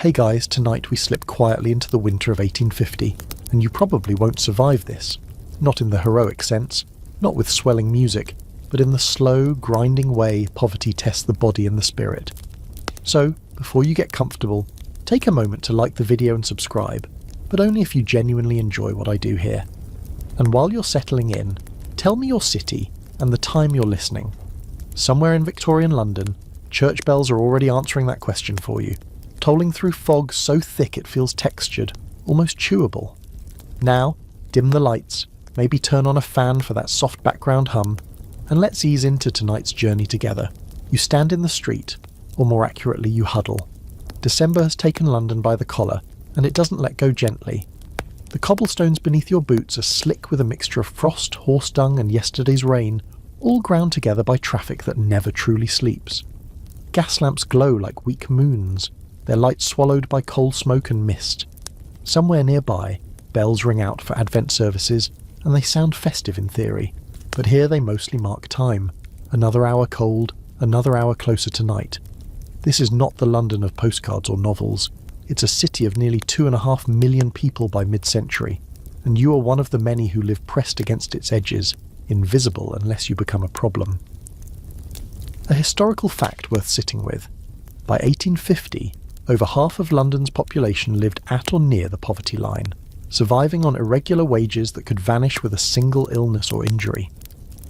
Hey guys, tonight we slip quietly into the winter of 1850, and you probably won't survive this. Not in the heroic sense, not with swelling music, but in the slow, grinding way poverty tests the body and the spirit. So, before you get comfortable, take a moment to like the video and subscribe, but only if you genuinely enjoy what I do here. And while you're settling in, tell me your city and the time you're listening. Somewhere in Victorian London, church bells are already answering that question for you, tolling through fog so thick it feels textured, almost chewable. Now, dim the lights, maybe turn on a fan for that soft background hum, and let's ease into tonight's journey together. You stand in the street, or more accurately, you huddle. December has taken London by the collar, and it doesn't let go gently. The cobblestones beneath your boots are slick with a mixture of frost, horse dung, and yesterday's rain, all ground together by traffic that never truly sleeps. Gas lamps glow like weak moons, their light swallowed by coal smoke and mist. Somewhere nearby, bells ring out for Advent services, and they sound festive in theory, but here they mostly mark time. Another hour cold, another hour closer to night. This is not the London of postcards or novels. It's a city of nearly 2.5 million people by mid-century, and you are one of the many who live pressed against its edges, invisible unless you become a problem. A historical fact worth sitting with. By 1850, over half of London's population lived at or near the poverty line, surviving on irregular wages that could vanish with a single illness or injury.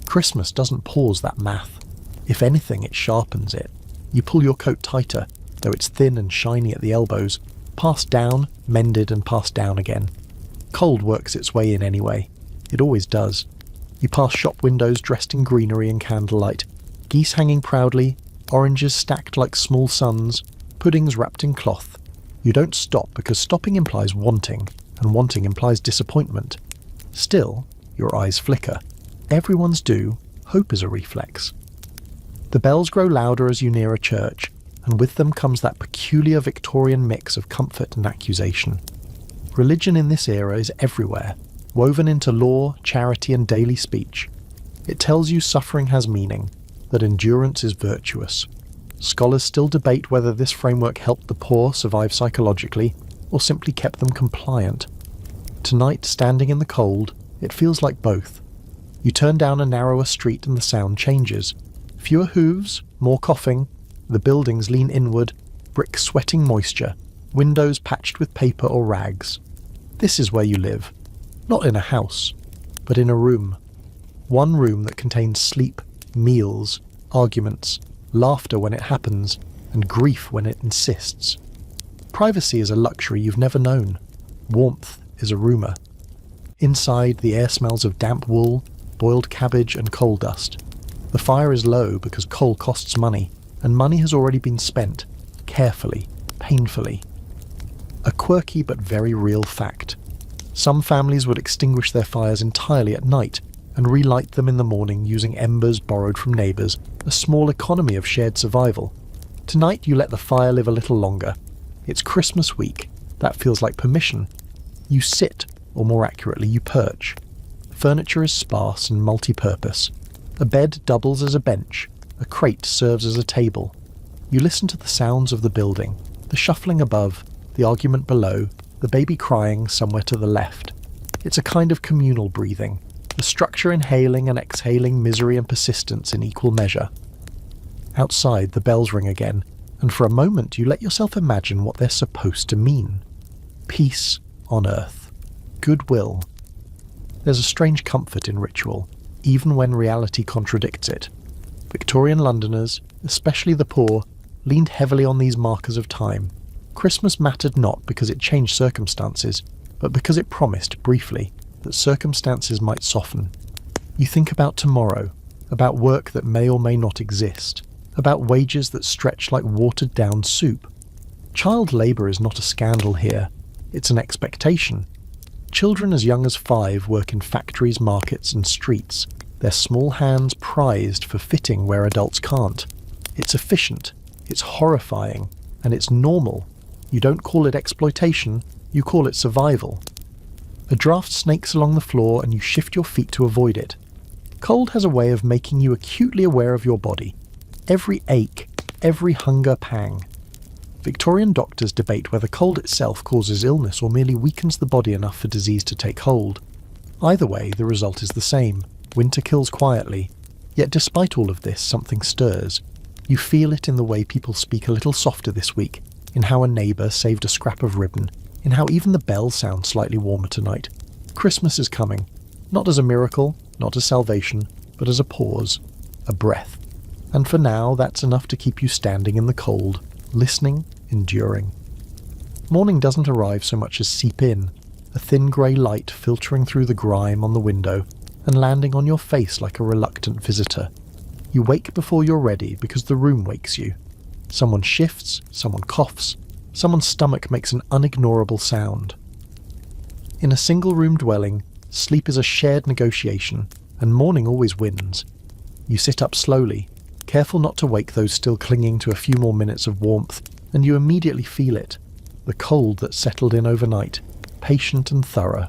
Christmas doesn't pause that math. If anything, it sharpens it. You pull your coat tighter, though it's thin and shiny at the elbows, passed down, mended and passed down again. Cold works its way in anyway. It always does. You pass shop windows dressed in greenery and candlelight, geese hanging proudly, oranges stacked like small suns, puddings wrapped in cloth. You don't stop because stopping implies wanting, and wanting implies disappointment. Still, your eyes flicker. Everyone's do, hope is a reflex. The bells grow louder as you near a church, and with them comes that peculiar Victorian mix of comfort and accusation. Religion in this era is everywhere, woven into law, charity and daily speech. It tells you suffering has meaning, that endurance is virtuous. Scholars still debate whether this framework helped the poor survive psychologically, or simply kept them compliant. Tonight, standing in the cold, it feels like both. You turn down a narrower street and the sound changes. Fewer hooves, more coughing, the buildings lean inward, bricks sweating moisture, windows patched with paper or rags. This is where you live. Not in a house, but in a room. One room that contains sleep, meals, arguments, laughter when it happens, and grief when it insists. Privacy is a luxury you've never known. Warmth is a rumour. Inside, the air smells of damp wool, boiled cabbage and coal dust. The fire is low because coal costs money, and money has already been spent, carefully, painfully. A quirky but very real fact. Some families would extinguish their fires entirely at night, and relight them in the morning using embers borrowed from neighbours, a small economy of shared survival. Tonight you let the fire live a little longer. It's Christmas week. That feels like permission. You sit, or more accurately, you perch. Furniture is sparse and multi-purpose. A bed doubles as a bench. A crate serves as a table. You listen to the sounds of the building, the shuffling above, the argument below, the baby crying somewhere to the left. It's a kind of communal breathing. The structure inhaling and exhaling misery and persistence in equal measure. Outside, the bells ring again, and for a moment you let yourself imagine what they're supposed to mean. Peace on earth. Goodwill. There's a strange comfort in ritual, even when reality contradicts it. Victorian Londoners, especially the poor, leaned heavily on these markers of time. Christmas mattered not because it changed circumstances, but because it promised, briefly, that circumstances might soften. You think about tomorrow, about work that may or may not exist, about wages that stretch like watered-down soup. Child labour is not a scandal here, it's an expectation. Children as young as 5 work in factories, markets and streets, their small hands prized for fitting where adults can't. It's efficient, it's horrifying, and it's normal. You don't call it exploitation, you call it survival. A draft snakes along the floor and you shift your feet to avoid it. Cold has a way of making you acutely aware of your body. Every ache, every hunger pang. Victorian doctors debate whether cold itself causes illness or merely weakens the body enough for disease to take hold. Either way, the result is the same. Winter kills quietly. Yet despite all of this, something stirs. You feel it in the way people speak a little softer this week, in how a neighbour saved a scrap of ribbon, in how even the bells sound slightly warmer tonight. Christmas is coming. Not as a miracle, not as salvation, but as a pause, a breath. And for now, that's enough to keep you standing in the cold, listening, enduring. Morning doesn't arrive so much as seep in, a thin grey light filtering through the grime on the window and landing on your face like a reluctant visitor. You wake before you're ready because the room wakes you. Someone shifts, someone coughs, someone's stomach makes an unignorable sound. In a single-room dwelling, sleep is a shared negotiation, and morning always wins. You sit up slowly, careful not to wake those still clinging to a few more minutes of warmth, and you immediately feel it, the cold that settled in overnight, patient and thorough.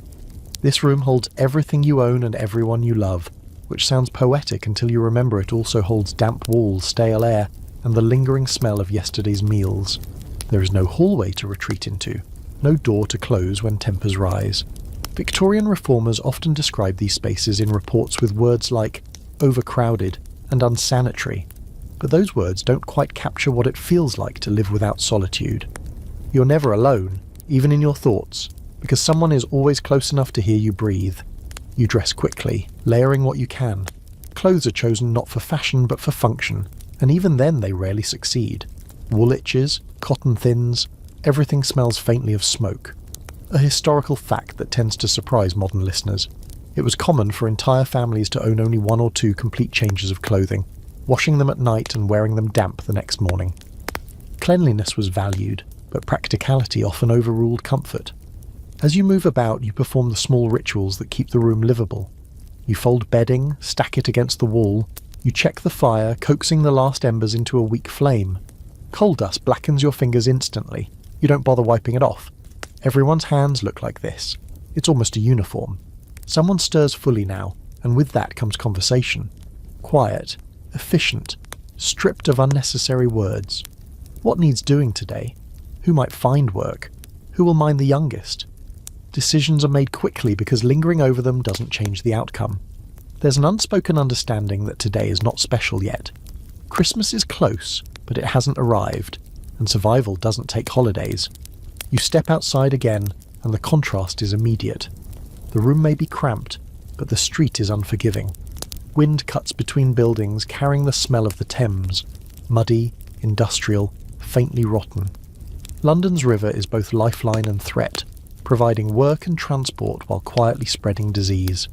This room holds everything you own and everyone you love, which sounds poetic until you remember it also holds damp walls, stale air, and the lingering smell of yesterday's meals. There is no hallway to retreat into, no door to close when tempers rise. Victorian reformers often describe these spaces in reports with words like overcrowded and unsanitary, but those words don't quite capture what it feels like to live without solitude. You're never alone, even in your thoughts, because someone is always close enough to hear you breathe. You dress quickly, layering what you can. Clothes are chosen not for fashion but for function, and even then they rarely succeed. Wool itches, cotton thins, everything smells faintly of smoke. A historical fact that tends to surprise modern listeners. It was common for entire families to own only one or two complete changes of clothing, washing them at night and wearing them damp the next morning. Cleanliness was valued, but practicality often overruled comfort. As you move about, you perform the small rituals that keep the room livable. You fold bedding, stack it against the wall. You check the fire, coaxing the last embers into a weak flame. Coal dust blackens your fingers instantly. You don't bother wiping it off. Everyone's hands look like this. It's almost a uniform. Someone stirs fully now, and with that comes conversation. Quiet, efficient, stripped of unnecessary words. What needs doing today? Who might find work? Who will mind the youngest? Decisions are made quickly because lingering over them doesn't change the outcome. There's an unspoken understanding that today is not special yet. Christmas is close, but it hasn't arrived, and survival doesn't take holidays. You step outside again, and the contrast is immediate. The room may be cramped, but the street is unforgiving. Wind cuts between buildings, carrying the smell of the Thames, muddy, industrial, faintly rotten. London's river is both lifeline and threat, providing work and transport while quietly spreading disease.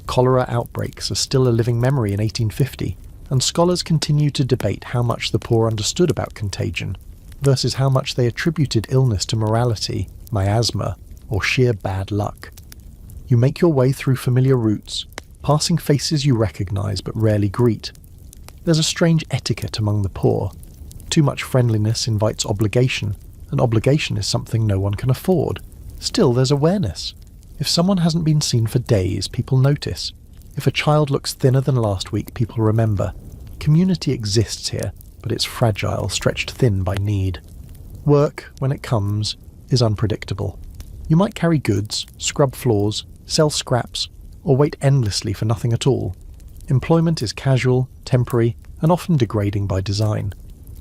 Cholera outbreaks are still a living memory in 1850, and scholars continue to debate how much the poor understood about contagion, versus how much they attributed illness to morality, miasma, or sheer bad luck. You make your way through familiar routes, passing faces you recognise but rarely greet. There's a strange etiquette among the poor. Too much friendliness invites obligation, and obligation is something no one can afford. Still, there's awareness. If someone hasn't been seen for days, people notice. If a child looks thinner than last week, people remember. Community exists here, but it's fragile, stretched thin by need. Work, when it comes, is unpredictable. You might carry goods, scrub floors, sell scraps, or wait endlessly for nothing at all. Employment is casual, temporary, and often degrading by design.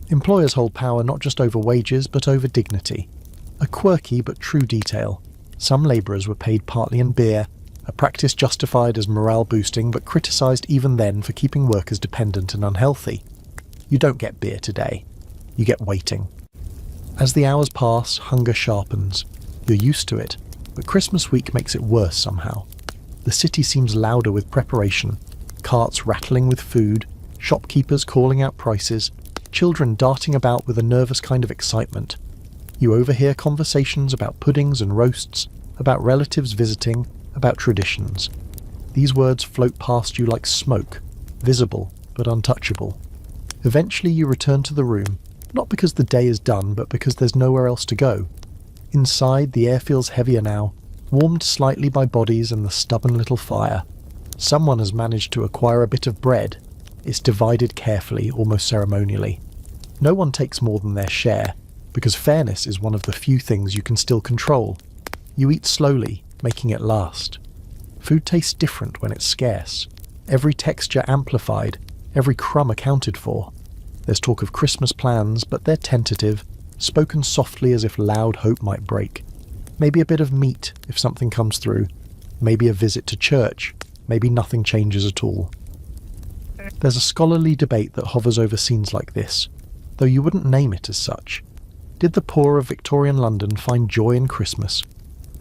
Employers hold power not just over wages, but over dignity. A quirky but true detail. Some labourers were paid partly in beer, a practice justified as morale-boosting but criticised even then for keeping workers dependent and unhealthy. You don't get beer today. You get waiting. As the hours pass, hunger sharpens. You're used to it, but Christmas week makes it worse somehow. The city seems louder with preparation, carts rattling with food, shopkeepers calling out prices, children darting about with a nervous kind of excitement. You overhear conversations about puddings and roasts, about relatives visiting, about traditions. These words float past you like smoke, visible but untouchable. Eventually you return to the room, not because the day is done, but because there's nowhere else to go. Inside, the air feels heavier now, warmed slightly by bodies and the stubborn little fire. Someone has managed to acquire a bit of bread. It's divided carefully, almost ceremonially. No one takes more than their share. because fairness is one of the few things you can still control. You eat slowly, making it last. Food tastes different when it's scarce. Every texture amplified, every crumb accounted for. There's talk of Christmas plans, but they're tentative, spoken softly as if loud hope might break. Maybe a bit of meat, if something comes through. Maybe a visit to church. Maybe nothing changes at all. There's a scholarly debate that hovers over scenes like this, though you wouldn't name it as such. Did the poor of Victorian London find joy in Christmas?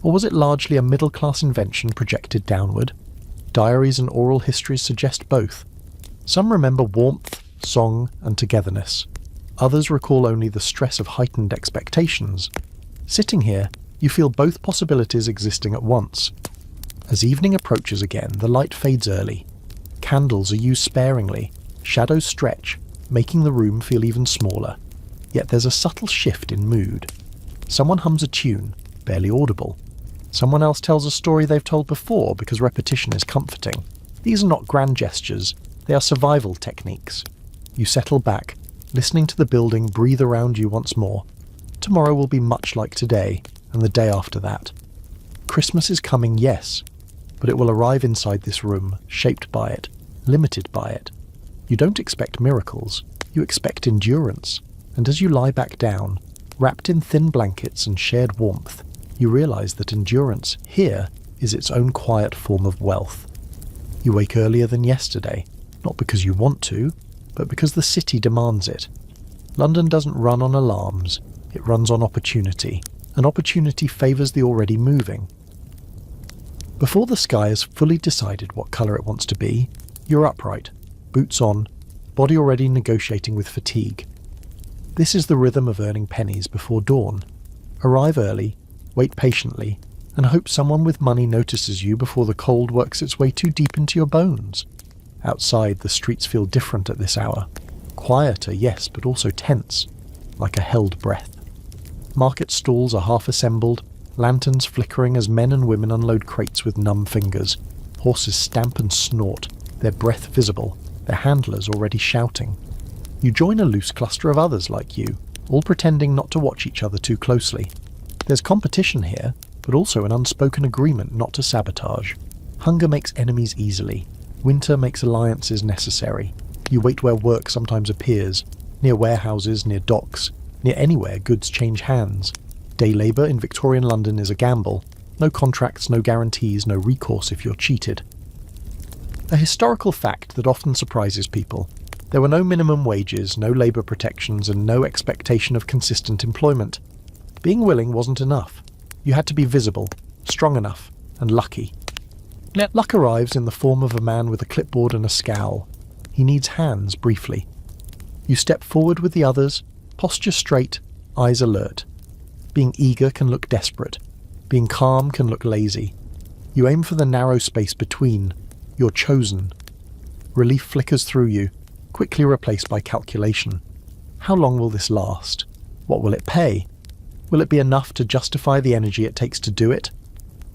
Or was it largely a middle-class invention projected downward? Diaries and oral histories suggest both. Some remember warmth, song, and togetherness. Others recall only the stress of heightened expectations. Sitting here, you feel both possibilities existing at once. As evening approaches again, the light fades early. Candles are used sparingly, shadows stretch, making the room feel even smaller. Yet there's a subtle shift in mood. Someone hums a tune, barely audible. Someone else tells a story they've told before because repetition is comforting. These are not grand gestures, they are survival techniques. You settle back, listening to the building breathe around you once more. Tomorrow will be much like today, and the day after that. Christmas is coming, yes, but it will arrive inside this room, shaped by it, limited by it. You don't expect miracles, you expect endurance, and as you lie back down, wrapped in thin blankets and shared warmth, you realise that endurance, here, is its own quiet form of wealth. You wake earlier than yesterday, not because you want to, but because the city demands it. London doesn't run on alarms, it runs on opportunity, and opportunity favours the already moving. Before the sky has fully decided what colour it wants to be, you're upright, boots on, body already negotiating with fatigue. This is the rhythm of earning pennies before dawn. Arrive early, wait patiently, and hope someone with money notices you before the cold works its way too deep into your bones. Outside, the streets feel different at this hour. Quieter, yes, but also tense, like a held breath. Market stalls are half assembled, lanterns flickering as men and women unload crates with numb fingers. Horses stamp and snort, their breath visible, their handlers already shouting. You join a loose cluster of others like you, all pretending not to watch each other too closely. There's competition here, but also an unspoken agreement not to sabotage. Hunger makes enemies easily. Winter makes alliances necessary. You wait where work sometimes appears, near warehouses, near docks, near anywhere goods change hands. Day labour in Victorian London is a gamble. No contracts, no guarantees, no recourse if you're cheated. A historical fact that often surprises people. There were no minimum wages, no labour protections, and no expectation of consistent employment. Being willing wasn't enough. You had to be visible, strong enough, and lucky. Luck arrives in the form of a man with a clipboard and a scowl. He needs hands, briefly. You step forward with the others, posture straight, eyes alert. Being eager can look desperate. Being calm can look lazy. You aim for the narrow space between. You're chosen. Relief flickers through you, quickly replaced by calculation. How long will this last? What will it pay? Will it be enough to justify the energy it takes to do it?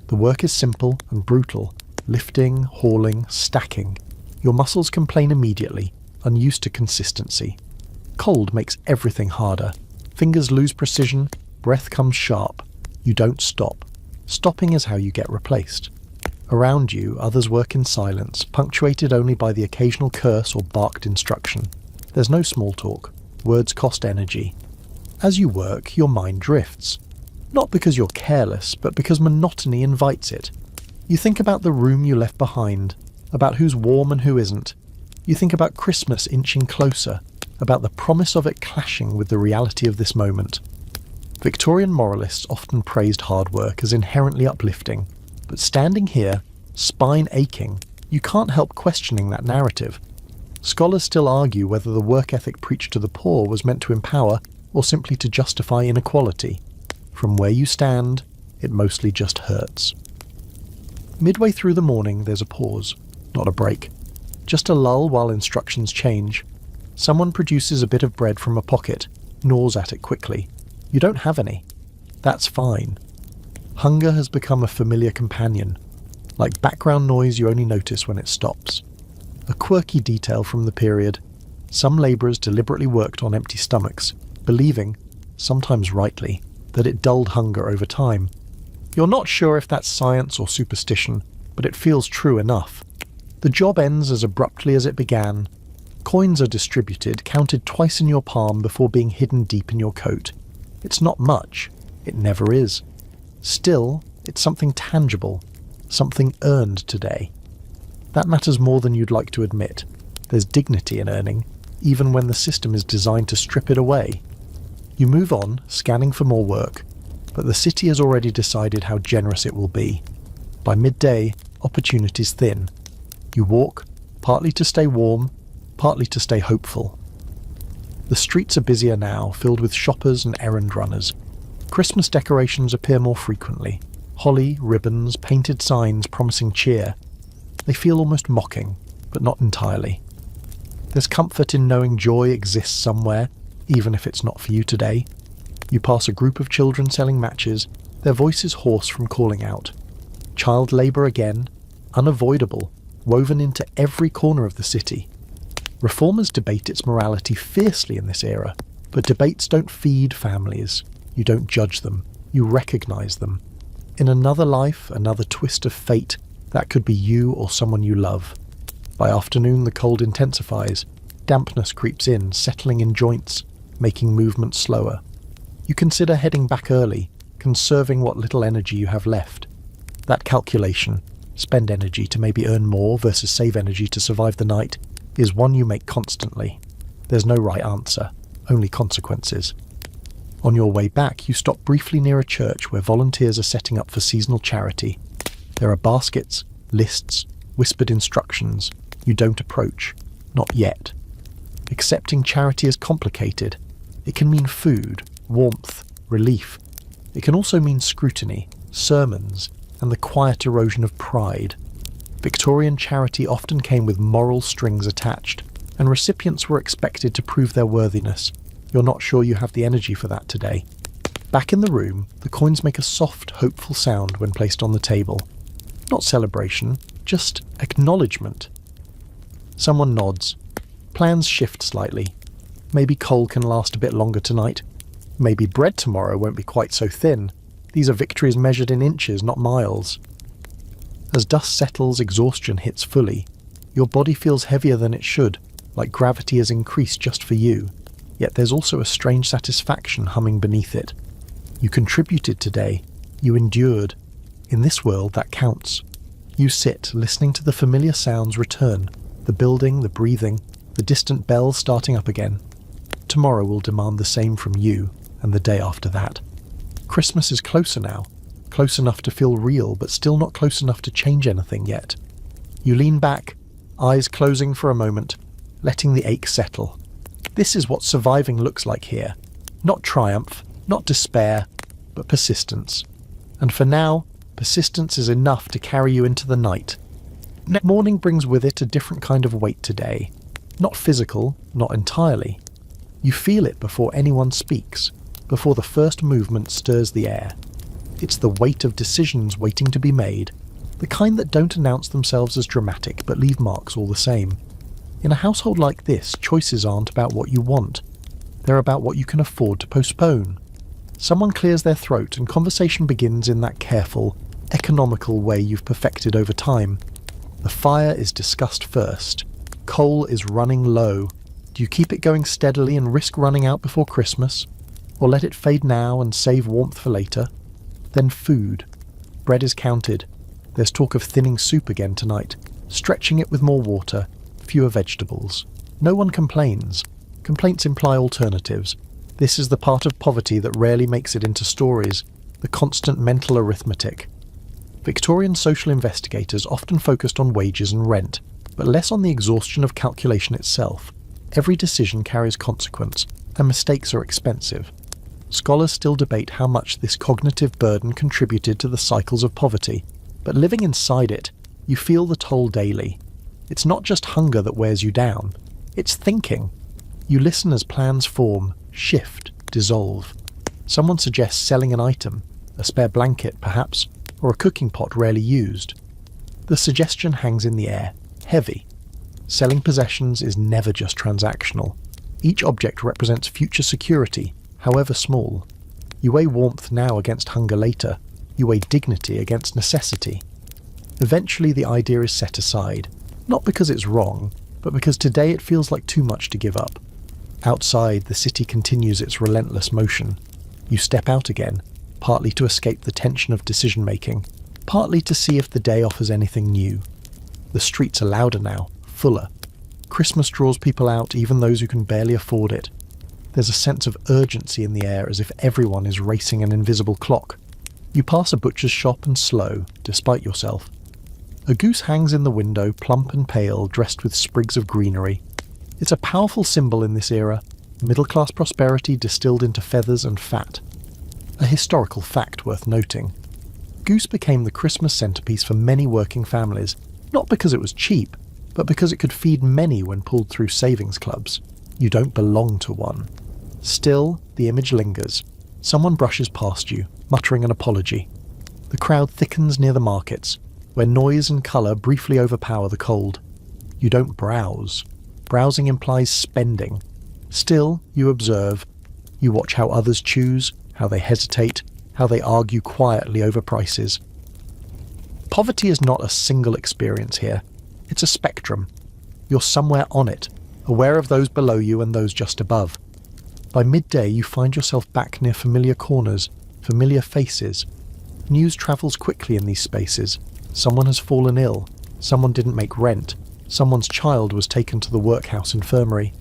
The work is simple and brutal. Lifting, hauling, stacking. Your muscles complain immediately, unused to consistency. Cold makes everything harder. Fingers lose precision, breath comes sharp. You don't stop. Stopping is how you get replaced. Around you, others work in silence, punctuated only by the occasional curse or barked instruction. There's no small talk. Words cost energy. As you work, your mind drifts. Not because you're careless, but because monotony invites it. You think about the room you left behind, about who's warm and who isn't. You think about Christmas inching closer, about the promise of it clashing with the reality of this moment. Victorian moralists often praised hard work as inherently uplifting, but standing here, spine aching, you can't help questioning that narrative. Scholars still argue whether the work ethic preached to the poor was meant to empower or simply to justify inequality. From where you stand, it mostly just hurts. Midway through the morning, there's a pause, not a break. Just a lull while instructions change. Someone produces a bit of bread from a pocket, gnaws at it quickly. You don't have any. That's fine. Hunger has become a familiar companion, like background noise you only notice when it stops. A quirky detail from the period. Some labourers deliberately worked on empty stomachs, believing, sometimes rightly, that it dulled hunger over time. You're not sure if that's science or superstition, but it feels true enough. The job ends as abruptly as it began. Coins are distributed, counted twice in your palm before being hidden deep in your coat. It's not much. It never is. Still, it's something tangible, something earned today. That matters more than you'd like to admit. There's dignity in earning, even when the system is designed to strip it away. You move on, scanning for more work, but the city has already decided how generous it will be. By midday, opportunity's thin. You walk, partly to stay warm, partly to stay hopeful. The streets are busier now, filled with shoppers and errand runners. Christmas decorations appear more frequently. Holly, ribbons, painted signs promising cheer. They feel almost mocking, but not entirely. There's comfort in knowing joy exists somewhere, even if it's not for you today. You pass a group of children selling matches, their voices hoarse from calling out. Child labour again, unavoidable, woven into every corner of the city. Reformers debate its morality fiercely in this era, but debates don't feed families. You don't judge them, you recognise them. In another life, another twist of fate, that could be you or someone you love. By afternoon the cold intensifies, dampness creeps in, settling in joints, making movement slower. You consider heading back early, conserving what little energy you have left. That calculation, spend energy to maybe earn more versus save energy to survive the night, is one you make constantly. There's no right answer, only consequences. On your way back, you stop briefly near a church where volunteers are setting up for seasonal charity. There are baskets, lists, whispered instructions. You don't approach. Not yet. Accepting charity is complicated. It can mean food, warmth, relief. It can also mean scrutiny, sermons, and the quiet erosion of pride. Victorian charity often came with moral strings attached, and recipients were expected to prove their worthiness. You're not sure you have the energy for that today. Back in the room, the coins make a soft, hopeful sound when placed on the table. Not celebration, just acknowledgement. Someone nods. Plans shift slightly. Maybe coal can last a bit longer tonight. Maybe bread tomorrow won't be quite so thin. These are victories measured in inches, not miles. As dust settles, exhaustion hits fully. Your body feels heavier than it should, like gravity has increased just for you. Yet there's also a strange satisfaction humming beneath it. You contributed today. You endured. In this world, that counts. You sit, listening to the familiar sounds return. The building, the breathing, the distant bells starting up again. Tomorrow will demand the same from you, and the day after that. Christmas is closer now. Close enough to feel real, but still not close enough to change anything yet. You lean back, eyes closing for a moment, letting the ache settle. This is what surviving looks like here. Not triumph, not despair, but persistence. And for now, persistence is enough to carry you into the night. Morning brings with it a different kind of weight today. Not physical, not entirely. You feel it before anyone speaks, before the first movement stirs the air. It's the weight of decisions waiting to be made, the kind that don't announce themselves as dramatic but leave marks all the same. In a household like this, choices aren't about what you want. They're about what you can afford to postpone. Someone clears their throat and conversation begins in that careful, economical way you've perfected over time. The fire is discussed first. Coal is running low. Do you keep it going steadily and risk running out before Christmas? Or let it fade now and save warmth for later? Then food. Bread is counted. There's talk of thinning soup again tonight, stretching it with more water, fewer vegetables. No one complains. Complaints imply alternatives. This is the part of poverty that rarely makes it into stories, the constant mental arithmetic. Victorian social investigators often focused on wages and rent, but less on the exhaustion of calculation itself. Every decision carries consequence, and mistakes are expensive. Scholars still debate how much this cognitive burden contributed to the cycles of poverty, but living inside it, you feel the toll daily. It's not just hunger that wears you down, it's thinking. You listen as plans form, shift, dissolve. Someone suggests selling an item, a spare blanket perhaps, or a cooking pot rarely used. The suggestion hangs in the air, heavy. Selling possessions is never just transactional. Each object represents future security, however small. You weigh warmth now against hunger later. You weigh dignity against necessity. Eventually the idea is set aside, not because it's wrong, but because today it feels like too much to give up. Outside, the city continues its relentless motion. You step out again, partly to escape the tension of decision-making, partly to see if the day offers anything new. The streets are louder now, fuller. Christmas draws people out, even those who can barely afford it. There's a sense of urgency in the air, as if everyone is racing an invisible clock. You pass a butcher's shop and slow, despite yourself. A goose hangs in the window, plump and pale, dressed with sprigs of greenery. It's a powerful symbol in this era, middle-class prosperity distilled into feathers and fat. A historical fact worth noting. Goose became the Christmas centerpiece for many working families, not because it was cheap, but because it could feed many when pulled through savings clubs. You don't belong to one. Still, the image lingers. Someone brushes past you, muttering an apology. The crowd thickens near the markets, where noise and colour briefly overpower the cold. You don't browse. Browsing implies spending. Still, you observe. You watch how others choose, how they hesitate, how they argue quietly over prices. Poverty is not a single experience here. It's a spectrum. You're somewhere on it, aware of those below you and those just above. By midday, you find yourself back near familiar corners, familiar faces. News travels quickly in these spaces. Someone has fallen ill. Someone didn't make rent. Someone's child was taken to the workhouse infirmary.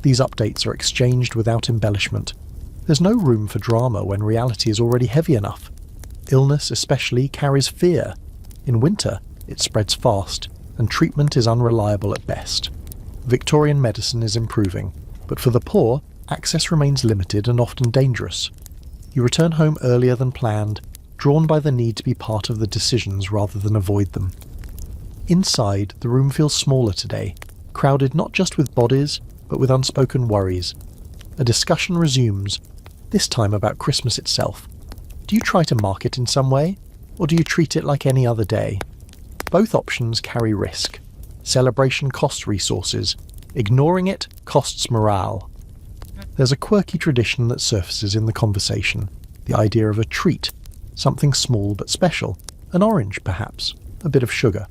These updates are exchanged without embellishment. There's no room for drama when reality is already heavy enough. Illness, especially, carries fear. In winter, it spreads fast, and treatment is unreliable at best. Victorian medicine is improving, but for the poor, access remains limited and often dangerous. You return home earlier than planned, drawn by the need to be part of the decisions rather than avoid them. Inside, the room feels smaller today, crowded not just with bodies, but with unspoken worries. A discussion resumes, this time about Christmas itself. Do you try to mark it in some way, or do you treat it like any other day? Both options carry risk. Celebration costs resources. Ignoring it costs morale. There's a quirky tradition that surfaces in the conversation, the idea of a treat, something small but special, an orange perhaps, a bit of sugar.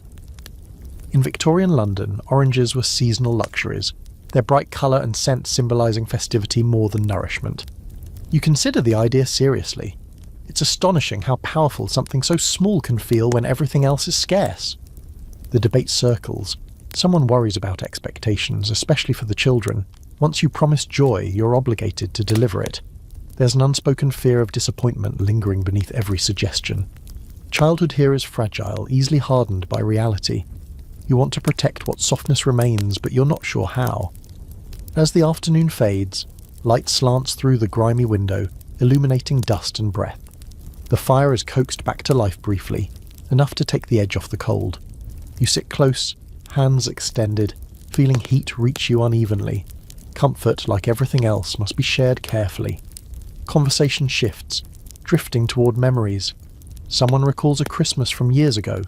In Victorian London, oranges were seasonal luxuries, their bright colour and scent symbolising festivity more than nourishment. You consider the idea seriously. It's astonishing how powerful something so small can feel when everything else is scarce. The debate circles. Someone worries about expectations, especially for the children. Once you promise joy, you're obligated to deliver it. There's an unspoken fear of disappointment lingering beneath every suggestion. Childhood here is fragile, easily hardened by reality. You want to protect what softness remains, but you're not sure how. As the afternoon fades, light slants through the grimy window, illuminating dust and breath. The fire is coaxed back to life briefly, enough to take the edge off the cold. You sit close, hands extended, feeling heat reach you unevenly. Comfort, like everything else, must be shared carefully. Conversation shifts, drifting toward memories. Someone recalls a Christmas from years ago,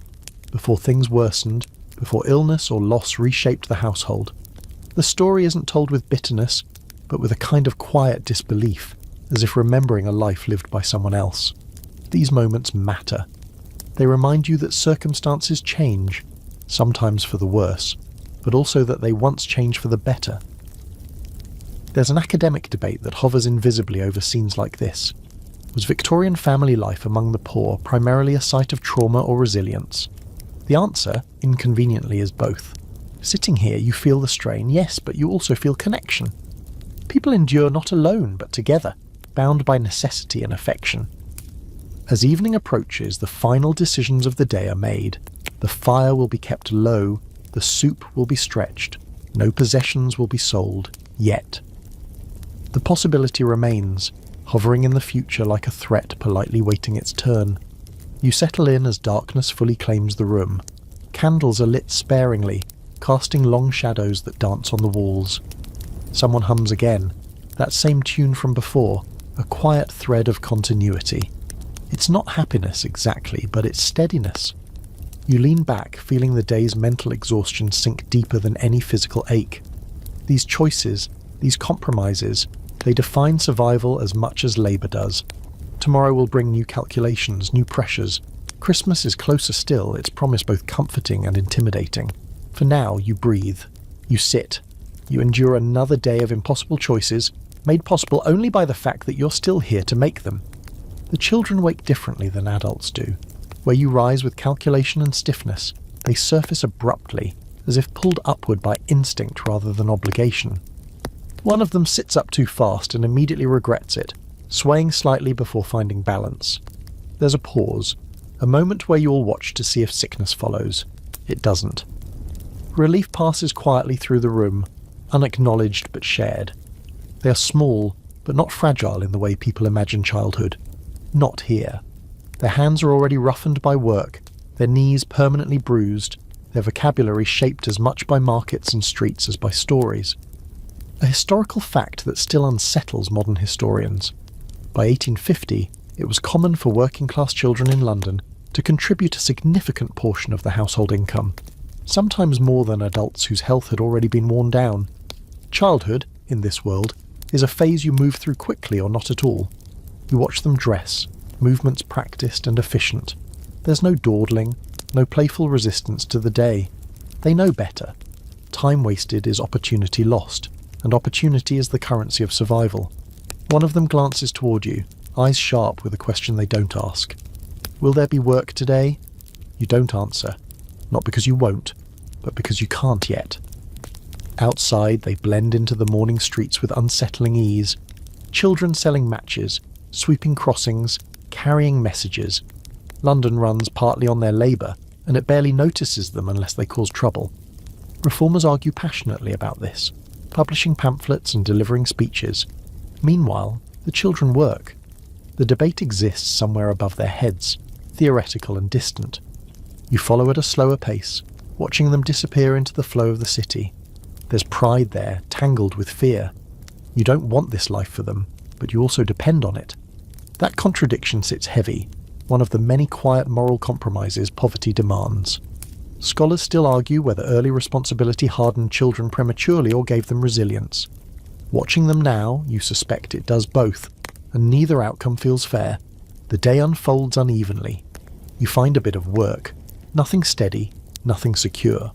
before things worsened, before illness or loss reshaped the household. The story isn't told with bitterness, but with a kind of quiet disbelief, as if remembering a life lived by someone else. These moments matter. They remind you that circumstances change, sometimes for the worse, but also that they once changed for the better. There's an academic debate that hovers invisibly over scenes like this. Was Victorian family life among the poor primarily a site of trauma or resilience? The answer, inconveniently, is both. Sitting here, you feel the strain, yes, but you also feel connection. People endure not alone, but together, bound by necessity and affection. As evening approaches, the final decisions of the day are made. The fire will be kept low, the soup will be stretched, no possessions will be sold, yet. The possibility remains, hovering in the future like a threat politely waiting its turn. You settle in as darkness fully claims the room. Candles are lit sparingly, casting long shadows that dance on the walls. Someone hums again, that same tune from before, a quiet thread of continuity. It's not happiness exactly, but it's steadiness. You lean back, feeling the day's mental exhaustion sink deeper than any physical ache. These choices, these compromises, They define survival as much as labour does. Tomorrow will bring new calculations, new pressures. Christmas is closer still, its promise both comforting and intimidating. For now, you breathe. You sit. You endure another day of impossible choices, made possible only by the fact that you're still here to make them. The children wake differently than adults do. Where you rise with calculation and stiffness, they surface abruptly, as if pulled upward by instinct rather than obligation. One of them sits up too fast and immediately regrets it, swaying slightly before finding balance. There's a pause, a moment where you all watch to see if sickness follows. It doesn't. Relief passes quietly through the room, unacknowledged but shared. They are small, but not fragile in the way people imagine childhood. Not here. Their hands are already roughened by work, their knees permanently bruised, their vocabulary shaped as much by markets and streets as by stories. A historical fact that still unsettles modern historians. By 1850, it was common for working-class children in London to contribute a significant portion of the household income, sometimes more than adults whose health had already been worn down. Childhood, in this world, is a phase you move through quickly or not at all. You watch them dress, movements practiced and efficient. There's no dawdling, no playful resistance to the day. They know better. Time wasted is opportunity lost, and opportunity is the currency of survival. One of them glances toward you, eyes sharp with a question they don't ask. Will there be work today? You don't answer. Not because you won't, but because you can't yet. Outside, they blend into the morning streets with unsettling ease. Children selling matches, sweeping crossings, carrying messages. London runs partly on their labour, and it barely notices them unless they cause trouble. Reformers argue passionately about this, publishing pamphlets and delivering speeches. Meanwhile, the children work. The debate exists somewhere above their heads, theoretical and distant. You follow at a slower pace, watching them disappear into the flow of the city. There's pride there, tangled with fear. You don't want this life for them, but you also depend on it. That contradiction sits heavy, one of the many quiet moral compromises poverty demands. Scholars still argue whether early responsibility hardened children prematurely or gave them resilience. Watching them now, you suspect it does both, and neither outcome feels fair. The day unfolds unevenly. You find a bit of work. Nothing steady, nothing secure.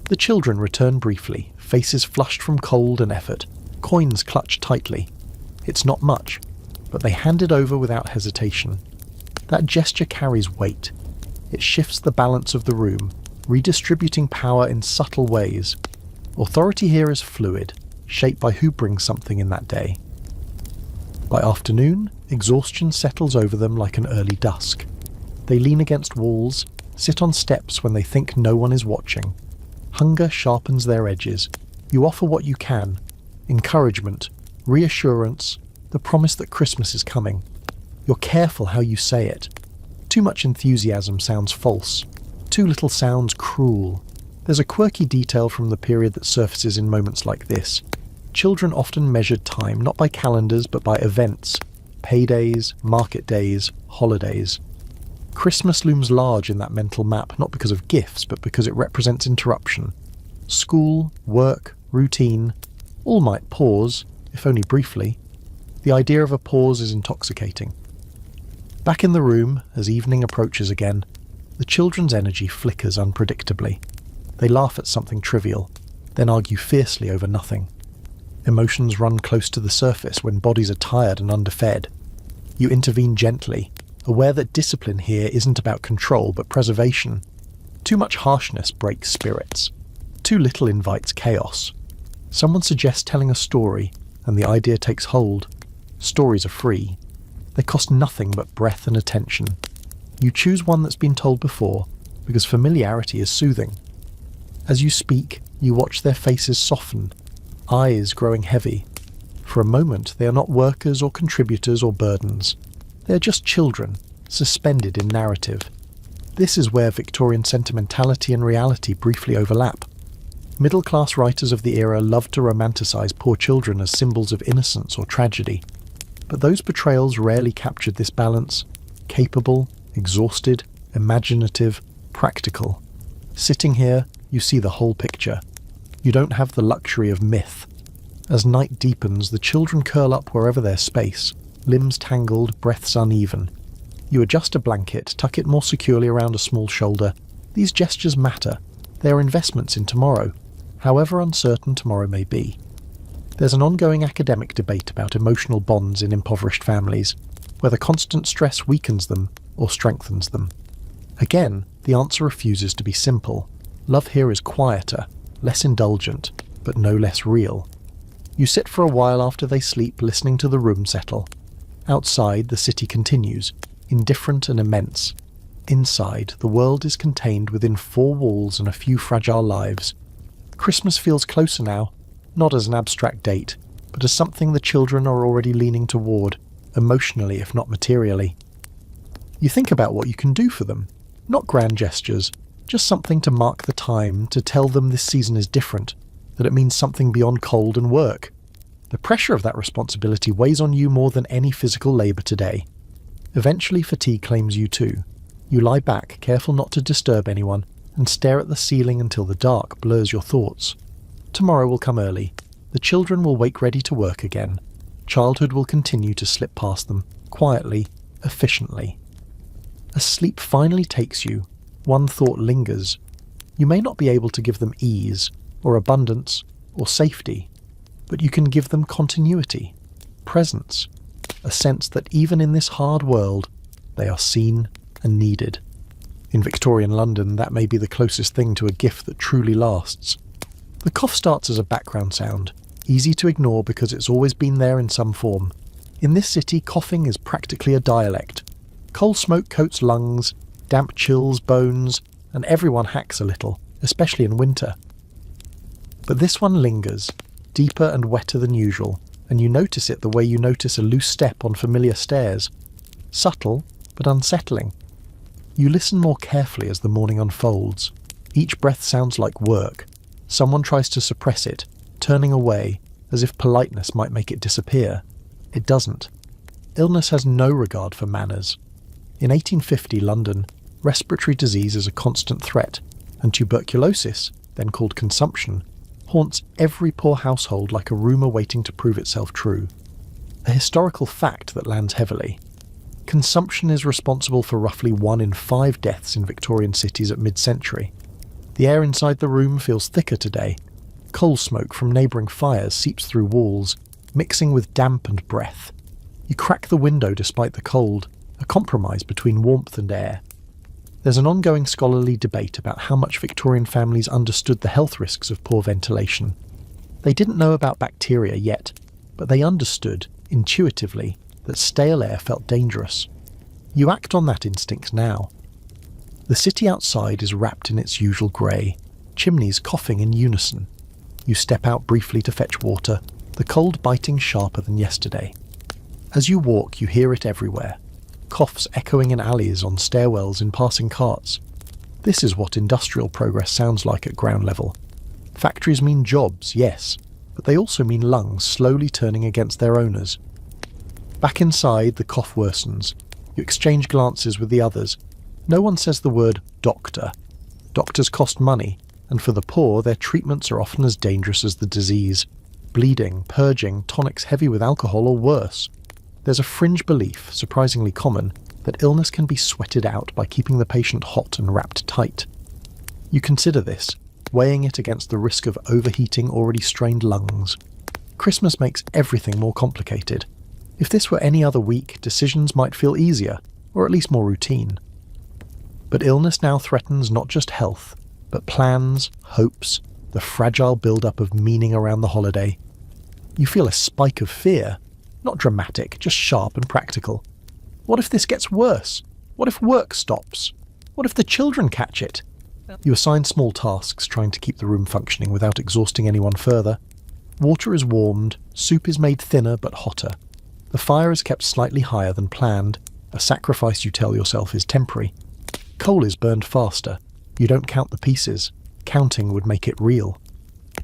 The children return briefly, faces flushed from cold and effort, coins clutched tightly. It's not much, but they hand it over without hesitation. That gesture carries weight. It shifts the balance of the room, redistributing power in subtle ways. Authority here is fluid, shaped by who brings something in that day. By afternoon, exhaustion settles over them like an early dusk. They lean against walls, sit on steps when they think no one is watching. Hunger sharpens their edges. You offer what you can: encouragement, reassurance, the promise that Christmas is coming. You're careful how you say it. Too much enthusiasm sounds false. Too little sounds cruel. There's a quirky detail from the period that surfaces in moments like this. Children often measured time not by calendars but by events. Paydays, market days, holidays. Christmas looms large in that mental map, not because of gifts, but because it represents interruption. School, work, routine, all might pause, if only briefly. The idea of a pause is intoxicating. Back in the room, as evening approaches again, the children's energy flickers unpredictably. They laugh at something trivial, then argue fiercely over nothing. Emotions run close to the surface when bodies are tired and underfed. You intervene gently, aware that discipline here isn't about control but preservation. Too much harshness breaks spirits. Too little invites chaos. Someone suggests telling a story, and the idea takes hold. Stories are free. They cost nothing but breath and attention. You choose one that's been told before, because familiarity is soothing. As you speak, you watch their faces soften, eyes growing heavy. For a moment, they are not workers or contributors or burdens. They are just children, suspended in narrative. This is where Victorian sentimentality and reality briefly overlap. Middle-class writers of the era loved to romanticize poor children as symbols of innocence or tragedy. But those portrayals rarely captured this balance: capable, exhausted, imaginative, practical. Sitting here, you see the whole picture. You don't have the luxury of myth. As night deepens, the children curl up wherever there's space, limbs tangled, breaths uneven. You adjust a blanket, tuck it more securely around a small shoulder. These gestures matter. They are investments in tomorrow, however uncertain tomorrow may be. There's an ongoing academic debate about emotional bonds in impoverished families, whether constant stress weakens them or strengthens them. Again, the answer refuses to be simple. Love here is quieter, less indulgent, but no less real. You sit for a while after they sleep, listening to the room settle. Outside, the city continues, indifferent and immense. Inside, the world is contained within four walls and a few fragile lives. Christmas feels closer now, not as an abstract date, but as something the children are already leaning toward, emotionally if not materially. You think about what you can do for them. Not grand gestures, just something to mark the time, to tell them this season is different, that it means something beyond cold and work. The pressure of that responsibility weighs on you more than any physical labour today. Eventually fatigue claims you too. You lie back, careful not to disturb anyone, and stare at the ceiling until the dark blurs your thoughts. Tomorrow will come early. The children will wake ready to work again. Childhood will continue to slip past them, quietly, efficiently. As sleep finally takes you, one thought lingers. You may not be able to give them ease, or abundance, or safety, but you can give them continuity, presence, a sense that even in this hard world, they are seen and needed. In Victorian London, that may be the closest thing to a gift that truly lasts. The cough starts as a background sound, easy to ignore because it's always been there in some form. In this city, coughing is practically a dialect. Coal smoke coats lungs, damp chills bones, and everyone hacks a little, especially in winter. But this one lingers, deeper and wetter than usual, and you notice it the way you notice a loose step on familiar stairs. Subtle, but unsettling. You listen more carefully as the morning unfolds. Each breath sounds like work. Someone tries to suppress it, turning away, as if politeness might make it disappear. It doesn't. Illness has no regard for manners. In 1850 London, respiratory disease is a constant threat, and tuberculosis, then called consumption, haunts every poor household like a rumour waiting to prove itself true. A historical fact that lands heavily. Consumption is responsible for roughly 1 in 5 deaths in Victorian cities at mid-century. The air inside the room feels thicker today. Coal smoke from neighbouring fires seeps through walls, mixing with damp and breath. You crack the window despite the cold, a compromise between warmth and air. There's an ongoing scholarly debate about how much Victorian families understood the health risks of poor ventilation. They didn't know about bacteria yet, but they understood, intuitively, that stale air felt dangerous. You act on that instinct now. The city outside is wrapped in its usual grey, chimneys coughing in unison. You step out briefly to fetch water, the cold biting sharper than yesterday. As you walk, you hear it everywhere. Coughs echoing in alleys, on stairwells, in passing carts. This is what industrial progress sounds like at ground level. Factories mean jobs, yes, but they also mean lungs slowly turning against their owners. Back inside, the cough worsens. You exchange glances with the others. No one says the word doctor. Doctors cost money, and for the poor, their treatments are often as dangerous as the disease. Bleeding, purging, tonics heavy with alcohol or worse. There's a fringe belief, surprisingly common, that illness can be sweated out by keeping the patient hot and wrapped tight. You consider this, weighing it against the risk of overheating already strained lungs. Christmas makes everything more complicated. If this were any other week, decisions might feel easier, or at least more routine. But illness now threatens not just health, but plans, hopes, the fragile build-up of meaning around the holiday. You feel a spike of fear. Not dramatic, just sharp and practical. What if this gets worse? What if work stops? What if the children catch it? You assign small tasks, trying to keep the room functioning without exhausting anyone further. Water is warmed, soup is made thinner but hotter. The fire is kept slightly higher than planned, a sacrifice you tell yourself is temporary. Coal is burned faster. You don't count the pieces. Counting would make it real.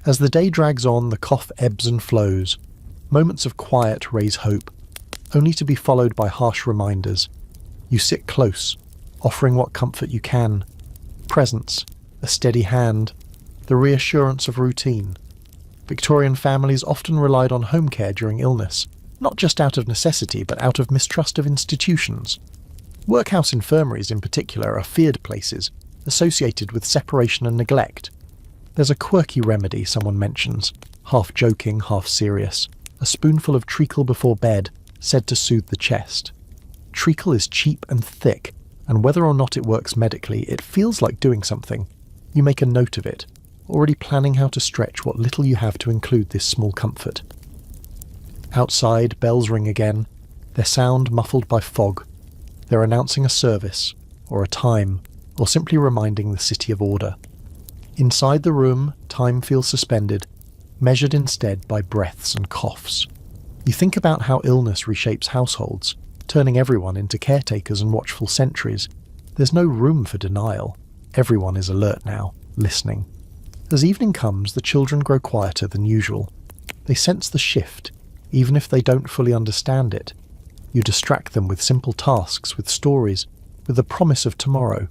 As the day drags on, the cough ebbs and flows. Moments of quiet raise hope, only to be followed by harsh reminders. You sit close, offering what comfort you can. Presence, a steady hand, the reassurance of routine. Victorian families often relied on home care during illness, not just out of necessity but out of mistrust of institutions. Workhouse infirmaries in particular are feared places, associated with separation and neglect. There's a quirky remedy someone mentions, half joking, half serious, a spoonful of treacle before bed, said to soothe the chest. Treacle is cheap and thick, and whether or not it works medically, it feels like doing something. You make a note of it, already planning how to stretch what little you have to include this small comfort. Outside, bells ring again, their sound muffled by fog. They're announcing a service, or a time, or simply reminding the city of order. Inside the room, time feels suspended, measured instead by breaths and coughs. You think about how illness reshapes households, turning everyone into caretakers and watchful sentries. There's no room for denial. Everyone is alert now, listening. As evening comes, the children grow quieter than usual. They sense the shift, even if they don't fully understand it. You distract them with simple tasks, with stories, with the promise of tomorrow.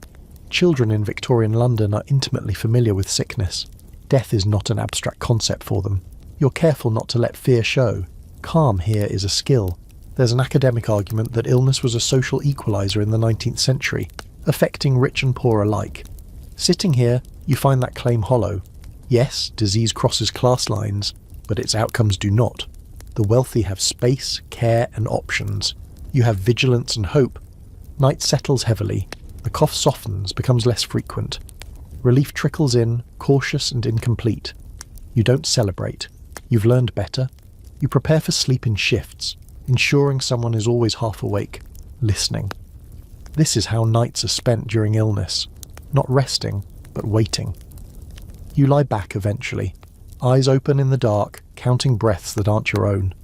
Children in Victorian London are intimately familiar with sickness. Death is not an abstract concept for them. You're careful not to let fear show. Calm here is a skill. There's an academic argument that illness was a social equalizer in the 19th century, affecting rich and poor alike. Sitting here, you find that claim hollow. Yes, disease crosses class lines, but its outcomes do not. The wealthy have space, care, and options. You have vigilance and hope. Night settles heavily. The cough softens, becomes less frequent. Relief trickles in, cautious and incomplete. You don't celebrate. You've learned better. You prepare for sleep in shifts, ensuring someone is always half awake, listening. This is how nights are spent during illness. Not resting, but waiting. You lie back eventually, eyes open in the dark, counting breaths that aren't your own.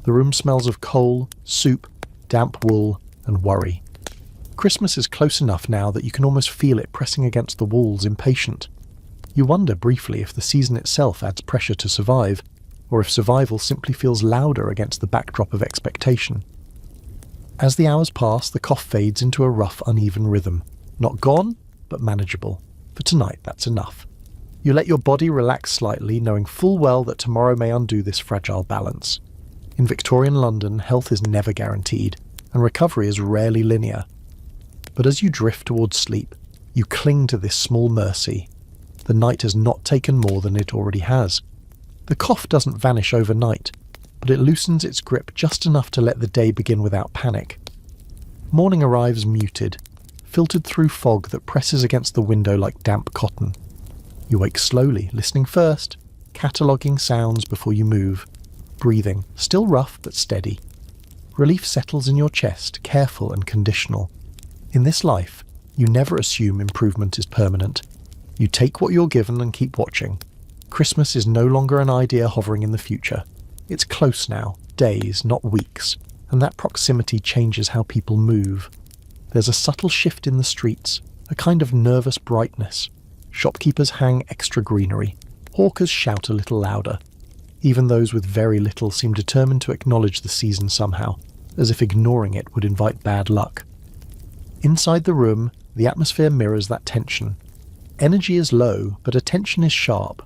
The room smells of coal, soup, damp wool, and worry. Christmas is close enough now that you can almost feel it pressing against the walls, impatient. You wonder briefly if the season itself adds pressure to survive, or if survival simply feels louder against the backdrop of expectation. As the hours pass, the cough fades into a rough, uneven rhythm. Not gone, but manageable. For tonight, that's enough. You let your body relax slightly, knowing full well that tomorrow may undo this fragile balance. In Victorian London, health is never guaranteed, and recovery is rarely linear. But as you drift towards sleep, you cling to this small mercy. The night has not taken more than it already has. The cough doesn't vanish overnight, but it loosens its grip just enough to let the day begin without panic. Morning arrives muted, filtered through fog that presses against the window like damp cotton. You wake slowly, listening first, cataloguing sounds before you move, breathing, still rough but steady. Relief settles in your chest, careful and conditional. In this life, you never assume improvement is permanent. You take what you're given and keep watching. Christmas is no longer an idea hovering in the future. It's close now, days, not weeks, and that proximity changes how people move. There's a subtle shift in the streets, a kind of nervous brightness. Shopkeepers hang extra greenery. Hawkers shout a little louder. Even those with very little seem determined to acknowledge the season somehow, as if ignoring it would invite bad luck. Inside the room, the atmosphere mirrors that tension. Energy is low, but attention is sharp.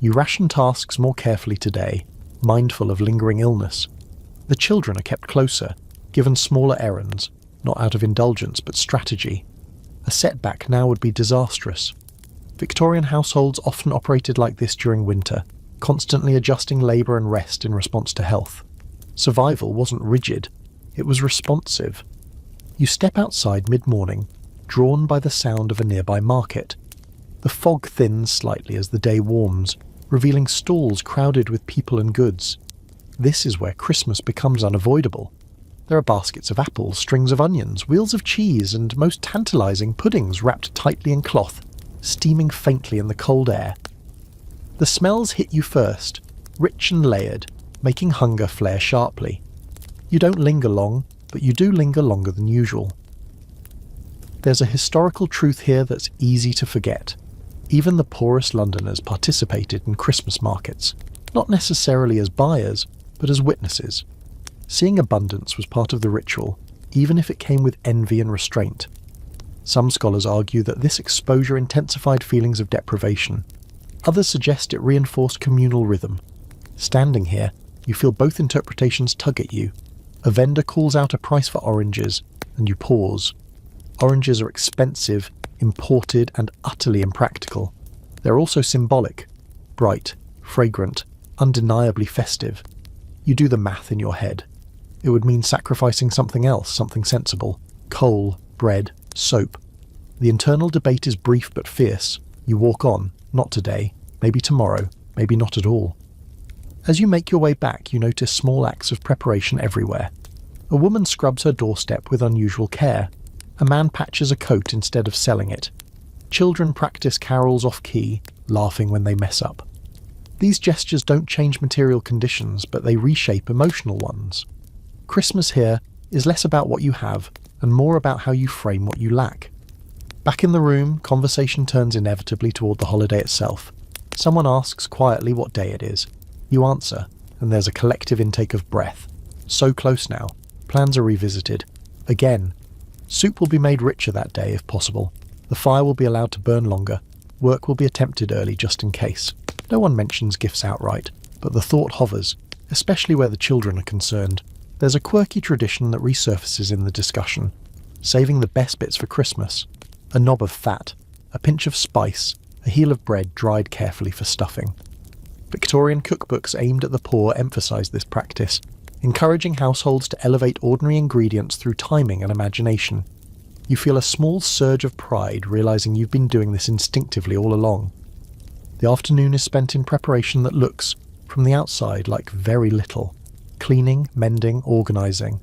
You ration tasks more carefully today, mindful of lingering illness. The children are kept closer, given smaller errands, not out of indulgence but strategy. A setback now would be disastrous. Victorian households often operated like this during winter, constantly adjusting labour and rest in response to health. Survival wasn't rigid, it was responsive. You step outside mid-morning, drawn by the sound of a nearby market. The fog thins slightly as the day warms, revealing stalls crowded with people and goods. This is where Christmas becomes unavoidable. There are baskets of apples, strings of onions, wheels of cheese, and most tantalising puddings wrapped tightly in cloth, steaming faintly in the cold air. The smells hit you first, rich and layered, making hunger flare sharply. You don't linger long, but you do linger longer than usual. There's a historical truth here that's easy to forget. Even the poorest Londoners participated in Christmas markets, not necessarily as buyers, but as witnesses. Seeing abundance was part of the ritual, even if it came with envy and restraint. Some scholars argue that this exposure intensified feelings of deprivation. Others suggest it reinforced communal rhythm. Standing here, you feel both interpretations tug at you. A vendor calls out a price for oranges, and you pause. Oranges are expensive, imported, and utterly impractical. They're also symbolic, bright, fragrant, undeniably festive. You do the math in your head. It would mean sacrificing something else, something sensible. Coal, bread, soap. The internal debate is brief but fierce. You walk on, not today, maybe tomorrow, maybe not at all. As you make your way back, you notice small acts of preparation everywhere. A woman scrubs her doorstep with unusual care. A man patches a coat instead of selling it. Children practice carols off-key, laughing when they mess up. These gestures don't change material conditions, but they reshape emotional ones. Christmas here is less about what you have and more about how you frame what you lack. Back in the room, conversation turns inevitably toward the holiday itself. Someone asks quietly what day it is. You answer, and there's a collective intake of breath. So close now. Plans are revisited. Again. Soup will be made richer that day, if possible. The fire will be allowed to burn longer. Work will be attempted early, just in case. No one mentions gifts outright, but the thought hovers, especially where the children are concerned. There's a quirky tradition that resurfaces in the discussion. Saving the best bits for Christmas. A knob of fat, a pinch of spice, a heel of bread dried carefully for stuffing. Victorian cookbooks aimed at the poor emphasise this practice, encouraging households to elevate ordinary ingredients through timing and imagination. You feel a small surge of pride realising you've been doing this instinctively all along. The afternoon is spent in preparation that looks, from the outside, like very little. Cleaning, mending, organising.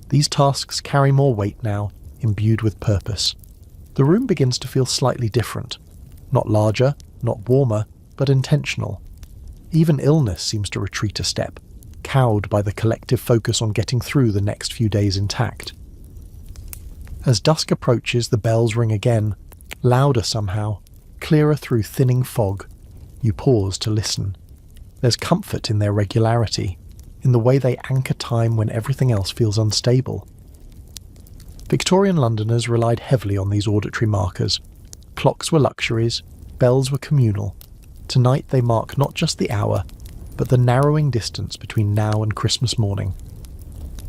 These tasks carry more weight now, imbued with purpose. The room begins to feel slightly different. Not larger, not warmer, but intentional. Even illness seems to retreat a step, cowed by the collective focus on getting through the next few days intact. As dusk approaches, the bells ring again, louder somehow, clearer through thinning fog. You pause to listen. There's comfort in their regularity, in the way they anchor time when everything else feels unstable. Victorian Londoners relied heavily on these auditory markers. Clocks were luxuries, bells were communal. Tonight they mark not just the hour, but the narrowing distance between now and Christmas morning.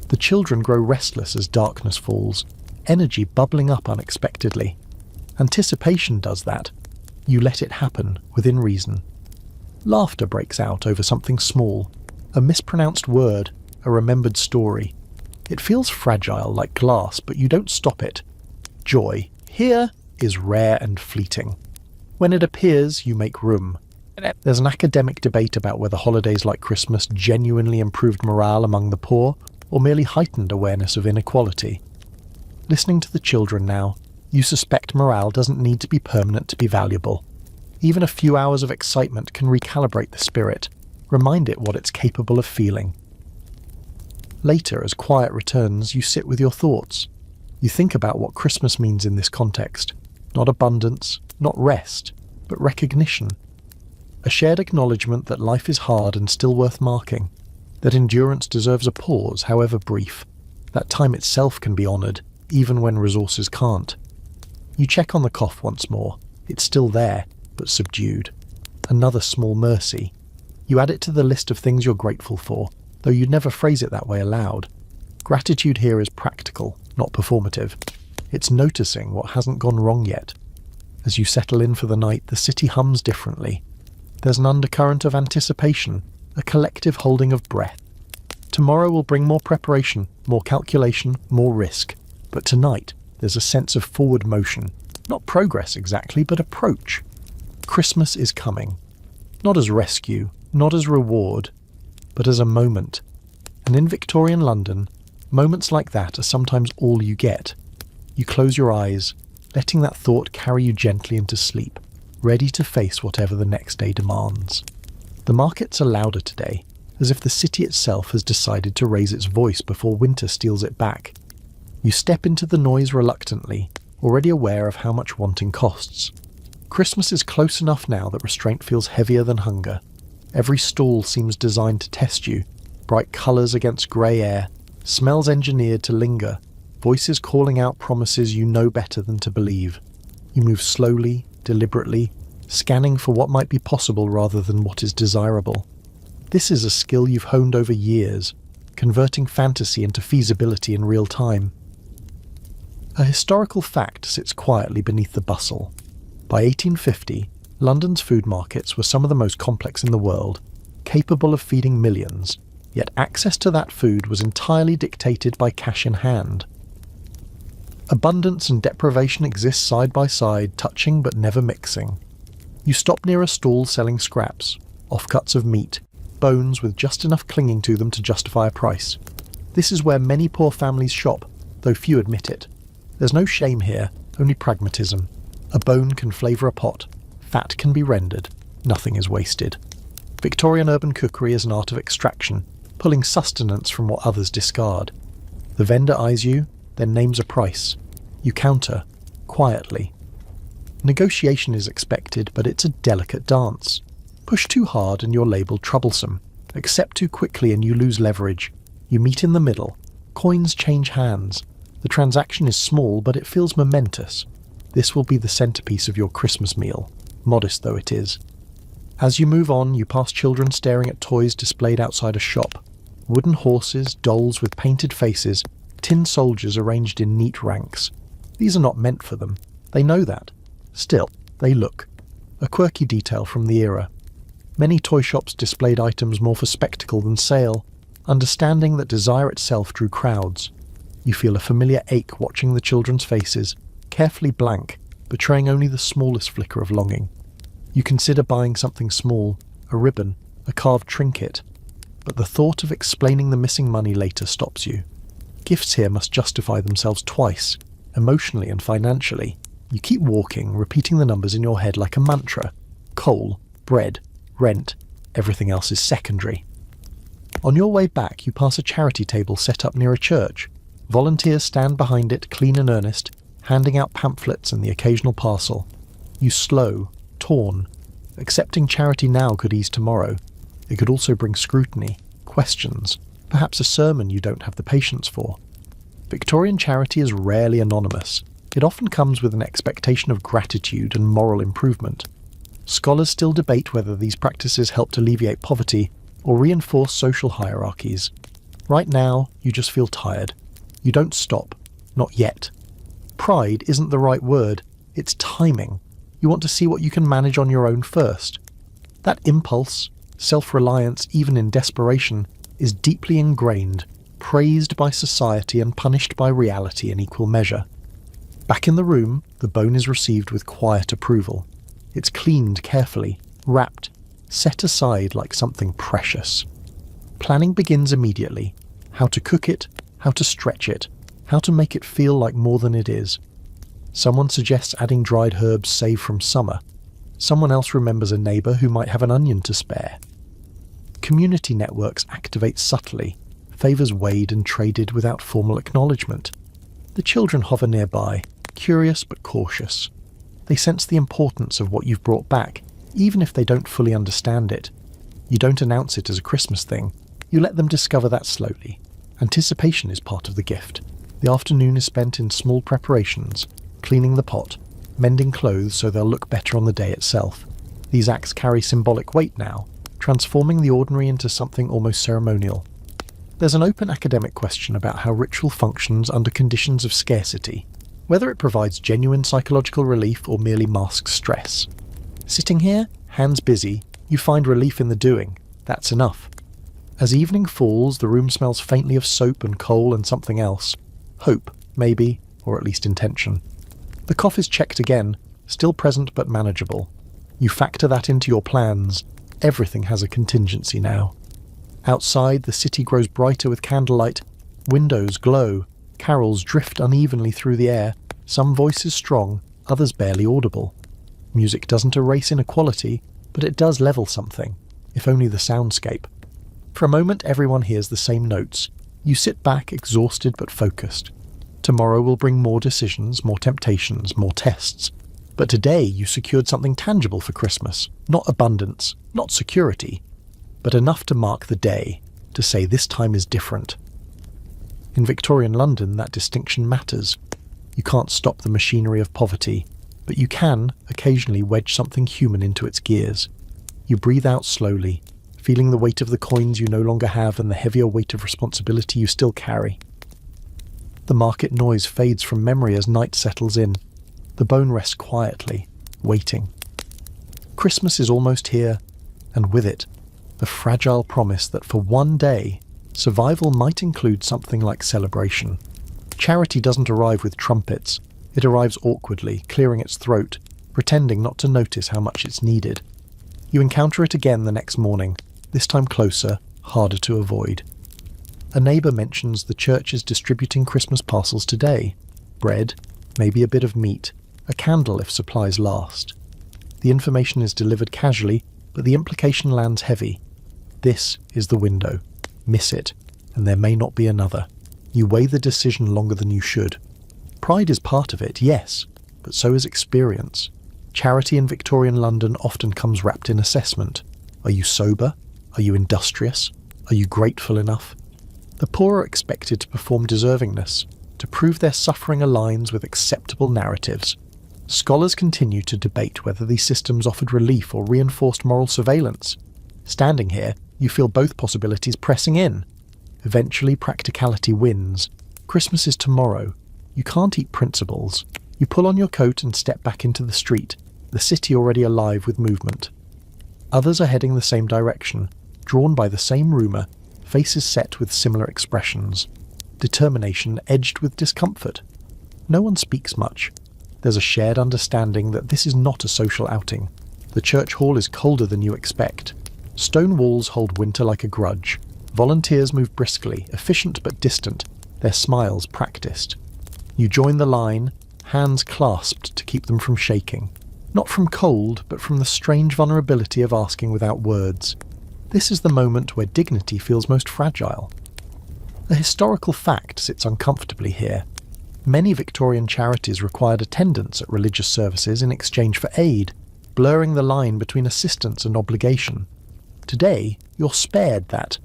The children grow restless as darkness falls, energy bubbling up unexpectedly. Anticipation does that. You let it happen, within reason. Laughter breaks out over something small, a mispronounced word, a remembered story. It feels fragile, like glass, but you don't stop it. Joy, here, is rare and fleeting. When it appears, you make room. There's an academic debate about whether holidays like Christmas genuinely improved morale among the poor, or merely heightened awareness of inequality. Listening to the children now, you suspect morale doesn't need to be permanent to be valuable. Even a few hours of excitement can recalibrate the spirit, remind it what it's capable of feeling. Later, as quiet returns, you sit with your thoughts. You think about what Christmas means in this context. Not abundance, not rest, but recognition. A shared acknowledgement that life is hard and still worth marking. That endurance deserves a pause, however brief. That time itself can be honoured, even when resources can't. You check on the cough once more. It's still there, but subdued. Another small mercy. You add it to the list of things you're grateful for, though you'd never phrase it that way aloud. Gratitude here is practical, not performative. It's noticing what hasn't gone wrong yet. As you settle in for the night, the city hums differently. There's an undercurrent of anticipation, a collective holding of breath. Tomorrow will bring more preparation, more calculation, more risk. But tonight, there's a sense of forward motion. Not progress exactly, but approach. Christmas is coming. Not as rescue, not as reward, but as a moment. And in Victorian London, moments like that are sometimes all you get. You close your eyes, letting that thought carry you gently into sleep, ready to face whatever the next day demands. The markets are louder today, as if the city itself has decided to raise its voice before winter steals it back. You step into the noise reluctantly, already aware of how much wanting costs. Christmas is close enough now that restraint feels heavier than hunger. Every stall seems designed to test you, bright colours against grey air, smells engineered to linger, voices calling out promises you know better than to believe. You move slowly, deliberately, scanning for what might be possible rather than what is desirable. This is a skill you've honed over years, converting fantasy into feasibility in real time. A historical fact sits quietly beneath the bustle. By 1850, London's food markets were some of the most complex in the world, capable of feeding millions, yet access to that food was entirely dictated by cash in hand. Abundance and deprivation exist side by side, touching but never mixing. You stop near a stall selling scraps, offcuts of meat, bones with just enough clinging to them to justify a price. This is where many poor families shop, though few admit it. There's no shame here, only pragmatism. A bone can flavour a pot, fat can be rendered, nothing is wasted. Victorian urban cookery is an art of extraction, pulling sustenance from what others discard. The vendor eyes you, then names a price. You counter, quietly. Negotiation is expected, but it's a delicate dance. Push too hard and you're labelled troublesome. Accept too quickly and you lose leverage. You meet in the middle. Coins change hands. The transaction is small, but it feels momentous. This will be the centrepiece of your Christmas meal, modest though it is. As you move on, you pass children staring at toys displayed outside a shop. Wooden horses, dolls with painted faces, tin soldiers arranged in neat ranks. These are not meant for them. They know that. Still, they look. A quirky detail from the era. Many toy shops displayed items more for spectacle than sale, understanding that desire itself drew crowds. You feel a familiar ache watching the children's faces, carefully blank, betraying only the smallest flicker of longing. You consider buying something small, a ribbon, a carved trinket, but the thought of explaining the missing money later stops you. Gifts here must justify themselves twice, emotionally and financially. You keep walking, repeating the numbers in your head like a mantra. Coal, bread, rent, everything else is secondary. On your way back, you pass a charity table set up near a church. Volunteers stand behind it, clean and earnest, handing out pamphlets and the occasional parcel. You slow, torn. Accepting charity now could ease tomorrow. It could also bring scrutiny, questions, perhaps a sermon you don't have the patience for. Victorian charity is rarely anonymous. It often comes with an expectation of gratitude and moral improvement. Scholars still debate whether these practices helped alleviate poverty or reinforce social hierarchies. Right now, you just feel tired. You don't stop. Not yet. Pride isn't the right word. It's timing. You want to see what you can manage on your own first. That impulse, self-reliance even in desperation, is deeply ingrained, praised by society and punished by reality in equal measure. Back in the room, the bone is received with quiet approval. It's cleaned carefully, wrapped, set aside like something precious. Planning begins immediately. How to cook it, how to stretch it, how to make it feel like more than it is. Someone suggests adding dried herbs saved from summer. Someone else remembers a neighbour who might have an onion to spare. Community networks activate subtly, favours weighed and traded without formal acknowledgement. The children hover nearby, curious but cautious. They sense the importance of what you've brought back, even if they don't fully understand it. You don't announce it as a Christmas thing. You let them discover that slowly. Anticipation is part of the gift. The afternoon is spent in small preparations, cleaning the pot, mending clothes so they'll look better on the day itself. These acts carry symbolic weight now, transforming the ordinary into something almost ceremonial. There's an open academic question about how ritual functions under conditions of scarcity, whether it provides genuine psychological relief or merely masks stress. Sitting here, hands busy, you find relief in the doing. That's enough. As evening falls, the room smells faintly of soap and coal and something else. Hope, maybe, or at least intention. The cough is checked again, still present but manageable. You factor that into your plans. Everything has a contingency now. Outside, the city grows brighter with candlelight. Windows glow. Carols drift unevenly through the air, some voices strong, others barely audible. Music doesn't erase inequality, but it does level something, if only the soundscape. For a moment, everyone hears the same notes. You sit back, exhausted but focused. Tomorrow will bring more decisions, more temptations, more tests. But today you secured something tangible for Christmas. Not abundance, not security, but enough to mark the day, to say this time is different. In Victorian London, that distinction matters. You can't stop the machinery of poverty. but you can occasionally wedge something human into its gears. You breathe out slowly, feeling the weight of the coins you no longer have and the heavier weight of responsibility you still carry. The market noise fades from memory as night settles in. The bone rests quietly, waiting. Christmas is almost here, and with it, the fragile promise that for one day, survival might include something like celebration. Charity doesn't arrive with trumpets. It arrives awkwardly, clearing its throat, pretending not to notice how much it's needed. You encounter it again the next morning, this time closer, harder to avoid. A neighbour mentions the church is distributing Christmas parcels today. Bread, maybe a bit of meat, a candle if supplies last. The information is delivered casually, but the implication lands heavy. This is the window. Miss it, and there may not be another. You weigh the decision longer than you should. Pride is part of it, yes, but so is experience. Charity in Victorian London often comes wrapped in assessment. Are you sober? Are you industrious? Are you grateful enough? The poor are expected to perform deservingness, to prove their suffering aligns with acceptable narratives. Scholars continue to debate whether these systems offered relief or reinforced moral surveillance. Standing here, you feel both possibilities pressing in. Eventually, practicality wins. Christmas is tomorrow. You can't eat principles. You pull on your coat and step back into the street, the city already alive with movement. Others are heading the same direction, drawn by the same rumour, faces set with similar expressions. Determination edged with discomfort. No one speaks much. There's a shared understanding that this is not a social outing. The church hall is colder than you expect. Stone walls hold winter like a grudge. Volunteers move briskly, efficient but distant, their smiles practiced. You join the line, hands clasped to keep them from shaking. Not from cold, but from the strange vulnerability of asking without words. This is the moment where dignity feels most fragile. A historical fact sits uncomfortably here. Many Victorian charities required attendance at religious services in exchange for aid, blurring the line between assistance and obligation. Today, you're spared that,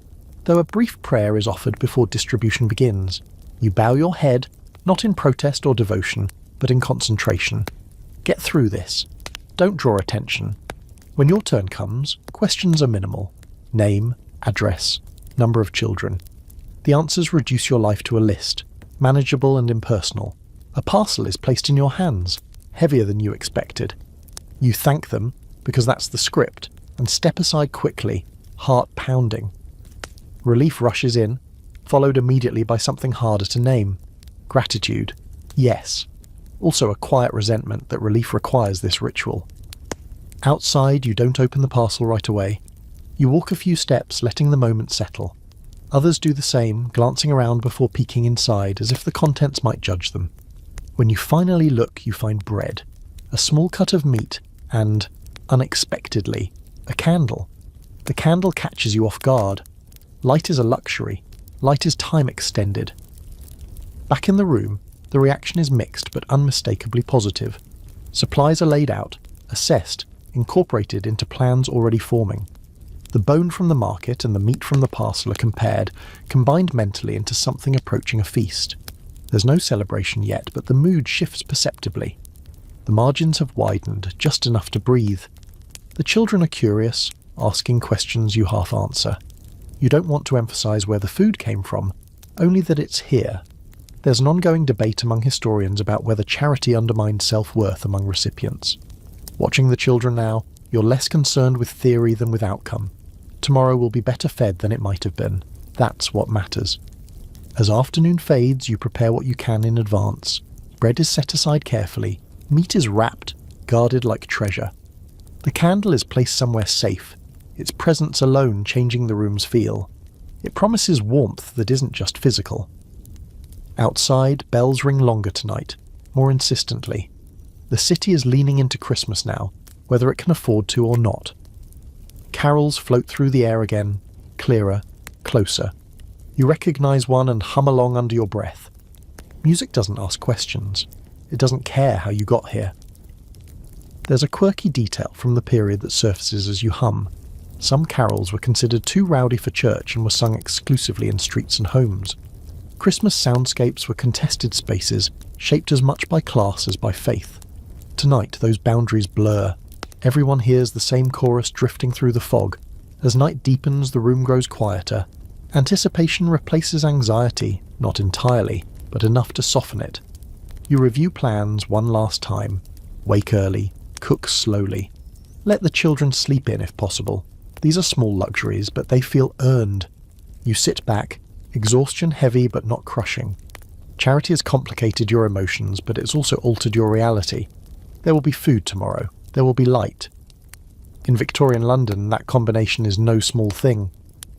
though a brief prayer is offered before distribution begins. You bow your head, not in protest or devotion, but in concentration. Get through this. Don't draw attention. When your turn comes, questions are minimal. Name, address, number of children. The answers reduce your life to a list, manageable and impersonal. A parcel is placed in your hands, heavier than you expected. You thank them, because that's the script, and step aside quickly, heart pounding. Relief rushes in, followed immediately by something harder to name. Gratitude. Yes. Also a quiet resentment that relief requires this ritual. Outside, you don't open the parcel right away. You walk a few steps, letting the moment settle. Others do the same, glancing around before peeking inside, as if the contents might judge them. When you finally look, you find bread, a small cut of meat, and, unexpectedly, a candle. The candle catches you off guard. Light is a luxury. Light is time extended. Back in the room, the reaction is mixed but unmistakably positive. Supplies are laid out, assessed, incorporated into plans already forming. The bone from the market and the meat from the parcel are compared, combined mentally into something approaching a feast. There's no celebration yet, but the mood shifts perceptibly. The margins have widened, just enough to breathe. The children are curious, asking questions you half answer. You don't want to emphasize where the food came from, only that it's here. There's an ongoing debate among historians about whether charity undermines self-worth among recipients. Watching the children now, you're less concerned with theory than with outcome. Tomorrow will be better fed than it might have been. That's what matters. As afternoon fades, you prepare what you can in advance. Bread is set aside carefully. Meat is wrapped, guarded like treasure. The candle is placed somewhere safe, its presence alone changing the room's feel. It promises warmth that isn't just physical. Outside, bells ring longer tonight, more insistently. The city is leaning into Christmas now, whether it can afford to or not. Carols float through the air again, clearer, closer. You recognise one and hum along under your breath. Music doesn't ask questions. It doesn't care how you got here. There's a quirky detail from the period that surfaces as you hum. Some carols were considered too rowdy for church and were sung exclusively in streets and homes. Christmas soundscapes were contested spaces, shaped as much by class as by faith. Tonight, those boundaries blur. Everyone hears the same chorus drifting through the fog. As night deepens, the room grows quieter. Anticipation replaces anxiety, not entirely, but enough to soften it. You review plans one last time. Wake early, cook slowly. Let the children sleep in if possible. These are small luxuries, but they feel earned. You sit back, exhaustion heavy but not crushing. Charity has complicated your emotions, but it's also altered your reality. There will be food tomorrow. There will be light. In Victorian London, that combination is no small thing.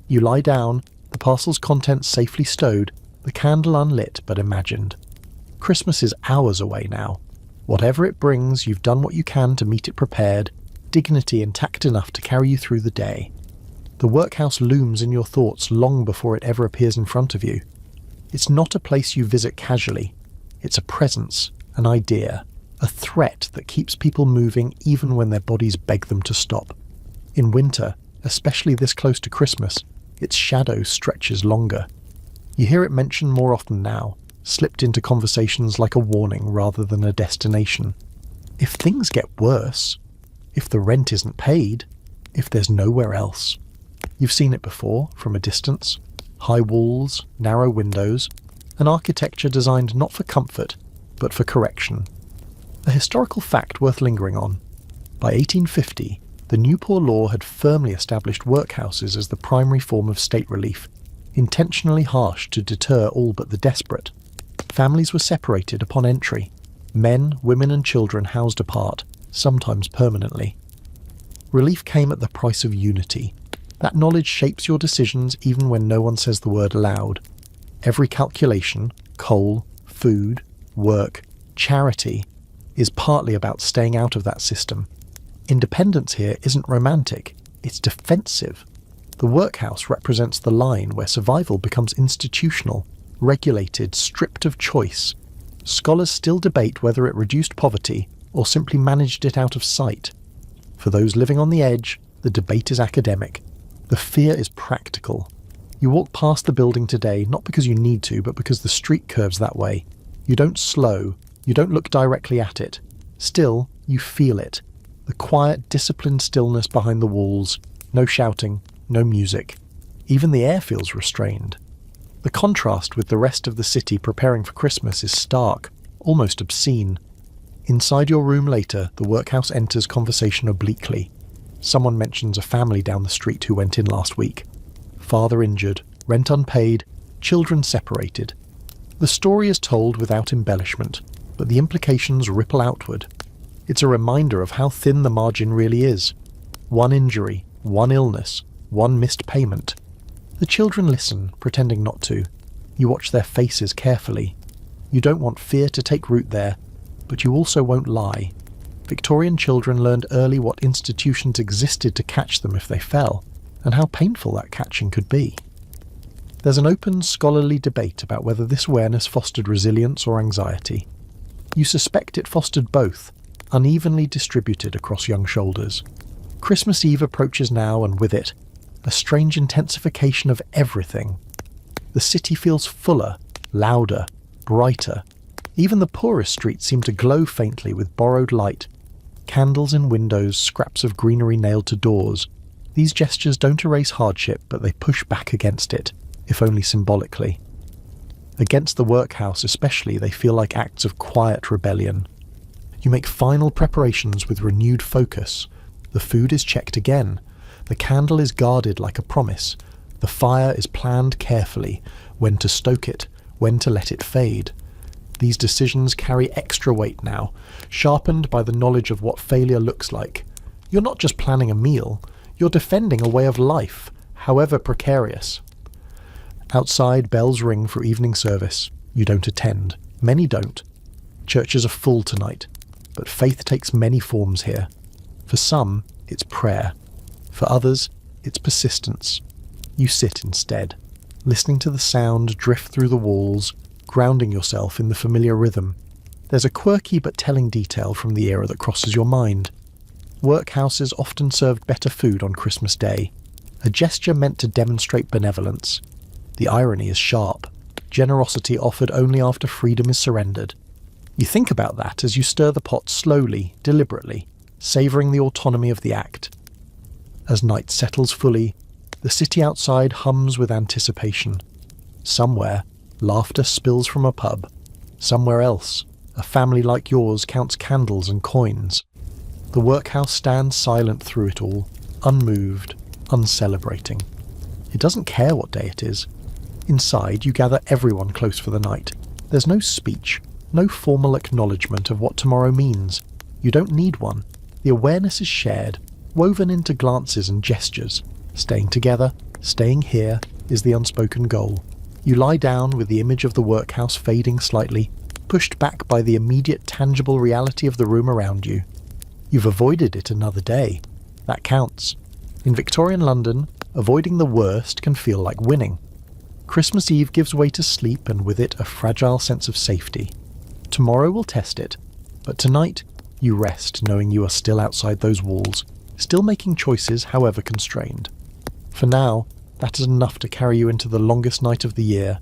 You lie down, the parcel's contents safely stowed, the candle unlit but imagined. Christmas is hours away now. Whatever it brings, you've done what you can to meet it prepared, dignity intact enough to carry you through the day. The workhouse looms in your thoughts long before it ever appears in front of you. It's not a place you visit casually. It's a presence, an idea, a threat that keeps people moving even when their bodies beg them to stop. In winter, especially this close to Christmas, its shadow stretches longer. You hear it mentioned more often now, slipped into conversations like a warning rather than a destination. If things get worse, if the rent isn't paid, if there's nowhere else. You've seen it before, from a distance. High walls, narrow windows, an architecture designed not for comfort, but for correction. A historical fact worth lingering on. By 1850, the New Poor Law had firmly established workhouses as the primary form of state relief, intentionally harsh to deter all but the desperate. Families were separated upon entry. Men, women and children housed apart, sometimes permanently. Relief came at the price of unity. That knowledge shapes your decisions even when no one says the word aloud. Every calculation, coal, food, work, charity, is partly about staying out of that system. Independence here isn't romantic, it's defensive. The workhouse represents the line where survival becomes institutional, regulated, stripped of choice. Scholars still debate whether it reduced poverty or simply managed it out of sight. For those living on the edge, the debate is academic. The fear is practical. You walk past the building today not because you need to, but because the street curves that way. You don't slow, you don't look directly at it. Still, you feel it. The quiet, disciplined stillness behind the walls. No shouting, no music. Even the air feels restrained. The contrast with the rest of the city preparing for Christmas is stark, almost obscene. Inside your room later, the workhouse enters conversation obliquely. Someone mentions a family down the street who went in last week. Father injured, rent unpaid, children separated. The story is told without embellishment, but the implications ripple outward. It's a reminder of how thin the margin really is. One injury, one illness, one missed payment. The children listen, pretending not to. You watch their faces carefully. You don't want fear to take root there, but you also won't lie. Victorian children learned early what institutions existed to catch them if they fell, and how painful that catching could be. There's an open, scholarly debate about whether this awareness fostered resilience or anxiety. You suspect it fostered both, unevenly distributed across young shoulders. Christmas Eve approaches now, and with it, a strange intensification of everything. The city feels fuller, louder, brighter. Even the poorest streets seem to glow faintly with borrowed light. Candles in windows, scraps of greenery nailed to doors. These gestures don't erase hardship, but they push back against it, if only symbolically. Against the workhouse especially, they feel like acts of quiet rebellion. You make final preparations with renewed focus. The food is checked again. The candle is guarded like a promise. The fire is planned carefully, when to stoke it, when to let it fade. These decisions carry extra weight now, sharpened by the knowledge of what failure looks like. You're not just planning a meal, you're defending a way of life, however precarious. Outside, bells ring for evening service. You don't attend. Many don't. Churches are full tonight, but faith takes many forms here. For some, it's prayer. For others, it's persistence. You sit instead, listening to the sound drift through the walls, grounding yourself in the familiar rhythm. There's a quirky but telling detail from the era that crosses your mind. Workhouses often served better food on Christmas Day, a gesture meant to demonstrate benevolence. The irony is sharp. Generosity offered only after freedom is surrendered. You think about that as you stir the pot slowly, deliberately, savouring the autonomy of the act. As night settles fully, the city outside hums with anticipation. Somewhere, laughter spills from a pub. Somewhere else, a family like yours counts candles and coins. The workhouse stands silent through it all, unmoved, uncelebrating. It doesn't care what day it is. Inside, you gather everyone close for the night. There's no speech, no formal acknowledgement of what tomorrow means. You don't need one. The awareness is shared, woven into glances and gestures. Staying together, staying here, is the unspoken goal. You lie down with the image of the workhouse fading slightly, pushed back by the immediate tangible reality of the room around you. You've avoided it another day. That counts. In Victorian London, avoiding the worst can feel like winning. Christmas Eve gives way to sleep and with it a fragile sense of safety. Tomorrow will test it, but tonight you rest knowing you are still outside those walls, still making choices however constrained. For now, that is enough to carry you into the longest night of the year.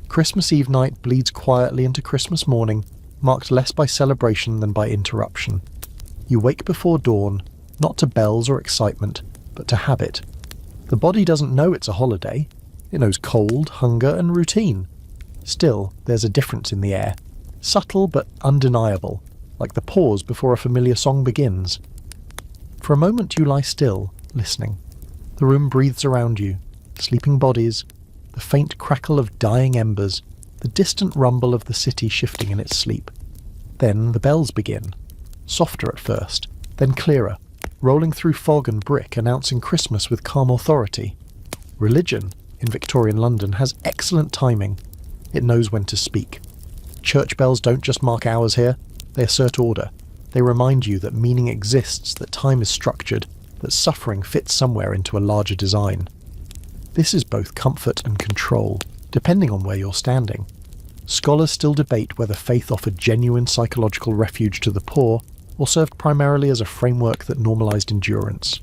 Christmas Eve night bleeds quietly into Christmas morning, marked less by celebration than by interruption. You wake before dawn, not to bells or excitement, but to habit. The body doesn't know it's a holiday. It knows cold, hunger, and routine. Still, there's a difference in the air. Subtle but undeniable, like the pause before a familiar song begins. For a moment you lie still, listening. The room breathes around you. Sleeping bodies, the faint crackle of dying embers, the distant rumble of the city shifting in its sleep. Then the bells begin. Softer at first, then clearer, rolling through fog and brick, announcing Christmas with calm authority. Religion, in Victorian London, has excellent timing. It knows when to speak. Church bells don't just mark hours here, they assert order. They remind you that meaning exists, that time is structured, that suffering fits somewhere into a larger design. This is both comfort and control, depending on where you're standing. Scholars still debate whether faith offered genuine psychological refuge to the poor, or served primarily as a framework that normalized endurance.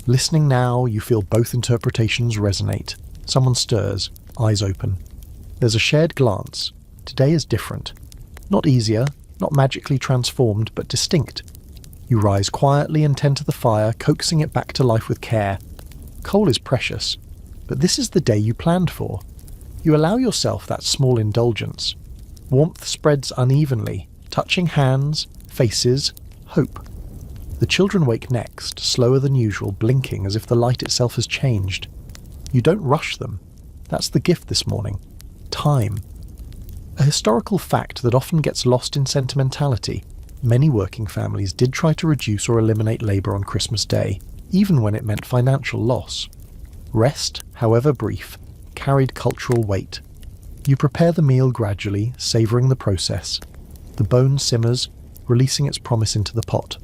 Listening now, you feel both interpretations resonate. Someone stirs, eyes open. There's a shared glance. Today is different. Not easier, not magically transformed, but distinct. You rise quietly and tend to the fire, coaxing it back to life with care. Coal is precious, but this is the day you planned for. You allow yourself that small indulgence. Warmth spreads unevenly, touching hands, faces, hope. The children wake next, slower than usual, blinking as if the light itself has changed. You don't rush them. That's the gift this morning. Time. A historical fact that often gets lost in sentimentality. Many working families did try to reduce or eliminate labour on Christmas Day, even when it meant financial loss. Rest, however brief, carried cultural weight. You prepare the meal gradually, savouring the process. The bone simmers, releasing its promise into the pot.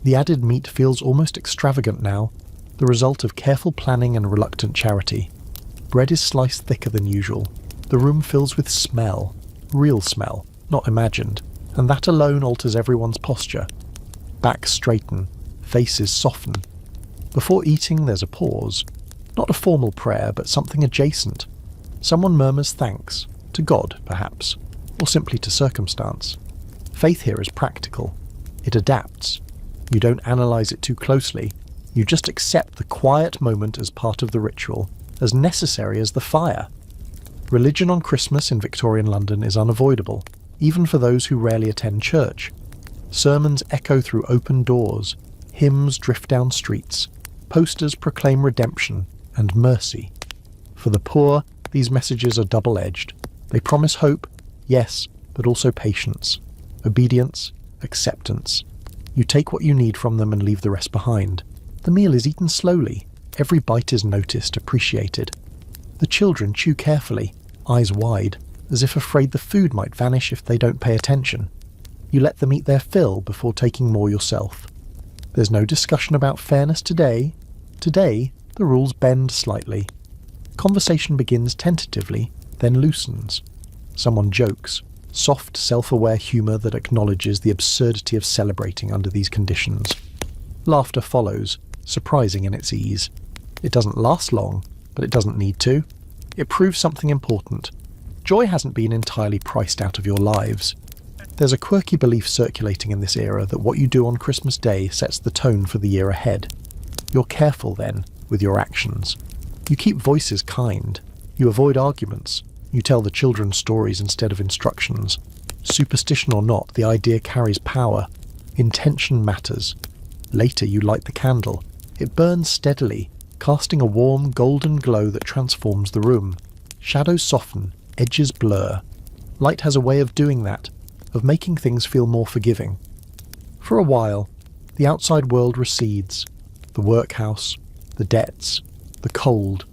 The added meat feels almost extravagant now, the result of careful planning and reluctant charity. Bread is sliced thicker than usual. The room fills with smell, real smell, not imagined, and that alone alters everyone's posture. Backs straighten, faces soften. Before eating there's a pause. Not a formal prayer, but something adjacent. Someone murmurs thanks, to God perhaps, or simply to circumstance. Faith here is practical. It adapts. You don't analyse it too closely. You just accept the quiet moment as part of the ritual, as necessary as the fire. Religion on Christmas in Victorian London is unavoidable, even for those who rarely attend church. Sermons echo through open doors, hymns drift down streets, posters proclaim redemption and mercy. For the poor, these messages are double-edged. They promise hope, yes, but also patience, obedience, acceptance. You take what you need from them and leave the rest behind. The meal is eaten slowly. Every bite is noticed, appreciated. The children chew carefully, eyes wide, as if afraid the food might vanish if they don't pay attention. You let them eat their fill before taking more yourself. There's no discussion about fairness today. Today, the rules bend slightly. Conversation begins tentatively, then loosens. Someone jokes, soft, self-aware humour that acknowledges the absurdity of celebrating under these conditions. Laughter follows, surprising in its ease. It doesn't last long, but it doesn't need to. It proves something important. Joy hasn't been entirely priced out of your lives. There's a quirky belief circulating in this era that what you do on Christmas Day sets the tone for the year ahead. You're careful, then, with your actions. You keep voices kind. You avoid arguments. You tell the children stories instead of instructions. Superstition or not, the idea carries power. Intention matters. Later you light the candle. It burns steadily, casting a warm, golden glow that transforms the room. Shadows soften, edges blur. Light has a way of doing that, of making things feel more forgiving. For a while, the outside world recedes. The workhouse, the debts, the cold,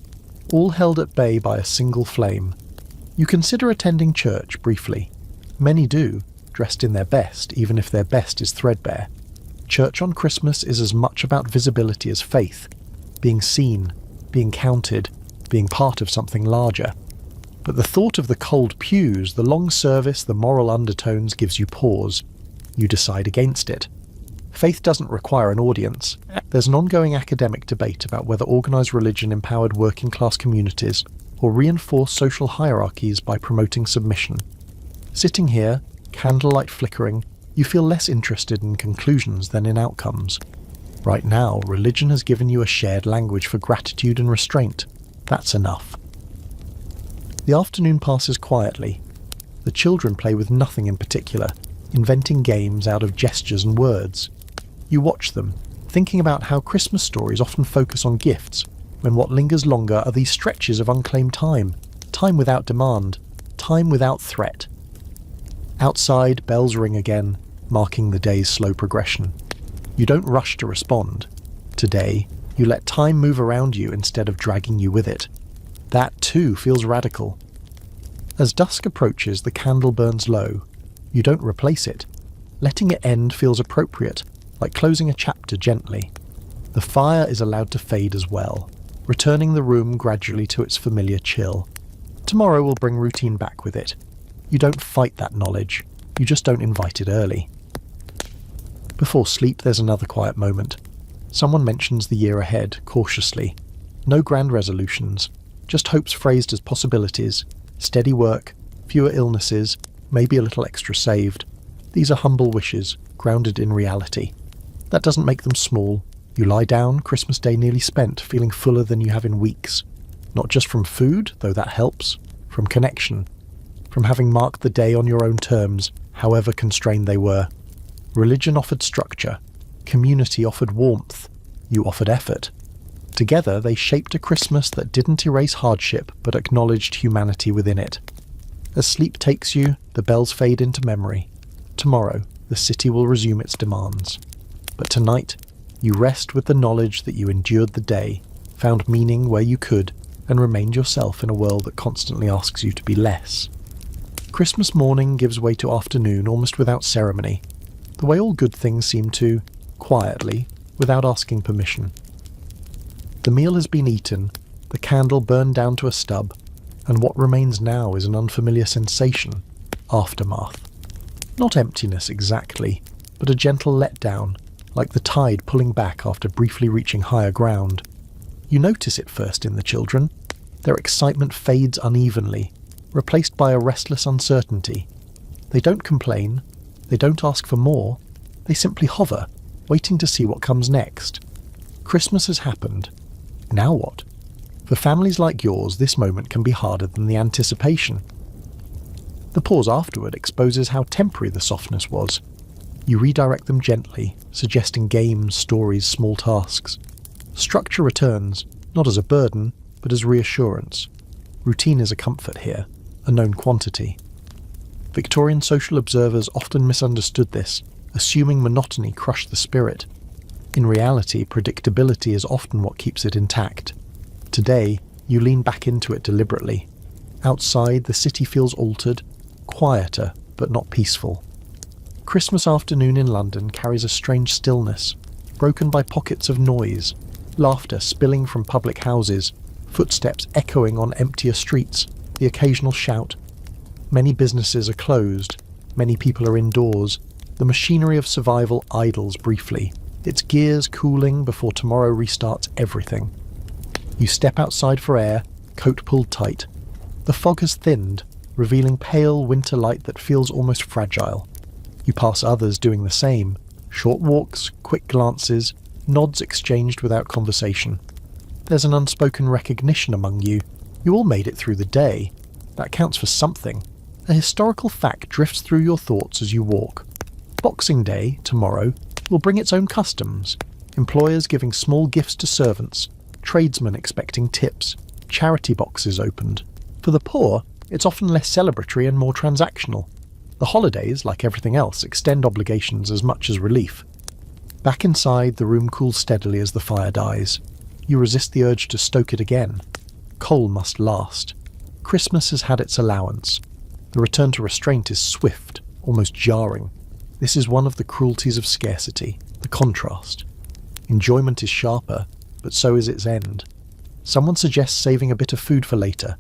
all held at bay by a single flame. You consider attending church briefly. Many do, dressed in their best, even if their best is threadbare. Church on Christmas is as much about visibility as faith, being seen, being counted, being part of something larger. But the thought of the cold pews, the long service, the moral undertones gives you pause. You decide against it. Faith doesn't require an audience. There's an ongoing academic debate about whether organised religion empowered working-class communities or reinforced social hierarchies by promoting submission. Sitting here, candlelight flickering, you feel less interested in conclusions than in outcomes. Right now, religion has given you a shared language for gratitude and restraint. That's enough. The afternoon passes quietly. The children play with nothing in particular, inventing games out of gestures and words. You watch them, thinking about how Christmas stories often focus on gifts, when what lingers longer are these stretches of unclaimed time, time without demand, time without threat. Outside, bells ring again, marking the day's slow progression. You don't rush to respond. Today, you let time move around you instead of dragging you with it. That, too, feels radical. As dusk approaches, the candle burns low. You don't replace it. Letting it end feels appropriate, like closing a chapter gently. The fire is allowed to fade as well, returning the room gradually to its familiar chill. Tomorrow will bring routine back with it. You don't fight that knowledge, you just don't invite it early. Before sleep, there's another quiet moment. Someone mentions the year ahead, cautiously. No grand resolutions, just hopes phrased as possibilities. Steady work, fewer illnesses, maybe a little extra saved. These are humble wishes, grounded in reality. That doesn't make them small. You lie down, Christmas Day nearly spent, feeling fuller than you have in weeks. Not just from food, though that helps, from connection. From having marked the day on your own terms, however constrained they were. Religion offered structure. Community offered warmth. You offered effort. Together they shaped a Christmas that didn't erase hardship, but acknowledged humanity within it. As sleep takes you, the bells fade into memory. Tomorrow, the city will resume its demands. But tonight, you rest with the knowledge that you endured the day, found meaning where you could, and remained yourself in a world that constantly asks you to be less. Christmas morning gives way to afternoon almost without ceremony, the way all good things seem to, quietly, without asking permission. The meal has been eaten, the candle burned down to a stub, and what remains now is an unfamiliar sensation, aftermath. Not emptiness exactly, but a gentle letdown, like the tide pulling back after briefly reaching higher ground. You notice it first in the children. Their excitement fades unevenly, replaced by a restless uncertainty. They don't complain, they don't ask for more, they simply hover, waiting to see what comes next. Christmas has happened. Now what? For families like yours, this moment can be harder than the anticipation. The pause afterward exposes how temporary the softness was. You redirect them gently, suggesting games, stories, small tasks. Structure returns, not as a burden, but as reassurance. Routine is a comfort here, a known quantity. Victorian social observers often misunderstood this, assuming monotony crushed the spirit. In reality, predictability is often what keeps it intact. Today, you lean back into it deliberately. Outside, the city feels altered, quieter, but not peaceful. Christmas afternoon in London carries a strange stillness, broken by pockets of noise, laughter spilling from public houses, footsteps echoing on emptier streets, the occasional shout. Many businesses are closed, many people are indoors. The machinery of survival idles briefly, its gears cooling before tomorrow restarts everything. You step outside for air, coat pulled tight. The fog has thinned, revealing pale winter light that feels almost fragile. You pass others doing the same. Short walks, quick glances, nods exchanged without conversation. There's an unspoken recognition among you. You all made it through the day. That counts for something. A historical fact drifts through your thoughts as you walk. Boxing Day, tomorrow, will bring its own customs. Employers giving small gifts to servants, tradesmen expecting tips, charity boxes opened. For the poor, it's often less celebratory and more transactional. The holidays, like everything else, extend obligations as much as relief. Back inside, the room cools steadily as the fire dies. You resist the urge to stoke it again. Coal must last. Christmas has had its allowance. The return to restraint is swift, almost jarring. This is one of the cruelties of scarcity, the contrast. Enjoyment is sharper, but so is its end. Someone suggests saving a bit of food for later.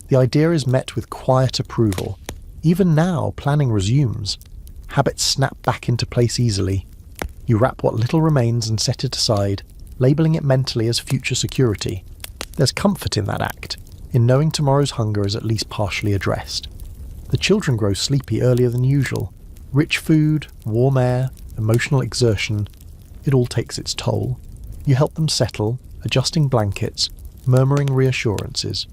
The idea is met with quiet approval. Even now, planning resumes. Habits snap back into place easily. You wrap what little remains and set it aside, labelling it mentally as future security. There's comfort in that act, in knowing tomorrow's hunger is at least partially addressed. The children grow sleepy earlier than usual. Rich food, warm air, emotional exertion, it all takes its toll. You help them settle, adjusting blankets, murmuring reassurances.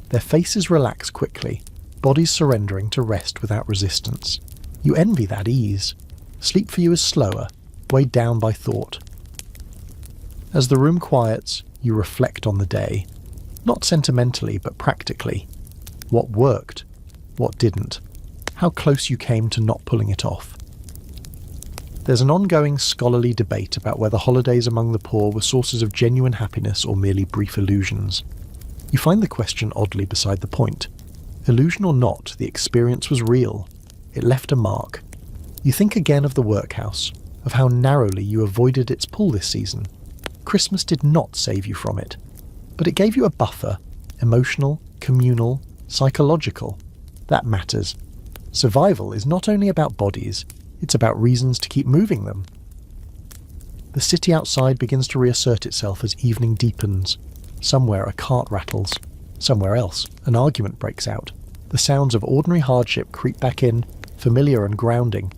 Their faces relax quickly, bodies surrendering to rest without resistance. You envy that ease. Sleep for you is slower, weighed down by thought. As the room quiets, you reflect on the day. Not sentimentally, but practically. What worked? What didn't? How close you came to not pulling it off. There's an ongoing scholarly debate about whether holidays among the poor were sources of genuine happiness or merely brief illusions. You find the question oddly beside the point. Illusion or not, the experience was real. It left a mark. You think again of the workhouse, of how narrowly you avoided its pull this season. Christmas did not save you from it, but it gave you a buffer, emotional, communal, psychological. That matters. Survival is not only about bodies, it's about reasons to keep moving them. The city outside begins to reassert itself as evening deepens. Somewhere a cart rattles. Somewhere else, an argument breaks out. The sounds of ordinary hardship creep back in, familiar and grounding.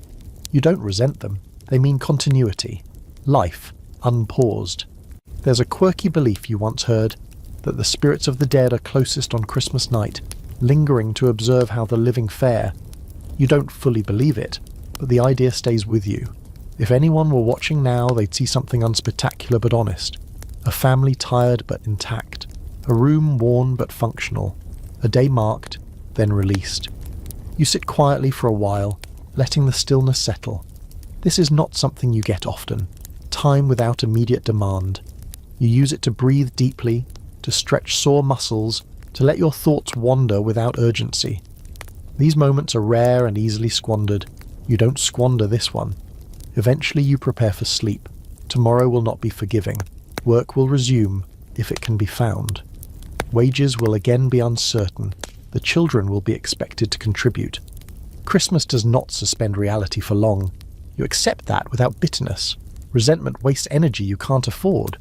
You don't resent them. They mean continuity. Life, unpaused. There's a quirky belief you once heard, that the spirits of the dead are closest on Christmas night, lingering to observe how the living fare. You don't fully believe it, but the idea stays with you. If anyone were watching now, they'd see something unspectacular but honest. A family tired but intact. A room worn but functional. A day marked, then released. You sit quietly for a while, letting the stillness settle. This is not something you get often. Time without immediate demand. You use it to breathe deeply, to stretch sore muscles, to let your thoughts wander without urgency. These moments are rare and easily squandered. You don't squander this one. Eventually you prepare for sleep. Tomorrow will not be forgiving. Work will resume, if it can be found. Wages will again be uncertain. The children will be expected to contribute. Christmas does not suspend reality for long. You accept that without bitterness. Resentment wastes energy you can't afford.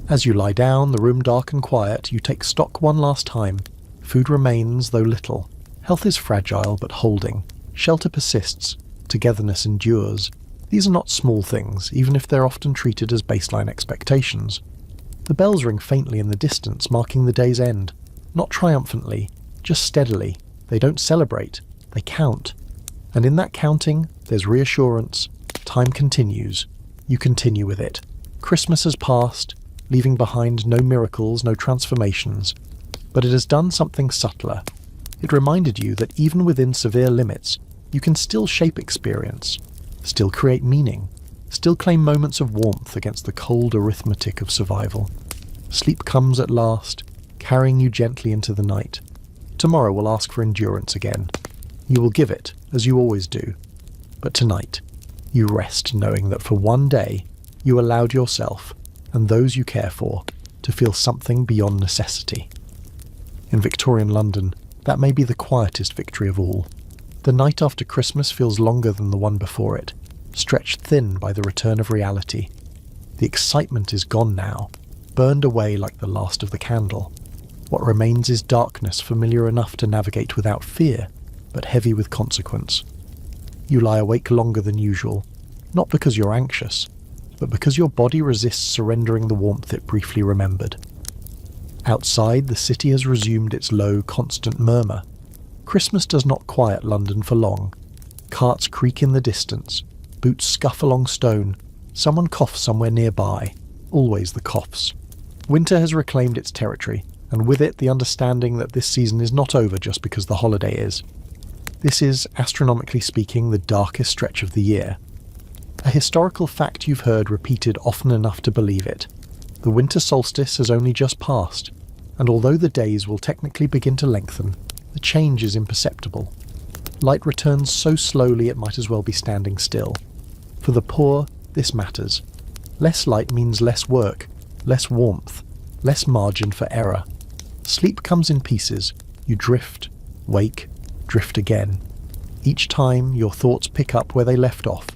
As you lie down, the room dark and quiet, you take stock one last time. Food remains, though little. Health is fragile, but holding. Shelter persists. Togetherness endures. These are not small things, even if they're often treated as baseline expectations. The bells ring faintly in the distance, marking the day's end. Not triumphantly, just steadily. They don't celebrate. They count. And in that counting, there's reassurance. Time continues. You continue with it. Christmas has passed, leaving behind no miracles, no transformations. But it has done something subtler. It reminded you that even within severe limits, you can still shape experience, still create meaning, still claim moments of warmth against the cold arithmetic of survival. Sleep comes at last, carrying you gently into the night. Tomorrow will ask for endurance again. You will give it, as you always do. But tonight, you rest knowing that for one day, you allowed yourself, and those you care for, to feel something beyond necessity. In Victorian London, that may be the quietest victory of all. The night after Christmas feels longer than the one before it, stretched thin by the return of reality. The excitement is gone now, burned away like the last of the candle. What remains is darkness familiar enough to navigate without fear, but heavy with consequence. You lie awake longer than usual, not because you're anxious, but because your body resists surrendering the warmth it briefly remembered. Outside, the city has resumed its low, constant murmur. Christmas does not quiet London for long. Carts creak in the distance, boots scuff along stone, someone coughs somewhere nearby, always the coughs. Winter has reclaimed its territory, and with it the understanding that this season is not over just because the holiday is. This is, astronomically speaking, the darkest stretch of the year. A historical fact you've heard repeated often enough to believe it. The winter solstice has only just passed, and although the days will technically begin to lengthen, the change is imperceptible. Light returns so slowly it might as well be standing still. For the poor, this matters. Less light means less work, less warmth, less margin for error. Sleep comes in pieces. You drift, wake, drift again. Each time, your thoughts pick up where they left off.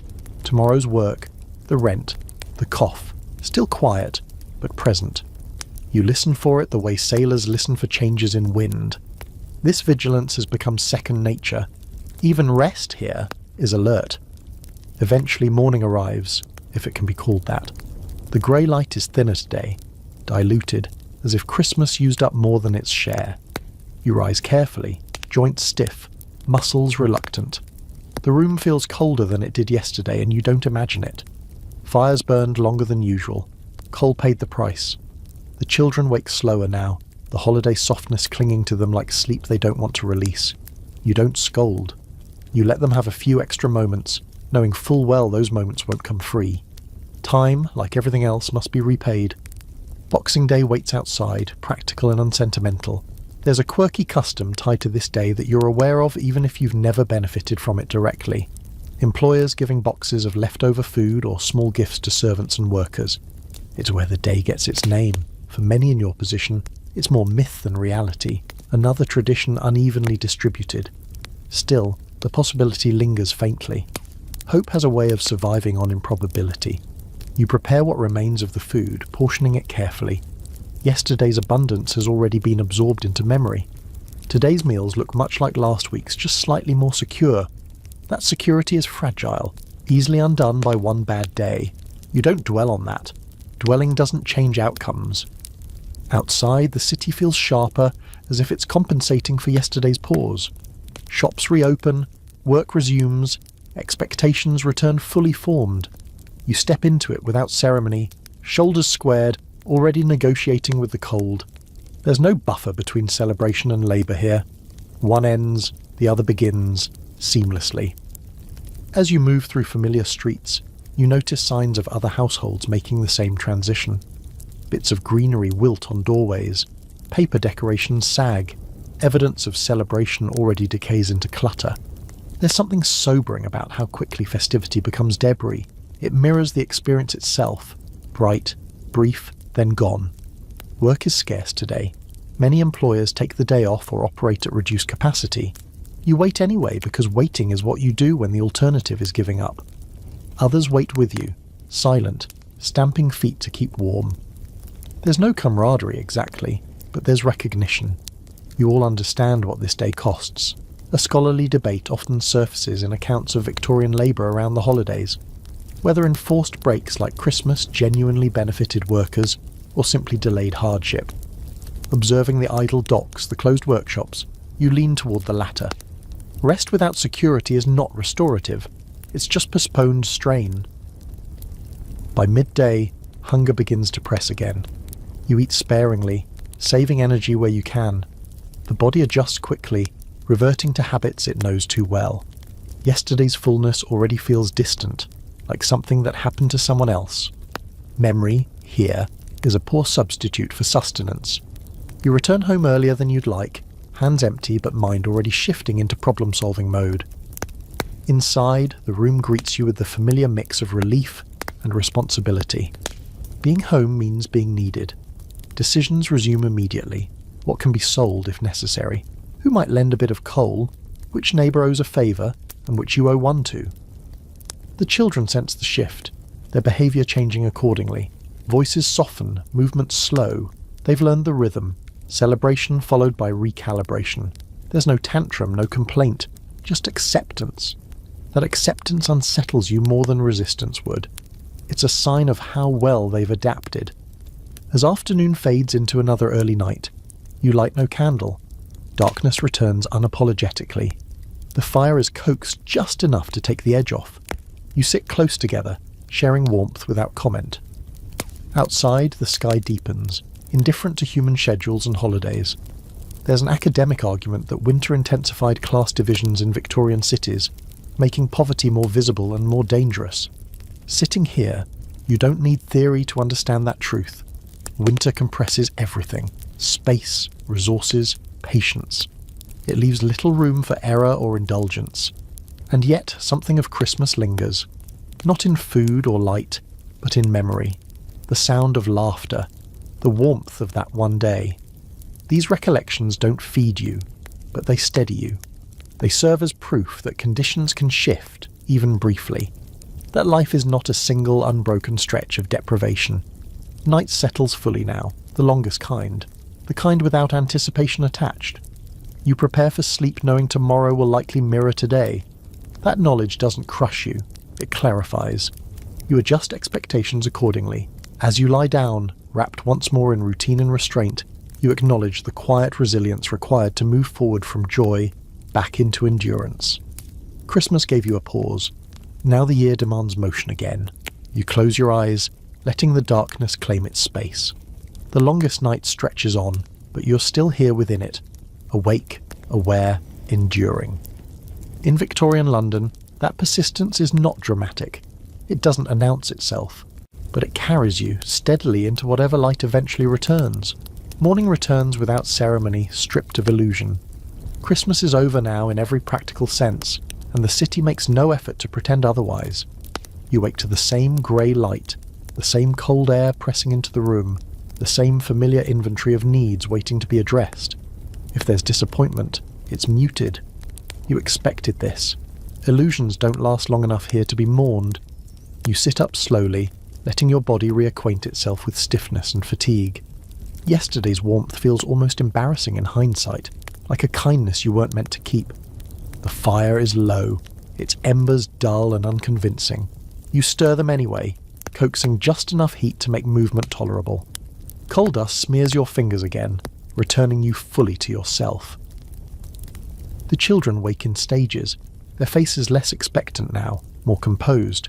Tomorrow's work, the rent, the cough, still quiet, but present. You listen for it the way sailors listen for changes in wind. This vigilance has become second nature. Even rest here is alert. Eventually morning arrives, if it can be called that. The grey light is thinner today, diluted, as if Christmas used up more than its share. You rise carefully, joints stiff, muscles reluctant. The room feels colder than it did yesterday, and you don't imagine it. Fires burned longer than usual. Coal paid the price. The children wake slower now, the holiday softness clinging to them like sleep they don't want to release. You don't scold. You let them have a few extra moments, knowing full well those moments won't come free. Time, like everything else, must be repaid. Boxing Day waits outside, practical and unsentimental. There's a quirky custom tied to this day that you're aware of even if you've never benefited from it directly. Employers giving boxes of leftover food or small gifts to servants and workers. It's where the day gets its name. For many in your position, it's more myth than reality, another tradition unevenly distributed. Still, the possibility lingers faintly. Hope has a way of surviving on improbability. You prepare what remains of the food, portioning it carefully. Yesterday's abundance has already been absorbed into memory. Today's meals look much like last week's, just slightly more secure. That security is fragile, easily undone by one bad day. You don't dwell on that. Dwelling doesn't change outcomes. Outside, the city feels sharper, as if it's compensating for yesterday's pause. Shops reopen, work resumes, expectations return fully formed. You step into it without ceremony, shoulders squared, already negotiating with the cold. There's no buffer between celebration and labour here. One ends, the other begins, seamlessly. As you move through familiar streets, you notice signs of other households making the same transition. Bits of greenery wilt on doorways, paper decorations sag, evidence of celebration already decays into clutter. There's something sobering about how quickly festivity becomes debris. It mirrors the experience itself, bright, brief, then gone. Work is scarce today. Many employers take the day off or operate at reduced capacity. You wait anyway because waiting is what you do when the alternative is giving up. Others wait with you, silent, stamping feet to keep warm. There's no camaraderie exactly, but there's recognition. You all understand what this day costs. A scholarly debate often surfaces in accounts of Victorian labour around the holidays. Whether enforced breaks like Christmas genuinely benefited workers, or simply delayed hardship. Observing the idle docks, the closed workshops, you lean toward the latter. Rest without security is not restorative. It's just postponed strain. By midday, hunger begins to press again. You eat sparingly, saving energy where you can. The body adjusts quickly, reverting to habits it knows too well. Yesterday's fullness already feels distant, like something that happened to someone else. Memory, here, is a poor substitute for sustenance. You return home earlier than you'd like, hands empty but mind already shifting into problem-solving mode. Inside, the room greets you with the familiar mix of relief and responsibility. Being home means being needed. Decisions resume immediately. What can be sold if necessary? Who might lend a bit of coal? Which neighbour owes a favour, and which you owe one to? The children sense the shift, their behaviour changing accordingly. Voices soften, movements slow. They've learned the rhythm. Celebration followed by recalibration. There's no tantrum, no complaint, just acceptance. That acceptance unsettles you more than resistance would. It's a sign of how well they've adapted. As afternoon fades into another early night, you light no candle. Darkness returns unapologetically. The fire is coaxed just enough to take the edge off. You sit close together, sharing warmth without comment. Outside, the sky deepens, indifferent to human schedules and holidays. There's an academic argument that winter intensified class divisions in Victorian cities, making poverty more visible and more dangerous. Sitting here, you don't need theory to understand that truth. Winter compresses everything: space, resources, patience. It leaves little room for error or indulgence. And yet something of Christmas lingers. Not in food or light, but in memory. The sound of laughter. The warmth of that one day. These recollections don't feed you, but they steady you. They serve as proof that conditions can shift, even briefly. That life is not a single unbroken stretch of deprivation. Night settles fully now, the longest kind. The kind without anticipation attached. You prepare for sleep knowing tomorrow will likely mirror today. That knowledge doesn't crush you, it clarifies. You adjust expectations accordingly. As you lie down, wrapped once more in routine and restraint, you acknowledge the quiet resilience required to move forward from joy back into endurance. Christmas gave you a pause. Now the year demands motion again. You close your eyes, letting the darkness claim its space. The longest night stretches on, but you're still here within it, awake, aware, enduring. In Victorian London, that persistence is not dramatic. It doesn't announce itself, but it carries you steadily into whatever light eventually returns. Morning returns without ceremony, stripped of illusion. Christmas is over now in every practical sense, and the city makes no effort to pretend otherwise. You wake to the same grey light, the same cold air pressing into the room, the same familiar inventory of needs waiting to be addressed. If there's disappointment, it's muted. You expected this. Illusions don't last long enough here to be mourned. You sit up slowly, letting your body reacquaint itself with stiffness and fatigue. Yesterday's warmth feels almost embarrassing in hindsight, like a kindness you weren't meant to keep. The fire is low, its embers dull and unconvincing. You stir them anyway, coaxing just enough heat to make movement tolerable. Coal dust smears your fingers again, returning you fully to yourself. The children wake in stages, their faces less expectant now, more composed.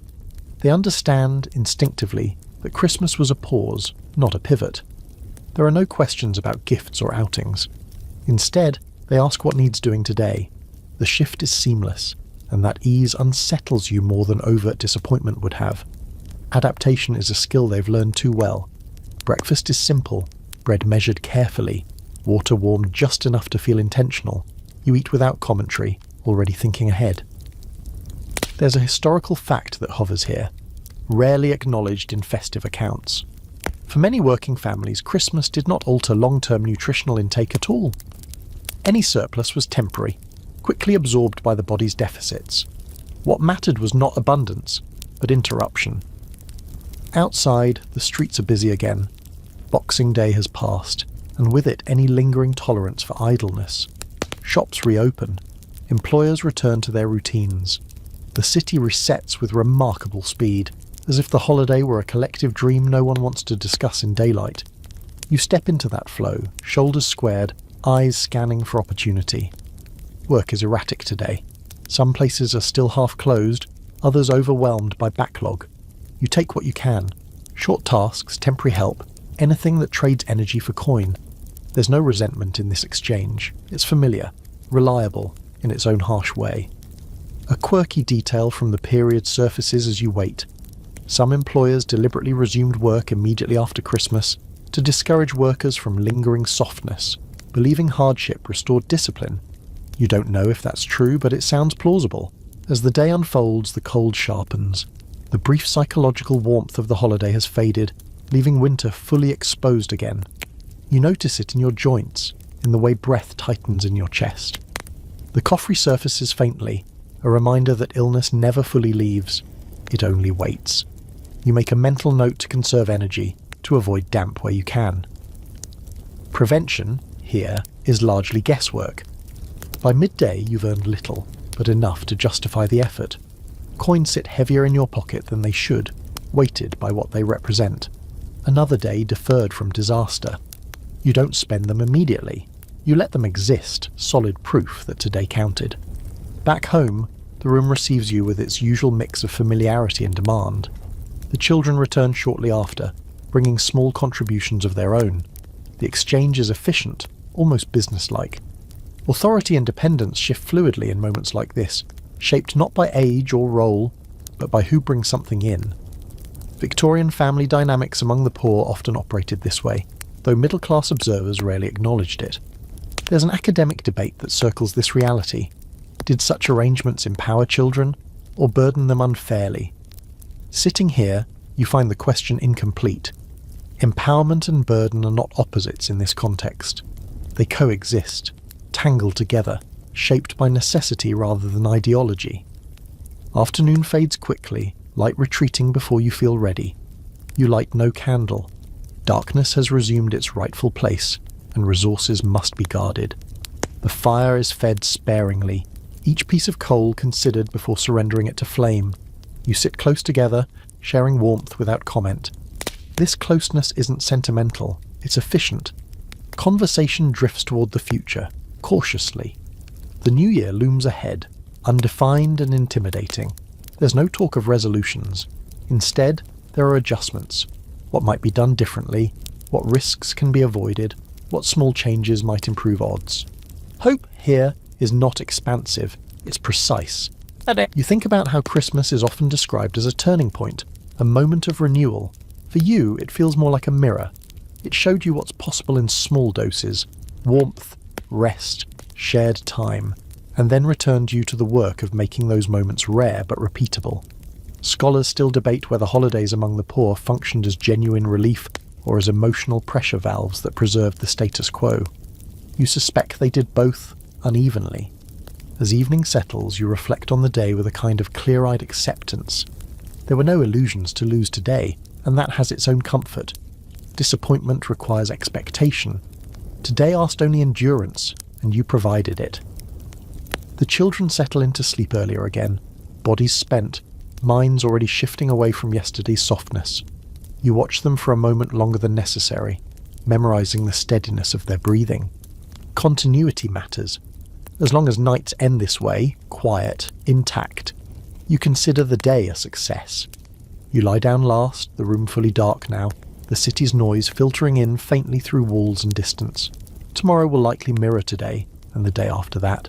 They understand, instinctively, that Christmas was a pause, not a pivot. There are no questions about gifts or outings. Instead, they ask what needs doing today. The shift is seamless, and that ease unsettles you more than overt disappointment would have. Adaptation is a skill they've learned too well. Breakfast is simple, bread measured carefully, water warmed just enough to feel intentional. You eat without commentary, already thinking ahead. There's a historical fact that hovers here, rarely acknowledged in festive accounts. For many working families, Christmas did not alter long-term nutritional intake at all. Any surplus was temporary, quickly absorbed by the body's deficits. What mattered was not abundance, but interruption. Outside, the streets are busy again. Boxing Day has passed, and with it any lingering tolerance for idleness. Shops reopen. Employers return to their routines. The city resets with remarkable speed, as if the holiday were a collective dream no one wants to discuss in daylight. You step into that flow, shoulders squared, eyes scanning for opportunity. Work is erratic today. Some places are still half closed, others overwhelmed by backlog. You take what you can. Short tasks, temporary help, anything that trades energy for coin. There's no resentment in this exchange. It's familiar, reliable, in its own harsh way. A quirky detail from the period surfaces as you wait. Some employers deliberately resumed work immediately after Christmas to discourage workers from lingering softness, believing hardship restored discipline. You don't know if that's true, but it sounds plausible. As the day unfolds, the cold sharpens. The brief psychological warmth of the holiday has faded, leaving winter fully exposed again. You notice it in your joints, in the way breath tightens in your chest. The cough resurfaces faintly, a reminder that illness never fully leaves. It only waits. You make a mental note to conserve energy, to avoid damp where you can. Prevention, here, is largely guesswork. By midday you've earned little, but enough to justify the effort. Coins sit heavier in your pocket than they should, weighted by what they represent. Another day deferred from disaster. You don't spend them immediately. You let them exist, solid proof that today counted. Back home, the room receives you with its usual mix of familiarity and demand. The children return shortly after, bringing small contributions of their own. The exchange is efficient, almost businesslike. Authority and dependence shift fluidly in moments like this, shaped not by age or role, but by who brings something in. Victorian family dynamics among the poor often operated this way, though middle-class observers rarely acknowledged it. There's an academic debate that circles this reality. Did such arrangements empower children, or burden them unfairly? Sitting here, you find the question incomplete. Empowerment and burden are not opposites in this context. They coexist, tangled together, shaped by necessity rather than ideology. Afternoon fades quickly, light retreating before you feel ready. You light no candle. Darkness has resumed its rightful place, and resources must be guarded. The fire is fed sparingly, each piece of coal considered before surrendering it to flame. You sit close together, sharing warmth without comment. This closeness isn't sentimental, it's efficient. Conversation drifts toward the future, cautiously. The new year looms ahead, undefined and intimidating. There's no talk of resolutions. Instead, there are adjustments. What might be done differently, what risks can be avoided, what small changes might improve odds. Hope here is not expansive, it's precise. You think about how Christmas is often described as a turning point, a moment of renewal. For you, it feels more like a mirror. It showed you what's possible in small doses, warmth, rest, shared time, and then returned you to the work of making those moments rare but repeatable. Scholars still debate whether holidays among the poor functioned as genuine relief or as emotional pressure valves that preserved the status quo. You suspect they did both, unevenly. As evening settles, you reflect on the day with a kind of clear-eyed acceptance. There were no illusions to lose today, and that has its own comfort. Disappointment requires expectation. Today asked only endurance, and you provided it. The children settle into sleep earlier again, bodies spent, minds already shifting away from yesterday's softness. You watch them for a moment longer than necessary, memorizing the steadiness of their breathing. Continuity matters. As long as nights end this way, quiet, intact, you consider the day a success. You lie down last, the room fully dark now, the city's noise filtering in faintly through walls and distance. Tomorrow will likely mirror today, and the day after that.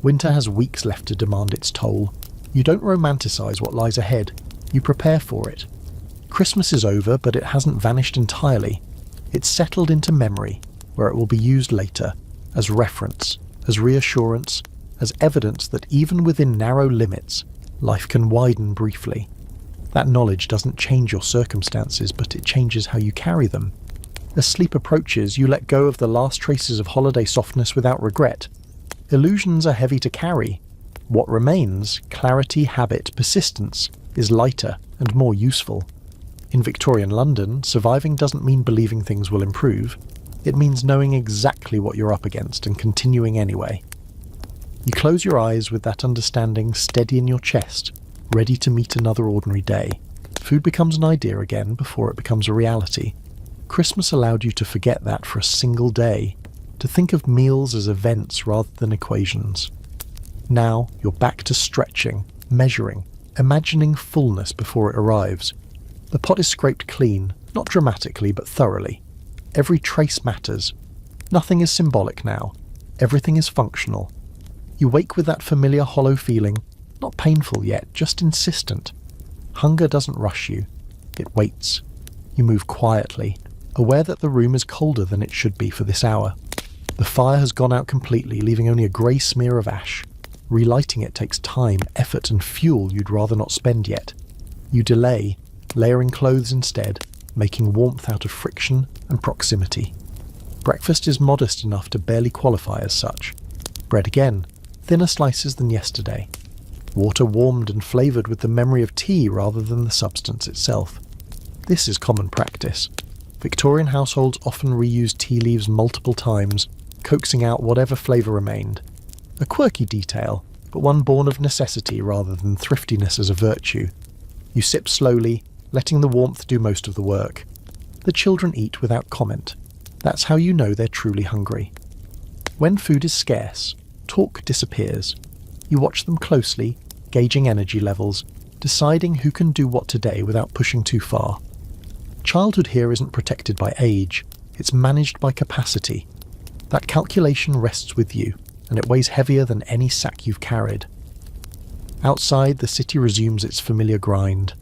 Winter has weeks left to demand its toll. You don't romanticize what lies ahead, you prepare for it. Christmas is over, but it hasn't vanished entirely. It's settled into memory, where it will be used later, as reference, as reassurance, as evidence that even within narrow limits, life can widen briefly. That knowledge doesn't change your circumstances, but it changes how you carry them. As sleep approaches, you let go of the last traces of holiday softness without regret. Illusions are heavy to carry. What remains, clarity, habit, persistence, is lighter and more useful. In Victorian London, surviving doesn't mean believing things will improve. It means knowing exactly what you're up against and continuing anyway. You close your eyes with that understanding steady in your chest, ready to meet another ordinary day. Food becomes an idea again before it becomes a reality. Christmas allowed you to forget that for a single day, to think of meals as events rather than equations. Now you're back to stretching, measuring, imagining fullness before it arrives. The pot is scraped clean, not dramatically but thoroughly. Every trace matters. Nothing is symbolic now. Everything is functional. You wake with that familiar hollow feeling, not painful yet, just insistent. Hunger doesn't rush you. It waits. You move quietly, aware that the room is colder than it should be for this hour. The fire has gone out completely, leaving only a grey smear of ash. Relighting it takes time, effort and fuel you'd rather not spend yet. You delay, layering clothes instead, making warmth out of friction and proximity. Breakfast is modest enough to barely qualify as such. Bread again, thinner slices than yesterday. Water warmed and flavoured with the memory of tea rather than the substance itself. This is common practice. Victorian households often reused tea leaves multiple times, coaxing out whatever flavour remained. A quirky detail, but one born of necessity rather than thriftiness as a virtue. You sip slowly, letting the warmth do most of the work. The children eat without comment. That's how you know they're truly hungry. When food is scarce, talk disappears. You watch them closely, gauging energy levels, deciding who can do what today without pushing too far. Childhood here isn't protected by age, it's managed by capacity. That calculation rests with you, and it weighs heavier than any sack you've carried. Outside, the city resumes its familiar grind.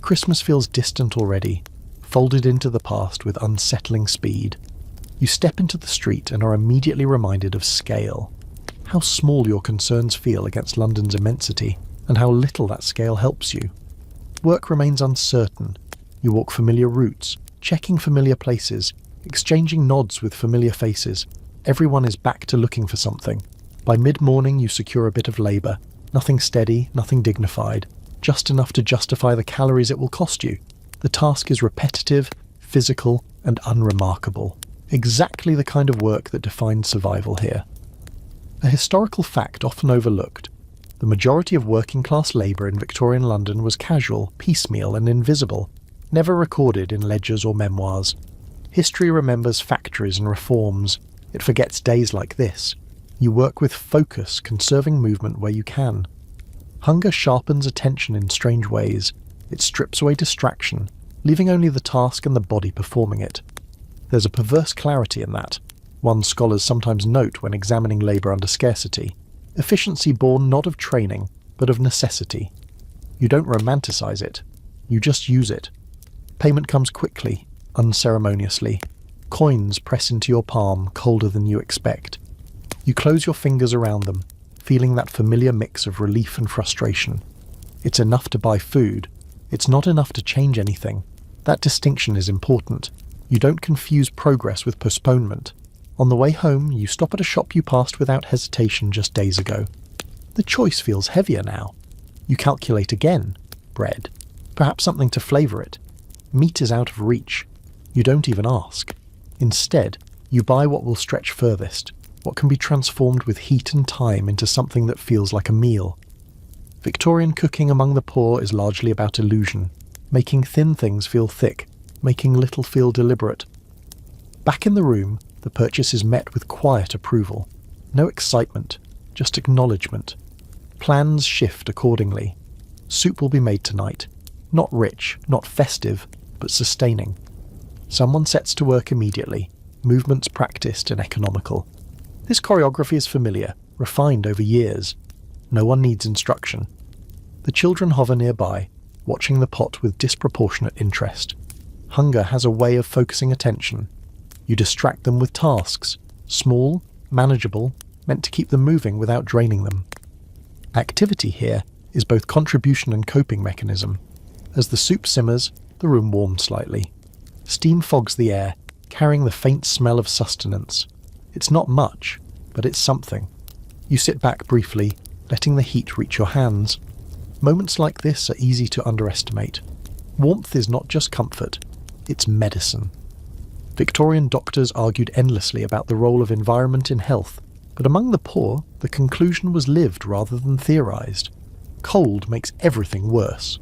Christmas feels distant already, folded into the past with unsettling speed. You step into the street and are immediately reminded of scale. How small your concerns feel against London's immensity, and how little that scale helps you. Work remains uncertain. You walk familiar routes, checking familiar places, exchanging nods with familiar faces. Everyone is back to looking for something. By mid-morning you secure a bit of labour. Nothing steady, nothing dignified, just enough to justify the calories it will cost you. The task is repetitive, physical, and unremarkable. Exactly the kind of work that defines survival here. A historical fact often overlooked. The majority of working-class labour in Victorian London was casual, piecemeal, and invisible, never recorded in ledgers or memoirs. History remembers factories and reforms. It forgets days like this. You work with focus, conserving movement where you can. Hunger sharpens attention in strange ways. It strips away distraction, leaving only the task and the body performing it. There's a perverse clarity in that, one scholars sometimes note when examining labour under scarcity. Efficiency born not of training, but of necessity. You don't romanticize it, you just use it. Payment comes quickly, unceremoniously. Coins press into your palm, colder than you expect. You close your fingers around them, feeling that familiar mix of relief and frustration. It's enough to buy food. It's not enough to change anything. That distinction is important. You don't confuse progress with postponement. On the way home, you stop at a shop you passed without hesitation just days ago. The choice feels heavier now. You calculate again. Bread. Perhaps something to flavour it. Meat is out of reach. You don't even ask. Instead, you buy what will stretch furthest, what can be transformed with heat and time into something that feels like a meal. Victorian cooking among the poor is largely about illusion, making thin things feel thick, making little feel deliberate. Back in the room, the purchase is met with quiet approval. No excitement, just acknowledgement. Plans shift accordingly. Soup will be made tonight. Not rich, not festive, but sustaining. Someone sets to work immediately, movements practiced and economical. This choreography is familiar, refined over years. No one needs instruction. The children hover nearby, watching the pot with disproportionate interest. Hunger has a way of focusing attention. You distract them with tasks, small, manageable, meant to keep them moving without draining them. Activity here is both contribution and coping mechanism. As the soup simmers, the room warms slightly. Steam fogs the air, carrying the faint smell of sustenance. It's not much, but it's something. You sit back briefly, letting the heat reach your hands. Moments like this are easy to underestimate. Warmth is not just comfort, it's medicine. Victorian doctors argued endlessly about the role of environment in health, but among the poor, the conclusion was lived rather than theorised. Cold makes everything worse.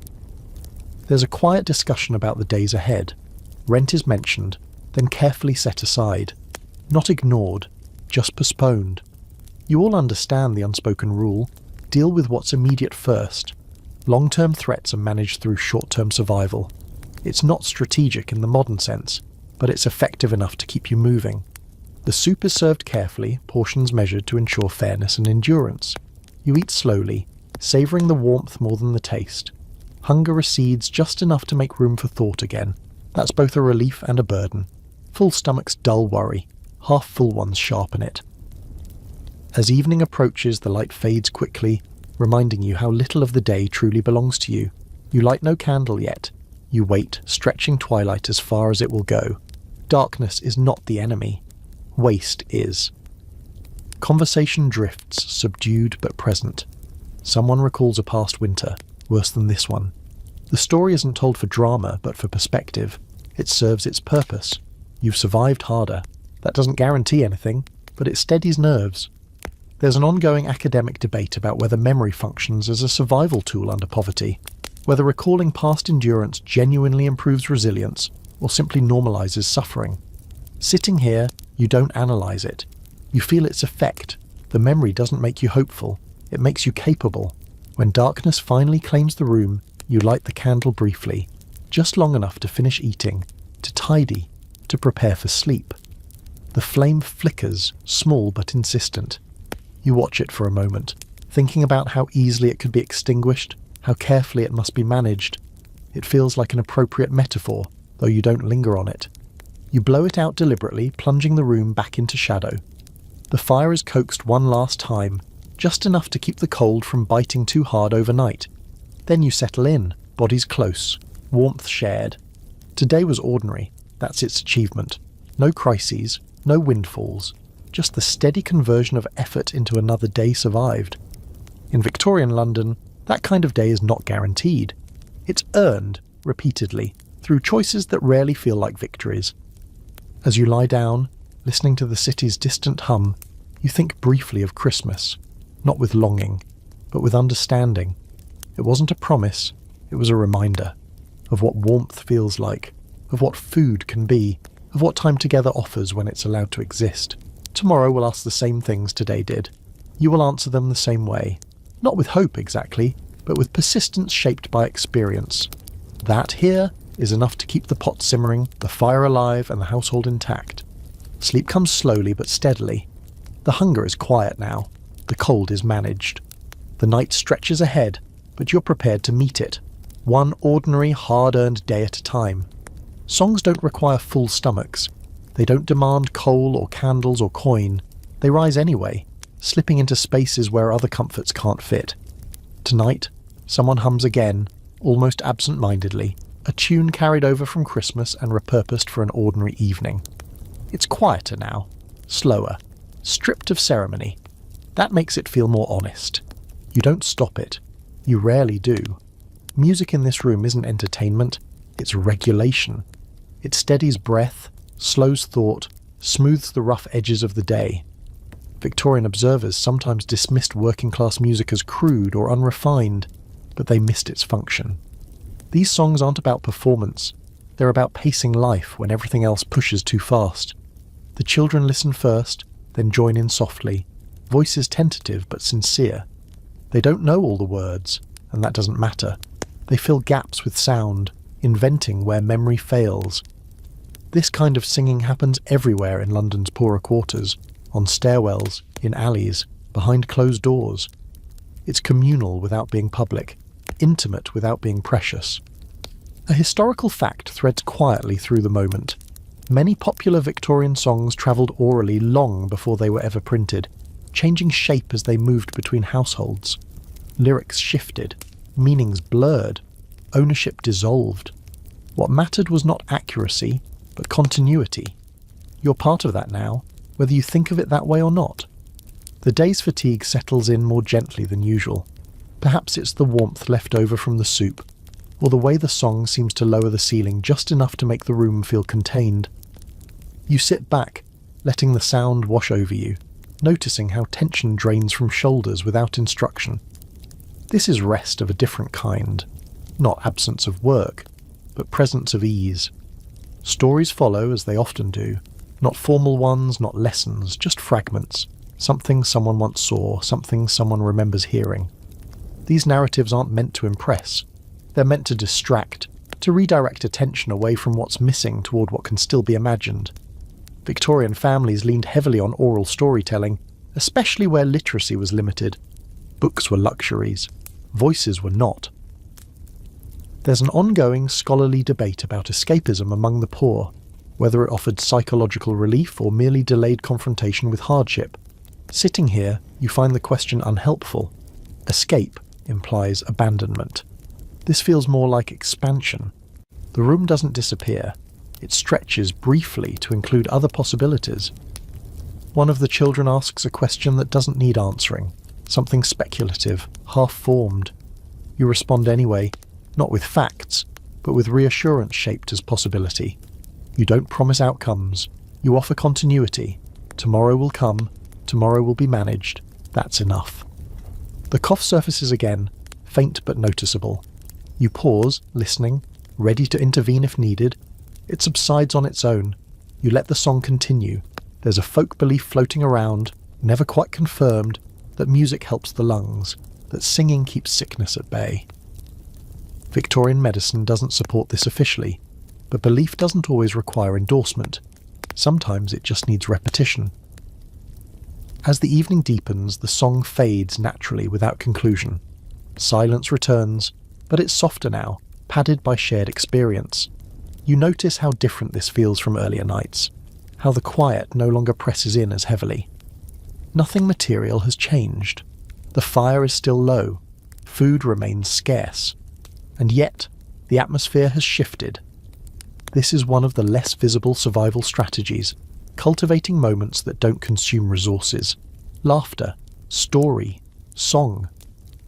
There's a quiet discussion about the days ahead. Rent is mentioned, then carefully set aside. Not ignored, just postponed. You all understand the unspoken rule. Deal with what's immediate first. Long-term threats are managed through short-term survival. It's not strategic in the modern sense, but it's effective enough to keep you moving. The soup is served carefully, portions measured to ensure fairness and endurance. You eat slowly, savouring the warmth more than the taste. Hunger recedes just enough to make room for thought again. That's both a relief and a burden. Full stomachs dull worry, half-full ones sharpen it. As evening approaches, the light fades quickly, reminding you how little of the day truly belongs to you. You light no candle yet. You wait, stretching twilight as far as it will go. Darkness is not the enemy. Waste is. Conversation drifts, subdued but present. Someone recalls a past winter, worse than this one. The story isn't told for drama, but for perspective. It serves its purpose. You've survived harder. That doesn't guarantee anything, but it steadies nerves. There's an ongoing academic debate about whether memory functions as a survival tool under poverty, whether recalling past endurance genuinely improves resilience or simply normalizes suffering. Sitting here, you don't analyze it. You feel its effect. The memory doesn't make you hopeful. It makes you capable. When darkness finally claims the room, you light the candle briefly, just long enough to finish eating, to tidy, to prepare for sleep. The flame flickers, small but insistent. You watch it for a moment, thinking about how easily it could be extinguished, how carefully it must be managed. It feels like an appropriate metaphor, though you don't linger on it. You blow it out deliberately, plunging the room back into shadow. The fire is coaxed one last time, just enough to keep the cold from biting too hard overnight. Then you settle in, bodies close, warmth shared. Today was ordinary, that's its achievement. No crises, no windfalls, just the steady conversion of effort into another day survived. In Victorian London, that kind of day is not guaranteed. It's earned, repeatedly, through choices that rarely feel like victories. As you lie down, listening to the city's distant hum, you think briefly of Christmas, not with longing, but with understanding. It wasn't a promise, it was a reminder of what warmth feels like, of what food can be, of what time together offers when it's allowed to exist. Tomorrow will ask the same things today did. You will answer them the same way. Not with hope exactly, but with persistence shaped by experience. That here is enough to keep the pot simmering, the fire alive, and the household intact. Sleep comes slowly but steadily. The hunger is quiet now. The cold is managed. The night stretches ahead, but you're prepared to meet it. One ordinary, hard-earned day at a time. Songs don't require full stomachs. They don't demand coal or candles or coin. They rise anyway, slipping into spaces where other comforts can't fit. Tonight, someone hums again, almost absent-mindedly, a tune carried over from Christmas and repurposed for an ordinary evening. It's quieter now, slower, stripped of ceremony. That makes it feel more honest. You don't stop it. You rarely do. Music in this room isn't entertainment, it's regulation. It steadies breath, slows thought, smooths the rough edges of the day. Victorian observers sometimes dismissed working-class music as crude or unrefined, but they missed its function. These songs aren't about performance. They're about pacing life when everything else pushes too fast. The children listen first, then join in softly, voices tentative but sincere. They don't know all the words, and that doesn't matter. They fill gaps with sound, inventing where memory fails. This kind of singing happens everywhere in London's poorer quarters, on stairwells, in alleys, behind closed doors. It's communal without being public, intimate without being precious. A historical fact threads quietly through the moment. Many popular Victorian songs travelled orally long before they were ever printed, changing shape as they moved between households. Lyrics shifted, meanings blurred, ownership dissolved. What mattered was not accuracy, but continuity. You're part of that now, whether you think of it that way or not. The day's fatigue settles in more gently than usual. Perhaps it's the warmth left over from the soup, or the way the song seems to lower the ceiling just enough to make the room feel contained. You sit back, letting the sound wash over you, noticing how tension drains from shoulders without instruction. This is rest of a different kind. Not absence of work, but presence of ease. Stories follow, as they often do. Not formal ones, not lessons, just fragments. Something someone once saw, something someone remembers hearing. These narratives aren't meant to impress. They're meant to distract, to redirect attention away from what's missing toward what can still be imagined. Victorian families leaned heavily on oral storytelling, especially where literacy was limited. Books were luxuries. Voices were not. There's an ongoing scholarly debate about escapism among the poor, whether it offered psychological relief or merely delayed confrontation with hardship. Sitting here, you find the question unhelpful. Escape implies abandonment. This feels more like expansion. The room doesn't disappear. It stretches briefly to include other possibilities. One of the children asks a question that doesn't need answering, something speculative, half-formed. You respond anyway, not with facts, but with reassurance shaped as possibility. You don't promise outcomes. You offer continuity. Tomorrow will come. Tomorrow will be managed. That's enough. The cough surfaces again, faint but noticeable. You pause, listening, ready to intervene if needed. It subsides on its own. You let the song continue. There's a folk belief floating around, never quite confirmed, that music helps the lungs, that singing keeps sickness at bay. Victorian medicine doesn't support this officially, but belief doesn't always require endorsement. Sometimes it just needs repetition. As the evening deepens, the song fades naturally without conclusion. Silence returns, but it's softer now, padded by shared experience. You notice how different this feels from earlier nights, how the quiet no longer presses in as heavily. Nothing material has changed. The fire is still low, food remains scarce, and yet the atmosphere has shifted. This is one of the less visible survival strategies, cultivating moments that don't consume resources. Laughter, story, song.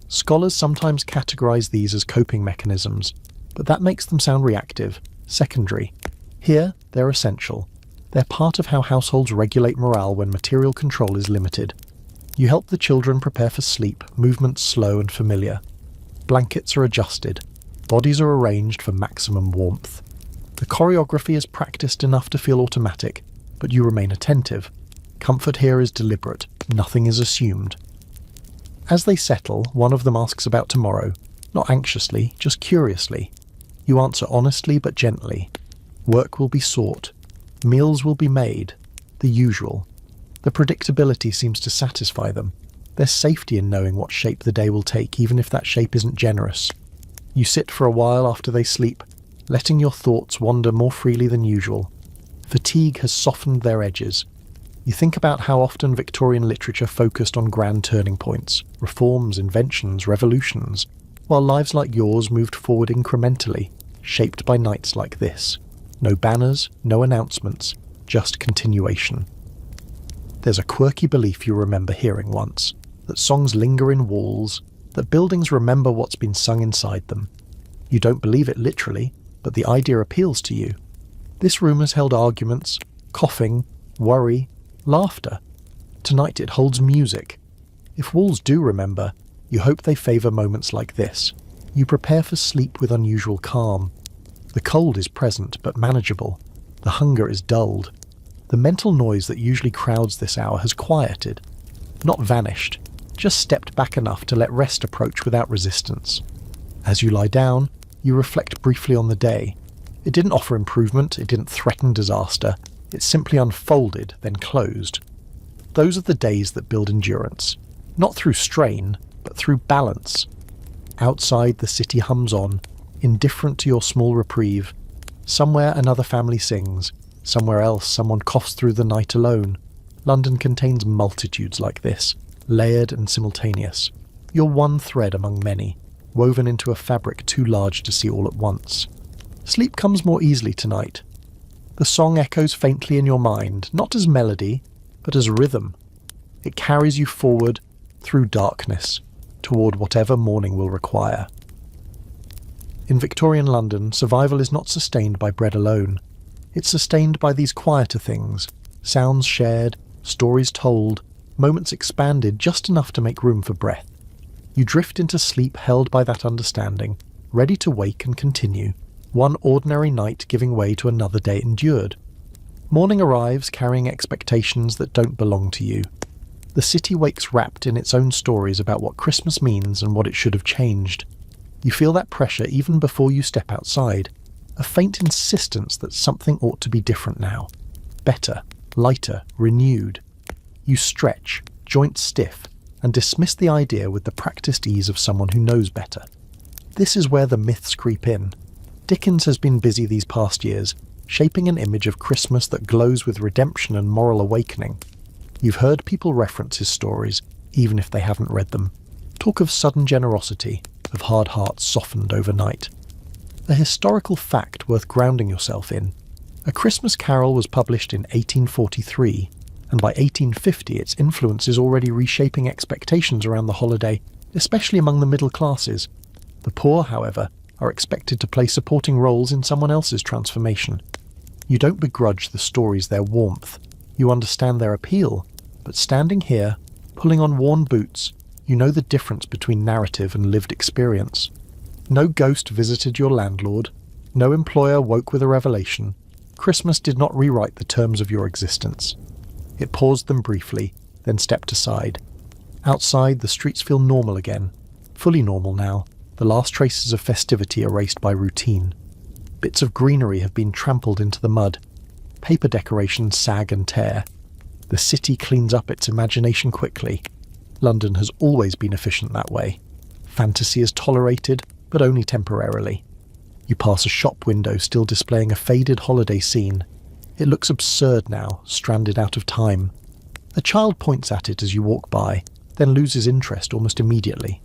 Scholars sometimes categorize these as coping mechanisms, but that makes them sound reactive, secondary. Here, they're essential. They're part of how households regulate morale when material control is limited. You help the children prepare for sleep, movements slow and familiar. Blankets are adjusted. Bodies are arranged for maximum warmth. The choreography is practiced enough to feel automatic, but you remain attentive. Comfort here is deliberate. Nothing is assumed. As they settle, one of them asks about tomorrow, not anxiously, just curiously. You answer honestly but gently. Work will be sought. Meals will be made. The usual. The predictability seems to satisfy them. There's safety in knowing what shape the day will take, even if that shape isn't generous. You sit for a while after they sleep, letting your thoughts wander more freely than usual. Fatigue has softened their edges. You think about how often Victorian literature focused on grand turning points, reforms, inventions, revolutions, while lives like yours moved forward incrementally, shaped by nights like this. No banners, no announcements, just continuation. There's a quirky belief you remember hearing once, that songs linger in walls, that buildings remember what's been sung inside them. You don't believe it literally, but the idea appeals to you. This room has held arguments, coughing, worry, laughter. Tonight it holds music. If walls do remember, you hope they favour moments like this. You prepare for sleep with unusual calm. The cold is present but manageable. The hunger is dulled. The mental noise that usually crowds this hour has quieted. Not vanished, just stepped back enough to let rest approach without resistance. As you lie down, you reflect briefly on the day. It didn't offer improvement, it didn't threaten disaster. It simply unfolded, then closed. Those are the days that build endurance. Not through strain, but through balance. Outside, the city hums on, indifferent to your small reprieve. Somewhere another family sings. Somewhere else someone coughs through the night alone. London contains multitudes like this, layered and simultaneous. You're one thread among many, woven into a fabric too large to see all at once. Sleep comes more easily tonight. The song echoes faintly in your mind, not as melody, but as rhythm. It carries you forward, through darkness, toward whatever morning will require. In Victorian London, survival is not sustained by bread alone. It's sustained by these quieter things, sounds shared, stories told, moments expanded just enough to make room for breath. You drift into sleep held by that understanding, ready to wake and continue, one ordinary night giving way to another day endured. Morning arrives carrying expectations that don't belong to you. The city wakes wrapped in its own stories about what Christmas means and what it should have changed. You feel that pressure even before you step outside, a faint insistence that something ought to be different now. Better, lighter, renewed. You stretch, joints stiff, and dismiss the idea with the practiced ease of someone who knows better. This is where the myths creep in. Dickens has been busy these past years, shaping an image of Christmas that glows with redemption and moral awakening. You've heard people reference his stories, even if they haven't read them. Talk of sudden generosity, of hard hearts softened overnight. A historical fact worth grounding yourself in. A Christmas Carol was published in 1843, and by 1850 its influence is already reshaping expectations around the holiday, especially among the middle classes. The poor, however, are expected to play supporting roles in someone else's transformation. You don't begrudge the stories their warmth. You understand their appeal, but standing here, Pulling on worn boots, you know the difference between narrative and lived experience. No ghost visited your landlord. No employer woke with a revelation. Christmas did not rewrite the terms of your existence. It paused them briefly, then stepped aside. Outside, the streets feel normal again. Fully normal now, the last traces of festivity erased by routine. Bits of greenery have been trampled into the mud. Paper decorations sag and tear. The city cleans up its imagination quickly. London has always been efficient that way. Fantasy is tolerated, but only temporarily. You pass a shop window still displaying a faded holiday scene. It looks absurd now, stranded out of time. A child points at it as you walk by, then loses interest almost immediately.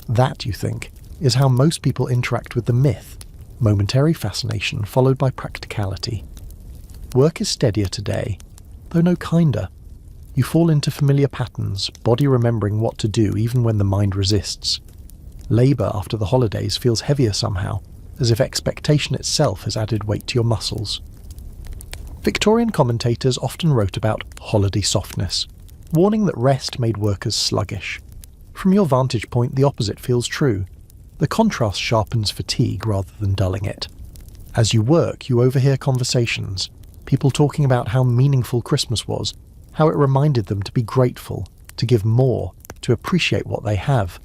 That, you think, is how most people interact with the myth. Momentary fascination followed by practicality. Work is steadier today, though no kinder. You fall into familiar patterns, body remembering what to do even when the mind resists. Labour after the holidays feels heavier somehow, as if expectation itself has added weight to your muscles. Victorian commentators often wrote about holiday softness, warning that rest made workers sluggish. From your vantage point, the opposite feels true. The contrast sharpens fatigue rather than dulling it. As you work, you overhear conversations, people talking about how meaningful Christmas was, how it reminded them to be grateful, to give more, to appreciate what they have.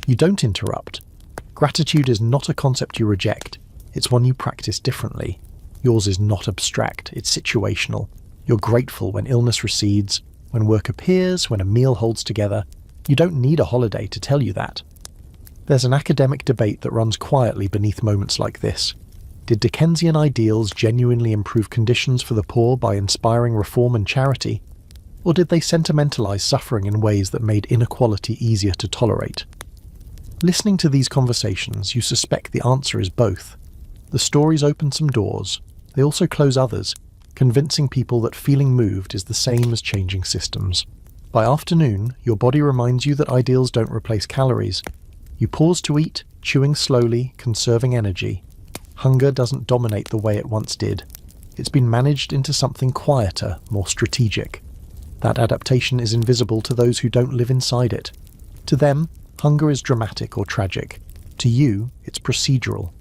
You don't interrupt. Gratitude is not a concept you reject, it's one you practice differently. Yours is not abstract, it's situational. You're grateful when illness recedes, when work appears, when a meal holds together. You don't need a holiday to tell you that. There's an academic debate that runs quietly beneath moments like this. Did Dickensian ideals genuinely improve conditions for the poor by inspiring reform and charity? Or did they sentimentalize suffering in ways that made inequality easier to tolerate? Listening to these conversations, you suspect the answer is both. The stories open some doors. They also close others, convincing people that feeling moved is the same as changing systems. By afternoon, your body reminds you that ideals don't replace calories. You pause to eat, chewing slowly, conserving energy. Hunger doesn't dominate the way it once did. It's been managed into something quieter, more strategic. That adaptation is invisible to those who don't live inside it. To them, hunger is dramatic or tragic. To you, it's procedural.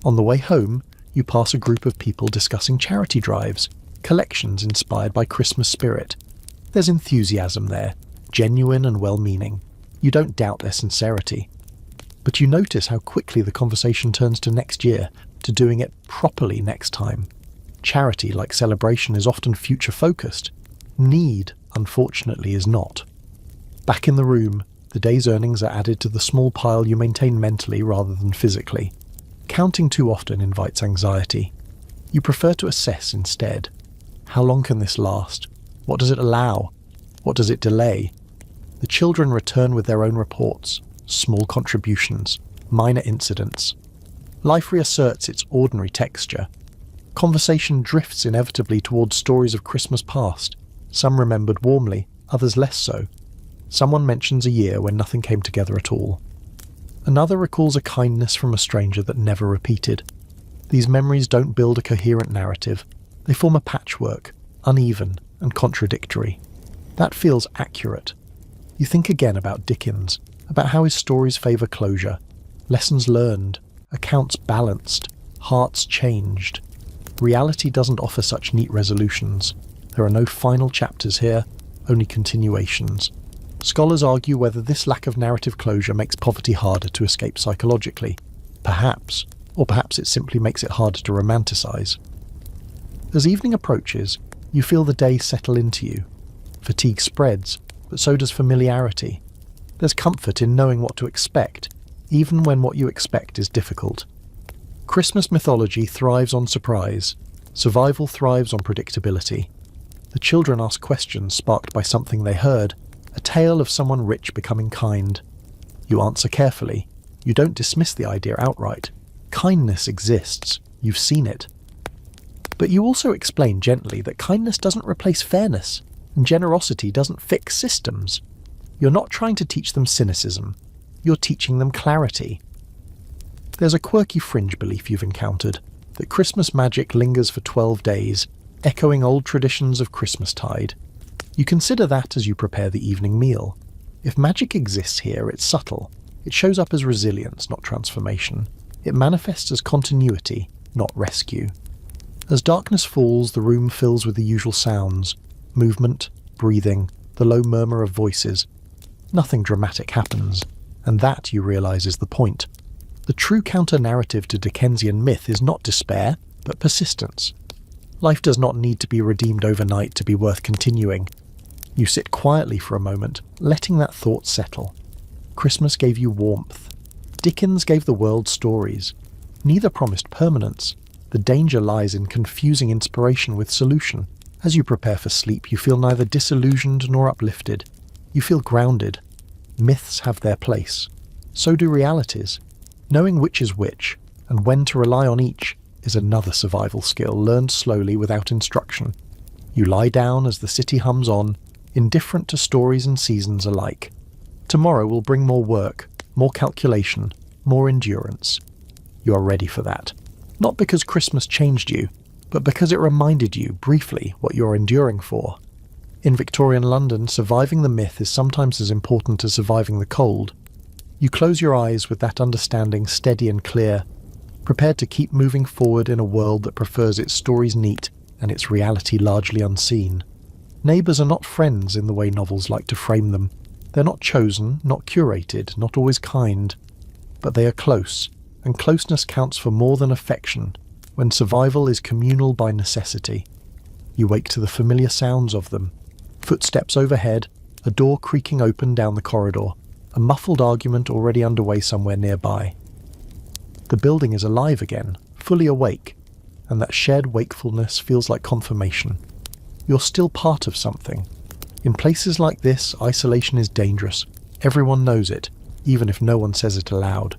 On the way home, you pass a group of people discussing charity drives, collections inspired by Christmas spirit. There's enthusiasm there, genuine and well-meaning. You don't doubt their sincerity. But you notice how quickly the conversation turns to next year, to doing it properly next time. Charity, like celebration, is often future-focused. Need, unfortunately, is not. Back in the room, the day's earnings are added to the small pile you maintain mentally rather than physically. Counting too often invites anxiety. You prefer to assess instead. How long can this last? What does it allow? What does it delay? The children return with their own reports, small contributions, minor incidents. Life reasserts its ordinary texture. Conversation drifts inevitably towards stories of Christmas past, some remembered warmly, others less so. Someone mentions a year when nothing came together at all. Another recalls a kindness from a stranger that never repeated. These memories don't build a coherent narrative. They form a patchwork, uneven and contradictory. That feels accurate. You think again about Dickens, about how his stories favour closure, lessons learned, accounts balanced, hearts changed. Reality doesn't offer such neat resolutions. There are no final chapters here, only continuations. Scholars argue whether this lack of narrative closure makes poverty harder to escape psychologically. Perhaps, or perhaps it simply makes it harder to romanticize. As evening approaches, you feel the day settle into you. Fatigue spreads, but so does familiarity. There's comfort in knowing what to expect, even when what you expect is difficult. Christmas mythology thrives on surprise. Survival thrives on predictability. The children ask questions sparked by something they heard, a tale of someone rich becoming kind. You answer carefully. You don't dismiss the idea outright. Kindness exists. You've seen it. But you also explain gently that kindness doesn't replace fairness, and generosity doesn't fix systems. You're not trying to teach them cynicism. You're teaching them clarity. There's a quirky fringe belief you've encountered, that Christmas magic lingers for 12 days, echoing old traditions of Christmastide. You consider that as you prepare the evening meal. If magic exists here, it's subtle. It shows up as resilience, not transformation. It manifests as continuity, not rescue. As darkness falls, the room fills with the usual sounds: movement, breathing, the low murmur of voices. Nothing dramatic happens, and that, you realise, is the point. The true counter-narrative to Dickensian myth is not despair, but persistence. Life does not need to be redeemed overnight to be worth continuing. You sit quietly for a moment, letting that thought settle. Christmas gave you warmth. Dickens gave the world stories. Neither promised permanence. The danger lies in confusing inspiration with solution. As you prepare for sleep, you feel neither disillusioned nor uplifted. You feel grounded. Myths have their place. So do realities. Knowing which is which, and when to rely on each, is another survival skill learned slowly without instruction. You lie down as the city hums on, indifferent to stories and seasons alike. Tomorrow will bring more work, more calculation, more endurance. You are ready for that. Not because Christmas changed you, but because it reminded you, briefly, what you're enduring for. In Victorian London, surviving the myth is sometimes as important as surviving the cold. You close your eyes with that understanding steady and clear, prepared to keep moving forward in a world that prefers its stories neat and its reality largely unseen. Neighbours are not friends in the way novels like to frame them. They're not chosen, not curated, not always kind. But they are close, and closeness counts for more than affection when survival is communal by necessity. You wake to the familiar sounds of them. Footsteps overhead, a door creaking open down the corridor, a muffled argument already underway somewhere nearby. The building is alive again, fully awake, and that shared wakefulness feels like confirmation. You're still part of something. In places like this, isolation is dangerous. Everyone knows it, even if no one says it aloud.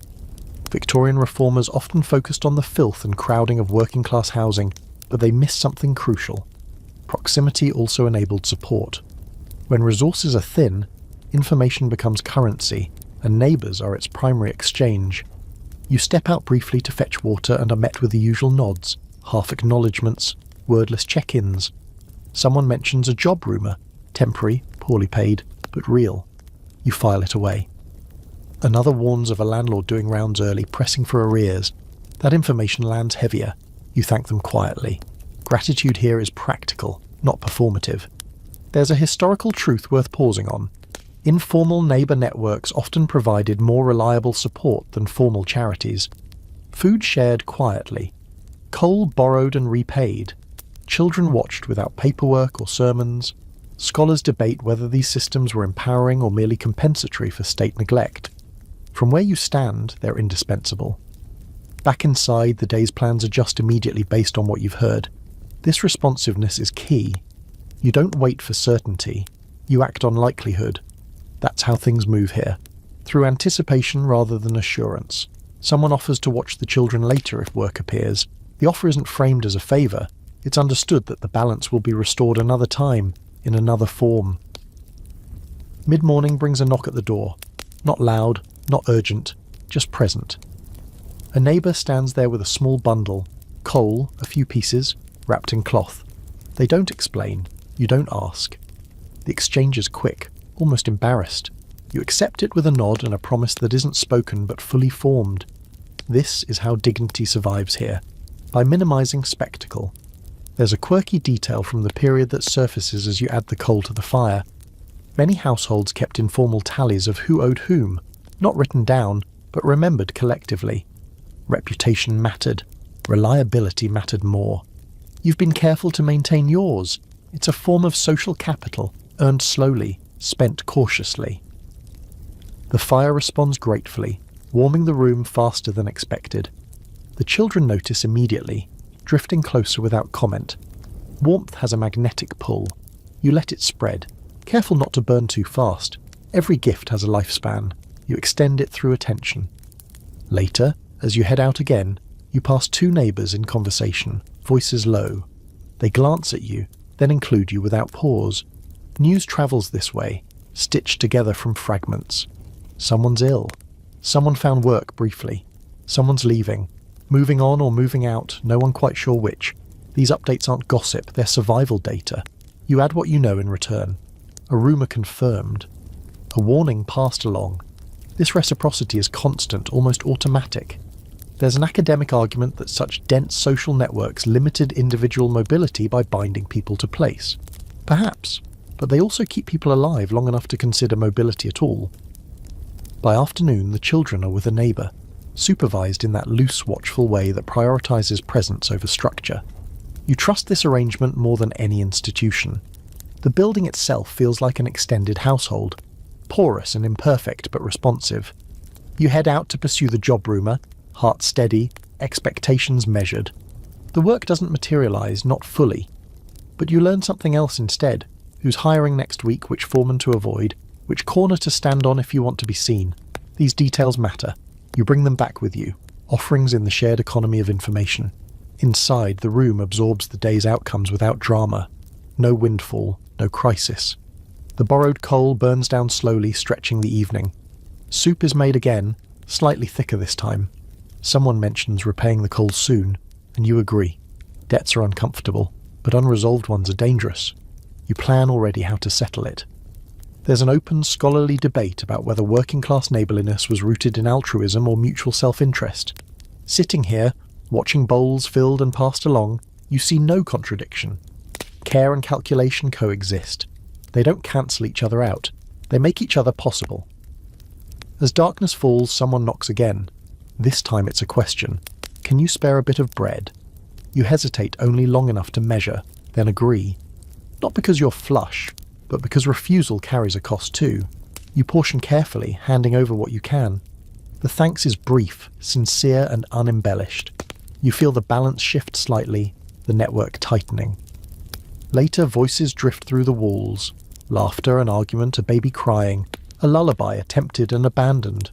Victorian reformers often focused on the filth and crowding of working-class housing, but they missed something crucial. Proximity also enabled support. When resources are thin, information becomes currency, and neighbours are its primary exchange. You step out briefly to fetch water and are met with the usual nods, half acknowledgements, wordless check-ins. Someone mentions a job rumour, temporary, poorly paid, but real. You file it away. Another warns of a landlord doing rounds early, pressing for arrears. That information lands heavier. You thank them quietly. Gratitude here is practical, not performative. There's a historical truth worth pausing on. Informal neighbour networks often provided more reliable support than formal charities. Food shared quietly. Coal borrowed and repaid. Children watched without paperwork or sermons. Scholars debate whether these systems were empowering or merely compensatory for state neglect. From where you stand, they're indispensable. Back inside, the day's plans adjust immediately based on what you've heard. This responsiveness is key. You don't wait for certainty. You act on likelihood. That's how things move here. Through anticipation rather than assurance. Someone offers to watch the children later if work appears. The offer isn't framed as a favour. It's understood that the balance will be restored another time, in another form. Mid-morning brings a knock at the door. Not loud, not urgent, just present. A neighbour stands there with a small bundle, coal, a few pieces, wrapped in cloth. They don't explain. You don't ask. The exchange is quick, almost embarrassed. You accept it with a nod and a promise that isn't spoken but fully formed. This is how dignity survives here, by minimising spectacle. There's a quirky detail from the period that surfaces as you add the coal to the fire. Many households kept informal tallies of who owed whom, not written down, but remembered collectively. Reputation mattered. Reliability mattered more. You've been careful to maintain yours. It's a form of social capital, earned slowly, spent cautiously. The fire responds gratefully, warming the room faster than expected. The children notice immediately, drifting closer without comment. Warmth has a magnetic pull. You let it spread, careful not to burn too fast. Every gift has a lifespan. You extend it through attention. Later, as you head out again, you pass two neighbours in conversation, voices low. They glance at you, then include you without pause. News travels this way, stitched together from fragments. Someone's ill. Someone found work briefly. Someone's leaving. Moving on or moving out, no one quite sure which. These updates aren't gossip, they're survival data. You add what you know in return. a rumour confirmed, a warning passed along. This reciprocity is constant, almost automatic. There's an academic argument that such dense social networks limited individual mobility by binding people to place. Perhaps, but they also keep people alive long enough to consider mobility at all. By afternoon, the children are with a neighbour, supervised in that loose, watchful way that prioritises presence over structure. You trust this arrangement more than any institution. The building itself feels like an extended household, porous and imperfect but responsive. You head out to pursue the job rumour, heart steady, expectations measured. The work doesn't materialise, not fully. But you learn something else instead: who's hiring next week, which foreman to avoid, which corner to stand on if you want to be seen. These details matter. You bring them back with you, offerings in the shared economy of information. Inside, the room absorbs the day's outcomes without drama. No windfall, no crisis. The borrowed coal burns down slowly, stretching the evening. Soup is made again, slightly thicker this time. Someone mentions repaying the coal soon, and you agree. Debts are uncomfortable, but unresolved ones are dangerous. You plan already how to settle it. There's an open, scholarly debate about whether working-class neighbourliness was rooted in altruism or mutual self-interest. Sitting here, watching bowls filled and passed along, you see no contradiction. Care and calculation coexist. They don't cancel each other out. They make each other possible. As darkness falls, someone knocks again. This time it's a question. Can you spare a bit of bread? You hesitate only long enough to measure, then agree. Not because you're flush, but because refusal carries a cost too. You portion carefully, handing over what you can. The thanks is brief, sincere and unembellished. You feel the balance shift slightly, the network tightening. Later, voices drift through the walls. Laughter, an argument, a baby crying, a lullaby attempted and abandoned.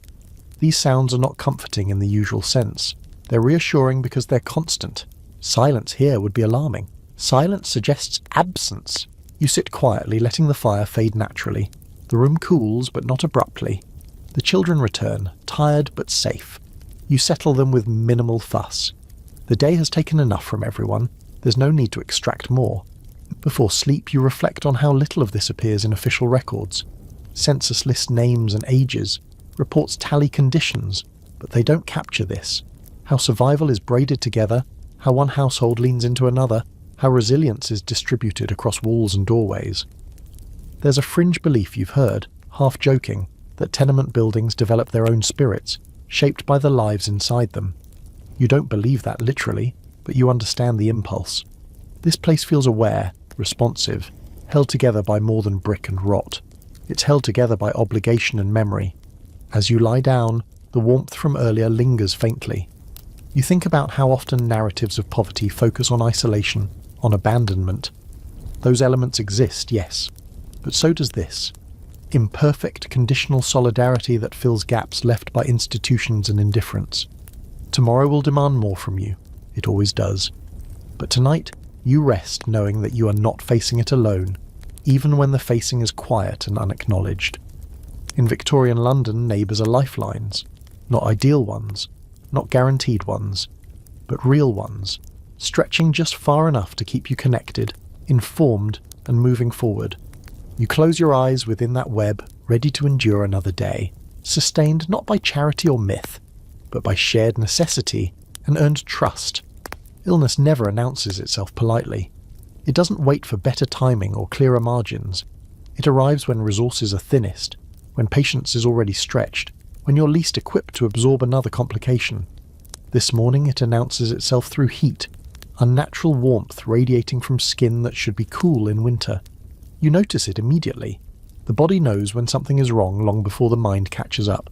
These sounds are not comforting in the usual sense. They're reassuring because they're constant. Silence here would be alarming. Silence suggests absence. You sit quietly, letting the fire fade naturally. The room cools, but not abruptly. The children return, tired but safe. You settle them with minimal fuss. The day has taken enough from everyone. There's no need to extract more. Before sleep, you reflect on how little of this appears in official records. Census lists names and ages. Reports tally conditions, but they don't capture this. How survival is braided together, how one household leans into another, how resilience is distributed across walls and doorways. There's a fringe belief you've heard, half joking, that tenement buildings develop their own spirits, shaped by the lives inside them. You don't believe that literally, but you understand the impulse. This place feels aware, responsive, held together by more than brick and rot. It's held together by obligation and memory. As you lie down, the warmth from earlier lingers faintly. You think about how often narratives of poverty focus on isolation, on abandonment. Those elements exist, yes, but so does this. Imperfect, conditional solidarity that fills gaps left by institutions and indifference. Tomorrow will demand more from you. It always does. But tonight, you rest knowing that you are not facing it alone, even when the facing is quiet and unacknowledged. In Victorian London, neighbours are lifelines. Not ideal ones, not guaranteed ones, but real ones, stretching just far enough to keep you connected, informed, and moving forward. You close your eyes within that web, ready to endure another day, sustained not by charity or myth, but by shared necessity and earned trust. Illness never announces itself politely. It doesn't wait for better timing or clearer margins. It arrives when resources are thinnest, when patience is already stretched, when you're least equipped to absorb another complication. This morning it announces itself through heat, unnatural warmth radiating from skin that should be cool in winter. You notice it immediately. The body knows when something is wrong long before the mind catches up.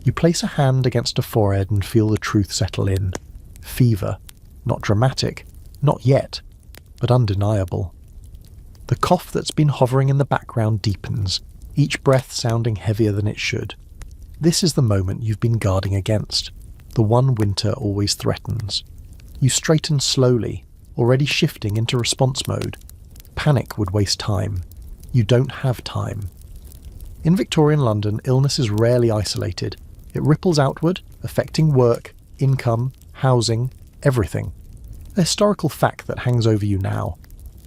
You place a hand against a forehead and feel the truth settle in. Fever. Not dramatic. Not yet. But undeniable. The cough that's been hovering in the background deepens, each breath sounding heavier than it should. This is the moment you've been guarding against, the one winter always threatens. You straighten slowly, already shifting into response mode. Panic would waste time. You don't have time. In Victorian London, illness is rarely isolated. It ripples outward, affecting work, income, housing, everything. A historical fact that hangs over you now.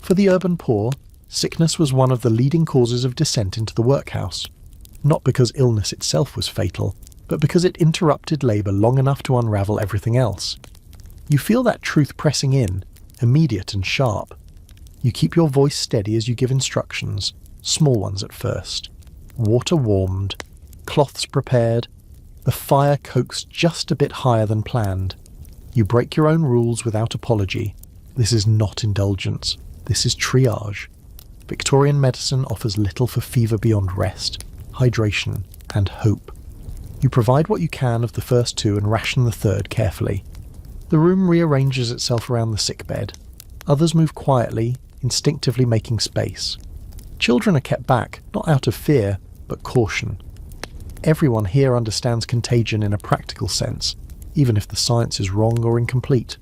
For the urban poor, Sickness was one of the leading causes of descent into the workhouse, not because illness itself was fatal, but because it interrupted labour long enough to unravel everything else. You feel that truth pressing in, immediate and sharp. You keep your voice steady as you give instructions, small ones at first. Water warmed, cloths prepared, the fire coaxed just a bit higher than planned. You break your own rules without apology. This is not indulgence. This is triage. Victorian medicine offers little for fever beyond rest, hydration, and hope. You provide what you can of the first two and ration the third carefully. The room rearranges itself around the sickbed. Others move quietly, instinctively making space. Children are kept back, not out of fear, but caution. Everyone here understands contagion in a practical sense, even if the science is wrong or incomplete.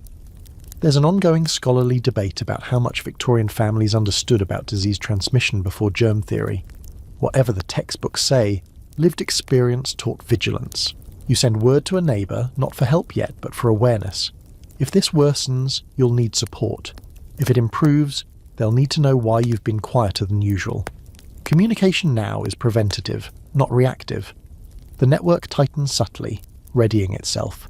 There's an ongoing scholarly debate about how much Victorian families understood about disease transmission before germ theory. Whatever the textbooks say, lived experience taught vigilance. You send word to a neighbour, not for help yet, but for awareness. If this worsens, you'll need support. If it improves, they'll need to know why you've been quieter than usual. Communication now is preventative, not reactive. The network tightens subtly, readying itself.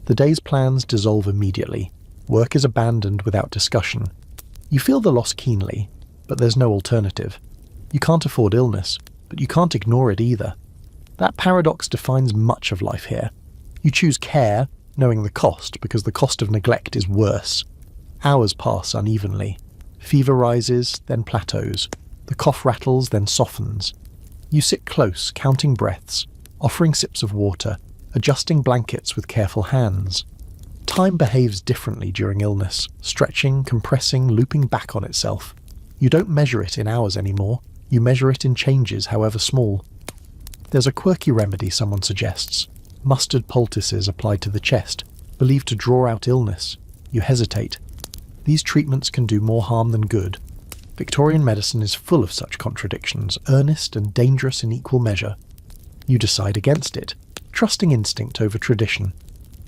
The day's plans dissolve immediately. Work is abandoned without discussion. You feel the loss keenly, but there's no alternative. You can't afford illness, but you can't ignore it either. That paradox defines much of life here. You choose care, knowing the cost, because the cost of neglect is worse. Hours pass unevenly. Fever rises, then plateaus. The cough rattles, then softens. You sit close, counting breaths, offering sips of water, adjusting blankets with careful hands. Time behaves differently during illness, stretching, compressing, looping back on itself. You don't measure it in hours anymore. You measure it in changes, however small. There's a quirky remedy someone suggests. Mustard poultices applied to the chest, believed to draw out illness. You hesitate. These treatments can do more harm than good. Victorian medicine is full of such contradictions, earnest and dangerous in equal measure. You decide against it, trusting instinct over tradition.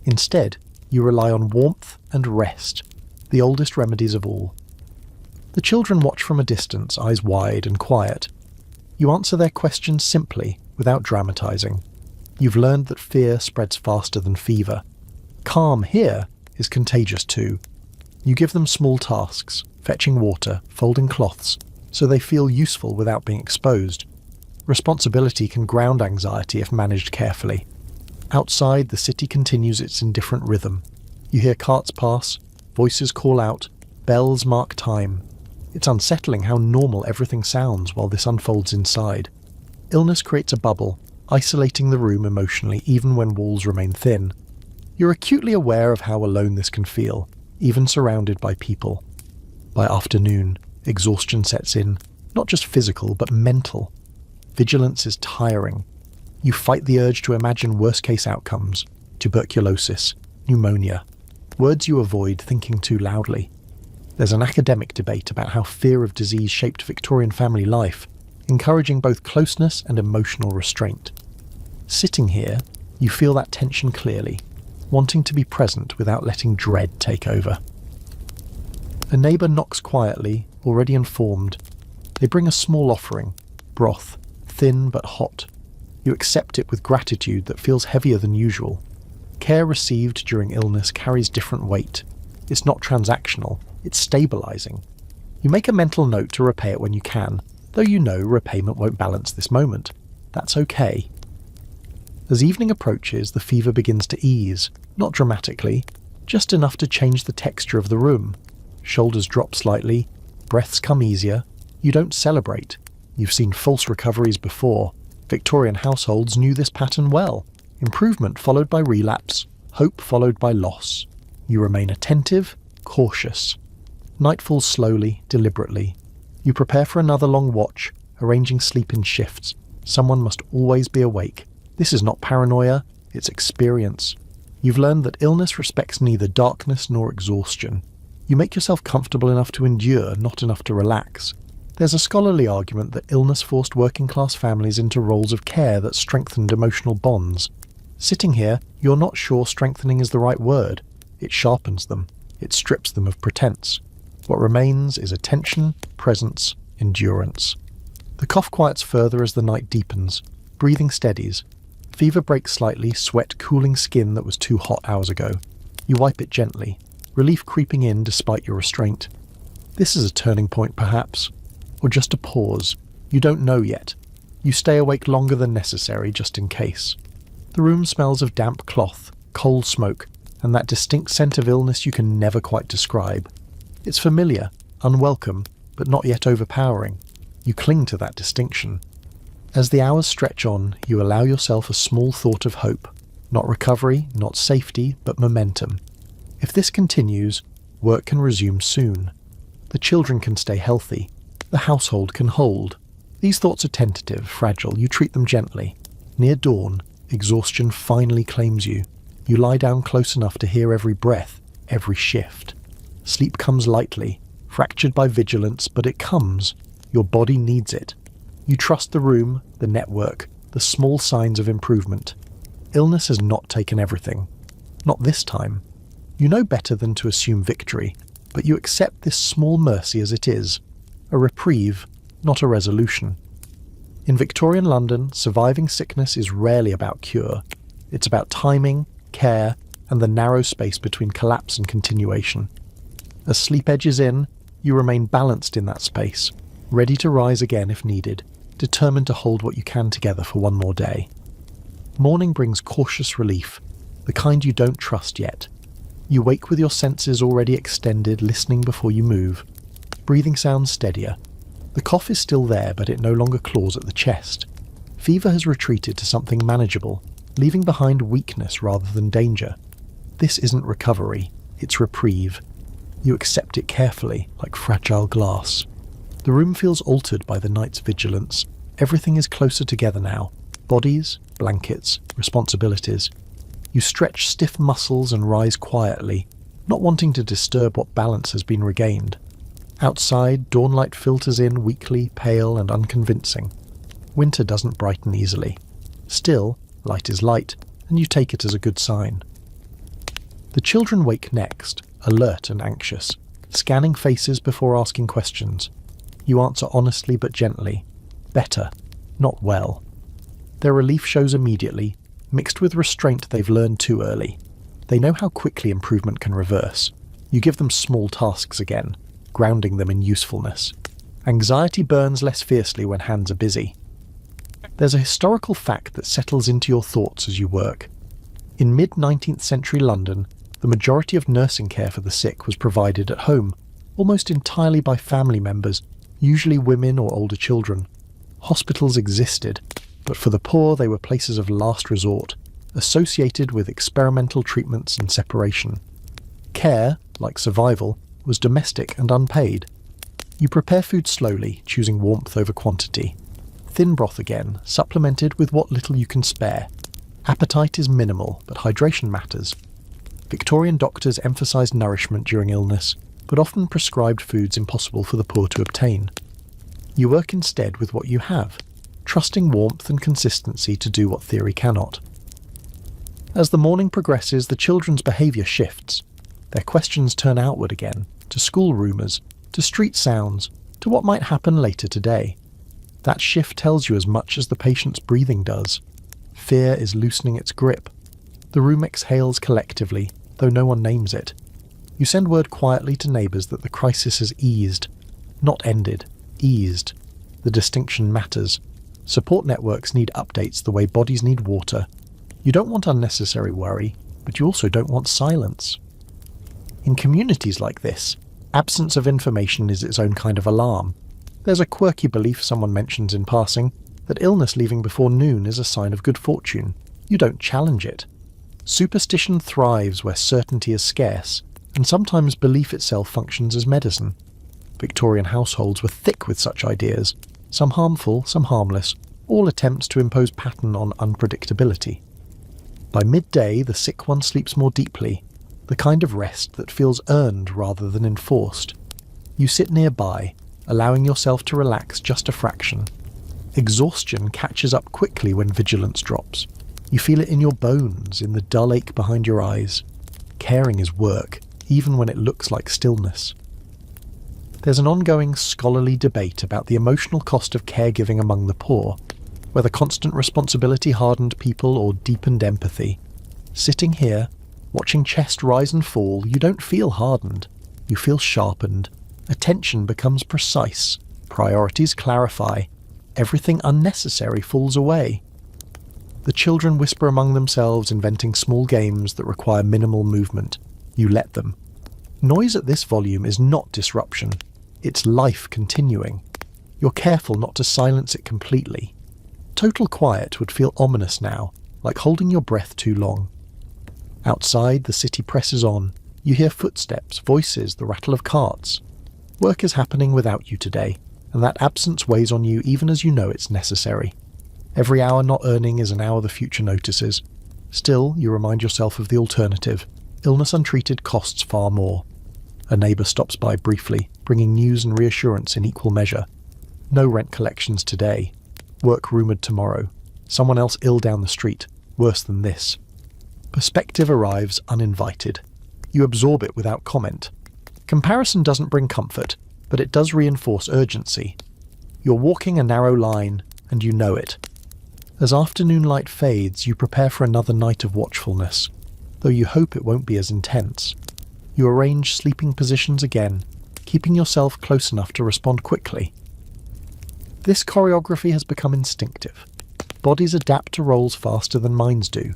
Instead, you rely on warmth and rest, the oldest remedies of all. The children watch from a distance, eyes wide and quiet. You answer their questions simply, without dramatizing. You've learned that fear spreads faster than fever. Calm here is contagious too. You give them small tasks, fetching water, folding cloths, so they feel useful without being exposed. Responsibility can ground anxiety if managed carefully. Outside, the city continues its indifferent rhythm. You hear carts pass, voices call out, bells mark time. It's unsettling how normal everything sounds while this unfolds inside. Illness creates a bubble, isolating the room emotionally even when walls remain thin. You're acutely aware of how alone this can feel, even surrounded by people. By afternoon, exhaustion sets in, not just physical but mental. Vigilance is tiring. You fight the urge to imagine worst-case outcomes, tuberculosis, pneumonia, words you avoid thinking too loudly. There's an academic debate about how fear of disease shaped Victorian family life, encouraging both closeness and emotional restraint. Sitting here, you feel that tension clearly, wanting to be present without letting dread take over. A neighbour knocks quietly, already informed. They bring a small offering, broth, thin but hot. You accept it with gratitude that feels heavier than usual. Care received during illness carries different weight. It's not transactional, it's stabilising. You make a mental note to repay it when you can, though you know repayment won't balance this moment. That's okay. As evening approaches, the fever begins to ease, not dramatically, just enough to change the texture of the room. Shoulders drop slightly, breaths come easier. You don't celebrate. You've seen false recoveries before. Victorian households knew this pattern well. Improvement followed by relapse, hope followed by loss. You remain attentive, cautious. Night falls slowly, deliberately. You prepare for another long watch, arranging sleep in shifts. Someone must always be awake. This is not paranoia, it's experience. You've learned that illness respects neither darkness nor exhaustion. You make yourself comfortable enough to endure, not enough to relax. There's a scholarly argument that illness forced working-class families into roles of care that strengthened emotional bonds. Sitting here, you're not sure strengthening is the right word. It sharpens them. It strips them of pretense. What remains is attention, presence, endurance. The cough quiets further as the night deepens. Breathing steadies. Fever breaks slightly, sweat cooling skin that was too hot hours ago. You wipe it gently, relief creeping in despite your restraint. This is a turning point perhaps, or just a pause. You don't know yet. You stay awake longer than necessary just in case. The room smells of damp cloth, coal smoke, and that distinct scent of illness you can never quite describe. It's familiar, unwelcome, but not yet overpowering. You cling to that distinction. As the hours stretch on, you allow yourself a small thought of hope. Not recovery, not safety, but momentum. If this continues, work can resume soon. The children can stay healthy. The household can hold. These thoughts are tentative, fragile. You treat them gently. Near dawn, exhaustion finally claims you. You lie down close enough to hear every breath, every shift. Sleep comes lightly, fractured by vigilance, but it comes. Your body needs it. You trust the room, the network, the small signs of improvement. Illness has not taken everything. Not this time. You know better than to assume victory, but you accept this small mercy as it is. A reprieve, not a resolution. In Victorian London, surviving sickness is rarely about cure. It's about timing, care, and the narrow space between collapse and continuation. As sleep edges in, you remain balanced in that space, ready to rise again if needed, determined to hold what you can together for one more day. Morning brings cautious relief, the kind you don't trust yet. You wake with your senses already extended, listening before you move. Breathing sounds steadier. The cough is still there, but it no longer claws at the chest. Fever has retreated to something manageable, leaving behind weakness rather than danger. This isn't recovery, it's reprieve. You accept it carefully, like fragile glass. The room feels altered by the night's vigilance. Everything is closer together now. Bodies, blankets, responsibilities. You stretch stiff muscles and rise quietly, not wanting to disturb what balance has been regained. Outside, dawnlight filters in weakly, pale and unconvincing. Winter doesn't brighten easily. Still, light is light, and you take it as a good sign. The children wake next, alert and anxious, scanning faces before asking questions. You answer honestly but gently. Better, not well. Their relief shows immediately, mixed with restraint they've learned too early. They know how quickly improvement can reverse. You give them small tasks again, grounding them in usefulness. Anxiety burns less fiercely when hands are busy. There's a historical fact that settles into your thoughts as you work. In mid-19th century London, the majority of nursing care for the sick was provided at home, almost entirely by family members, usually women or older children. Hospitals existed, but for the poor they were places of last resort, associated with experimental treatments and separation. Care, like survival, was domestic and unpaid. You prepare food slowly, choosing warmth over quantity. Thin broth again, supplemented with what little you can spare. Appetite is minimal, but hydration matters. Victorian doctors emphasised nourishment during illness, but often prescribed foods impossible for the poor to obtain. You work instead with what you have, trusting warmth and consistency to do what theory cannot. As the morning progresses, the children's behaviour shifts. Their questions turn outward again, to school rumours, to street sounds, to what might happen later today. That shift tells you as much as the patient's breathing does. Fear is loosening its grip. The room exhales collectively, though no one names it. You send word quietly to neighbours that the crisis has eased. Not ended, eased. The distinction matters. Support networks need updates the way bodies need water. You don't want unnecessary worry, but you also don't want silence. In communities like this, absence of information is its own kind of alarm. There's a quirky belief someone mentions in passing that illness leaving before noon is a sign of good fortune. You don't challenge it. Superstition thrives where certainty is scarce, and sometimes belief itself functions as medicine. Victorian households were thick with such ideas, some harmful, some harmless, all attempts to impose pattern on unpredictability. By midday, the sick one sleeps more deeply, the kind of rest that feels earned rather than enforced. You sit nearby, allowing yourself to relax just a fraction. Exhaustion catches up quickly when vigilance drops. You feel it in your bones, in the dull ache behind your eyes. Caring is work, even when it looks like stillness. There's an ongoing scholarly debate about the emotional cost of caregiving among the poor, whether constant responsibility hardened people or deepened empathy. Sitting here, watching chest rise and fall, you don't feel hardened. You feel sharpened. Attention becomes precise. Priorities clarify. Everything unnecessary falls away. The children whisper among themselves, inventing small games that require minimal movement. You let them. Noise at this volume is not disruption. It's life continuing. You're careful not to silence it completely. Total quiet would feel ominous now, like holding your breath too long. Outside, the city presses on. You hear footsteps, voices, the rattle of carts. Work is happening without you today, and that absence weighs on you even as you know it's necessary. Every hour not earning is an hour the future notices. Still, you remind yourself of the alternative. Illness untreated costs far more. A neighbour stops by briefly, bringing news and reassurance in equal measure. No rent collections today. Work rumoured tomorrow. Someone else ill down the street. Worse than this. Perspective arrives uninvited. You absorb it without comment. Comparison doesn't bring comfort, but it does reinforce urgency. You're walking a narrow line, and you know it. As afternoon light fades, you prepare for another night of watchfulness, though you hope it won't be as intense. You arrange sleeping positions again, keeping yourself close enough to respond quickly. This choreography has become instinctive. Bodies adapt to roles faster than minds do.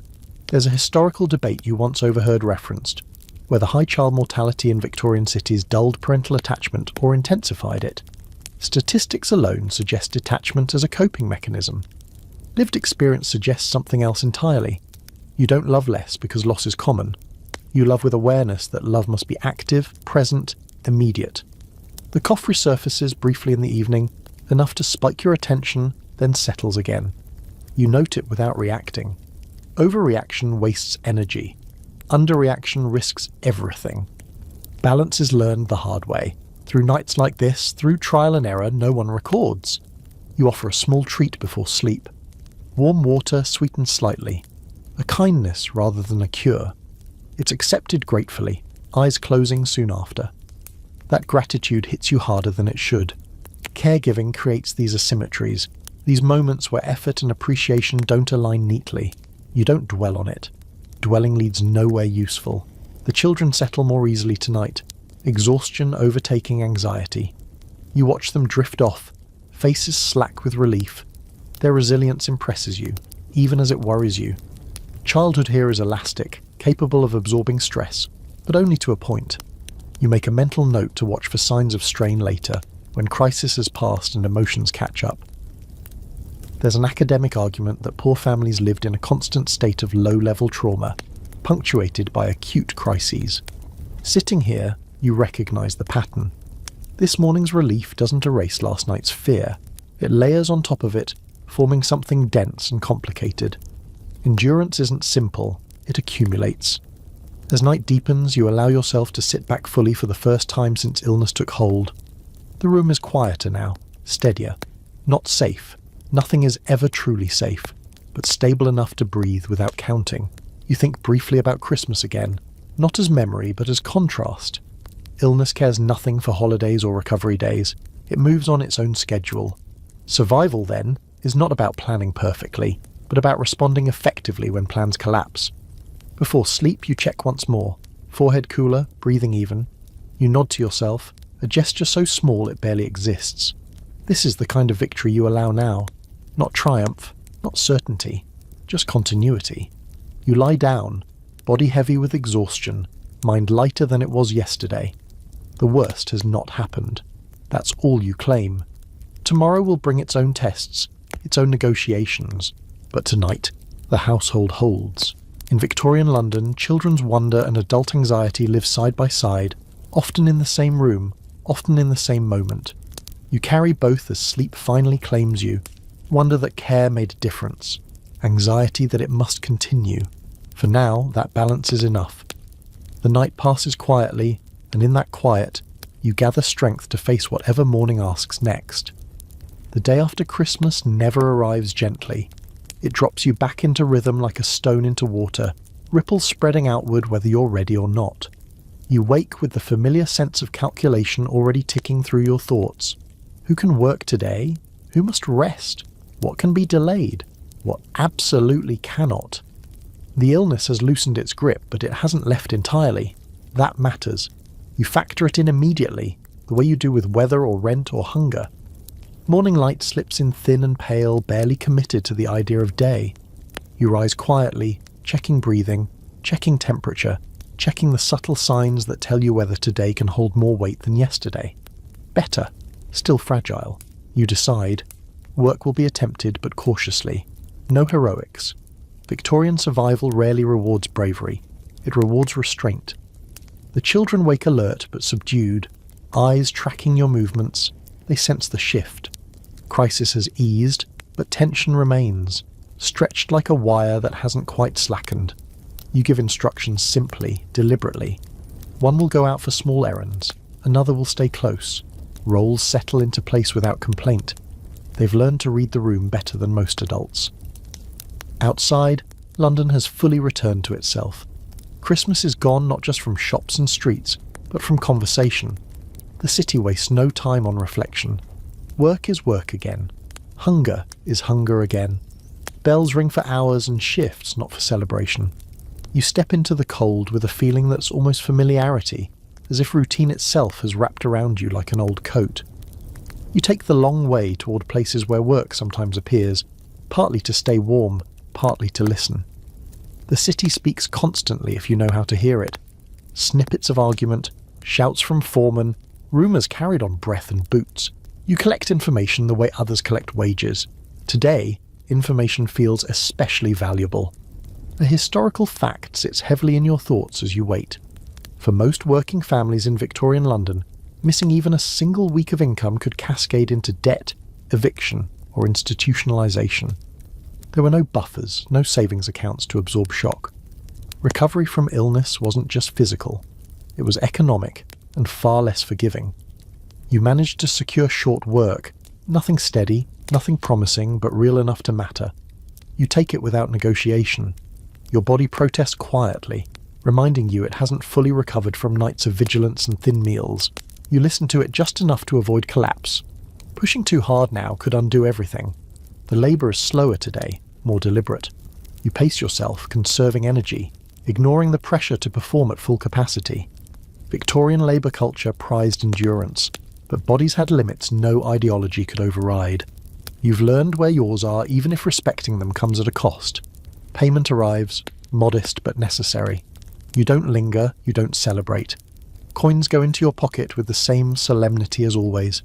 There's a historical debate you once overheard referenced, whether high child mortality in Victorian cities dulled parental attachment or intensified it. Statistics alone suggest detachment as a coping mechanism. Lived experience suggests something else entirely. You don't love less because loss is common. You love with awareness that love must be active, present, immediate. The cough resurfaces briefly in the evening, enough to spike your attention, then settles again. You note it without reacting. Overreaction wastes energy. Underreaction risks everything. Balance is learned the hard way. Through nights like this, through trial and error, no one records. You offer a small treat before sleep. Warm water sweetened slightly. A kindness rather than a cure. It's accepted gratefully, eyes closing soon after. That gratitude hits you harder than it should. Caregiving creates these asymmetries, these moments where effort and appreciation don't align neatly. You don't dwell on it. Dwelling leads nowhere useful. The children settle more easily tonight, exhaustion overtaking anxiety. You watch them drift off, faces slack with relief. Their resilience impresses you, even as it worries you. Childhood here is elastic, capable of absorbing stress, but only to a point. You make a mental note to watch for signs of strain later, when crisis has passed and emotions catch up. There's an academic argument that poor families lived in a constant state of low-level trauma, punctuated by acute crises. Sitting here, you recognise the pattern. This morning's relief doesn't erase last night's fear. It layers on top of it, forming something dense and complicated. Endurance isn't simple, it accumulates. As night deepens, you allow yourself to sit back fully for the first time since illness took hold. The room is quieter now, steadier. Not safe. Nothing is ever truly safe, but stable enough to breathe without counting. You think briefly about Christmas again, not as memory but as contrast. Illness cares nothing for holidays or recovery days. It moves on its own schedule. Survival, then, is not about planning perfectly, but about responding effectively when plans collapse. Before sleep, you check once more. Forehead cooler, breathing even. You nod to yourself, a gesture so small it barely exists. This is the kind of victory you allow now. Not triumph, not certainty, just continuity. You lie down, body heavy with exhaustion, mind lighter than it was yesterday. The worst has not happened. That's all you claim. Tomorrow will bring its own tests, its own negotiations. But tonight, the household holds. In Victorian London, children's wonder and adult anxiety live side by side, often in the same room, often in the same moment. You carry both as sleep finally claims you. Wonder that care made a difference. Anxiety that it must continue. For now, that balance is enough. The night passes quietly, and in that quiet, you gather strength to face whatever morning asks next. The day after Christmas never arrives gently. It drops you back into rhythm like a stone into water, ripples spreading outward whether you're ready or not. You wake with the familiar sense of calculation already ticking through your thoughts. Who can work today? Who must rest? What can be delayed? What absolutely cannot? The illness has loosened its grip, but it hasn't left entirely. That matters. You factor it in immediately, the way you do with weather or rent or hunger. Morning light slips in thin and pale, barely committed to the idea of day. You rise quietly, checking breathing, checking temperature, checking the subtle signs that tell you whether today can hold more weight than yesterday. Better, still fragile. You decide. Work will be attempted, but cautiously. No heroics. Victorian survival rarely rewards bravery. It rewards restraint. The children wake alert but subdued, eyes tracking your movements. They sense the shift. Crisis has eased, but tension remains, stretched like a wire that hasn't quite slackened. You give instructions simply, deliberately. One will go out for small errands, another will stay close. Roles settle into place without complaint. They've learned to read the room better than most adults. Outside, London has fully returned to itself. Christmas is gone not just from shops and streets, but from conversation. The city wastes no time on reflection. Work is work again. Hunger is hunger again. Bells ring for hours and shifts, not for celebration. You step into the cold with a feeling that's almost familiarity, as if routine itself has wrapped around you like an old coat. You take the long way toward places where work sometimes appears, partly to stay warm, partly to listen. The city speaks constantly if you know how to hear it. Snippets of argument, shouts from foremen, rumours carried on breath and boots. You collect information the way others collect wages. Today, information feels especially valuable. A historical fact sits heavily in your thoughts as you wait. For most working families in Victorian London, missing even a single week of income could cascade into debt, eviction, or institutionalisation. There were no buffers, no savings accounts to absorb shock. Recovery from illness wasn't just physical. It was economic and far less forgiving. You managed to secure short work, nothing steady, nothing promising, but real enough to matter. You take it without negotiation. Your body protests quietly, reminding you it hasn't fully recovered from nights of vigilance and thin meals. You listen to it just enough to avoid collapse. Pushing too hard now could undo everything. The labour is slower today, more deliberate. You pace yourself, conserving energy, ignoring the pressure to perform at full capacity. Victorian labour culture prized endurance, but bodies had limits no ideology could override. You've learned where yours are, even if respecting them comes at a cost. Payment arrives, modest but necessary. You don't linger, you don't celebrate. Coins go into your pocket with the same solemnity as always.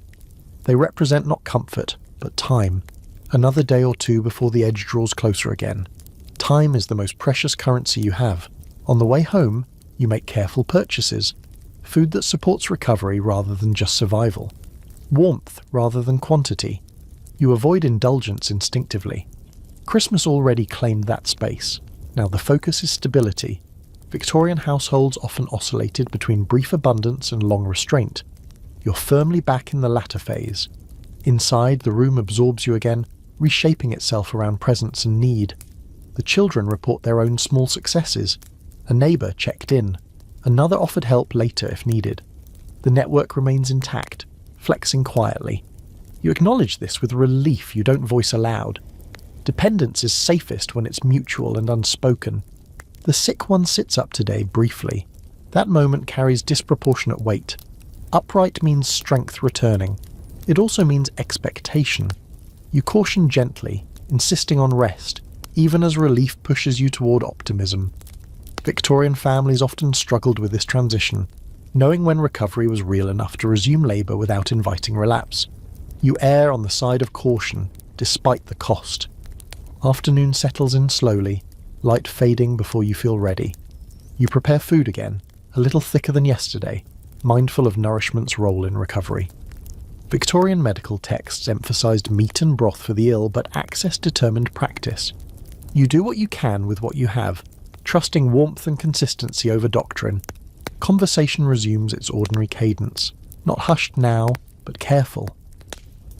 They represent not comfort, but time. Another day or two before the edge draws closer again. Time is the most precious currency you have. On the way home, you make careful purchases. Food that supports recovery rather than just survival. Warmth rather than quantity. You avoid indulgence instinctively. Christmas already claimed that space. Now the focus is stability. Victorian households often oscillated between brief abundance and long restraint. You're firmly back in the latter phase. Inside, the room absorbs you again, reshaping itself around presence and need. The children report their own small successes. A neighbour checked in. Another offered help later if needed. The network remains intact, flexing quietly. You acknowledge this with relief you don't voice aloud. Dependence is safest when it's mutual and unspoken. The sick one sits up today briefly. That moment carries disproportionate weight. Upright means strength returning. It also means expectation. You caution gently, insisting on rest, even as relief pushes you toward optimism. Victorian families often struggled with this transition, knowing when recovery was real enough to resume labour without inviting relapse. You err on the side of caution, despite the cost. Afternoon settles in slowly, light fading before you feel ready. You prepare food again, a little thicker than yesterday, mindful of nourishment's role in recovery. Victorian medical texts emphasised meat and broth for the ill, but access determined practice. You do what you can with what you have, trusting warmth and consistency over doctrine. Conversation resumes its ordinary cadence, not hushed now, but careful.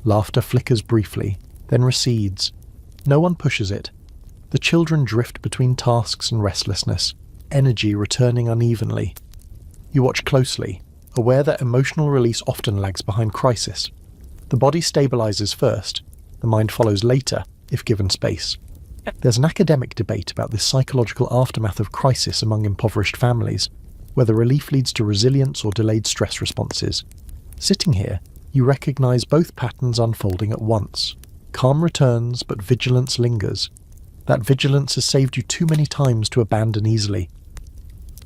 Laughter flickers briefly, then recedes. No one pushes it. The children drift between tasks and restlessness, energy returning unevenly. You watch closely, aware that emotional release often lags behind crisis. The body stabilizes first, the mind follows later, if given space. There's an academic debate about this psychological aftermath of crisis among impoverished families, whether relief leads to resilience or delayed stress responses. Sitting here, you recognize both patterns unfolding at once. Calm returns, but vigilance lingers. That vigilance has saved you too many times to abandon easily.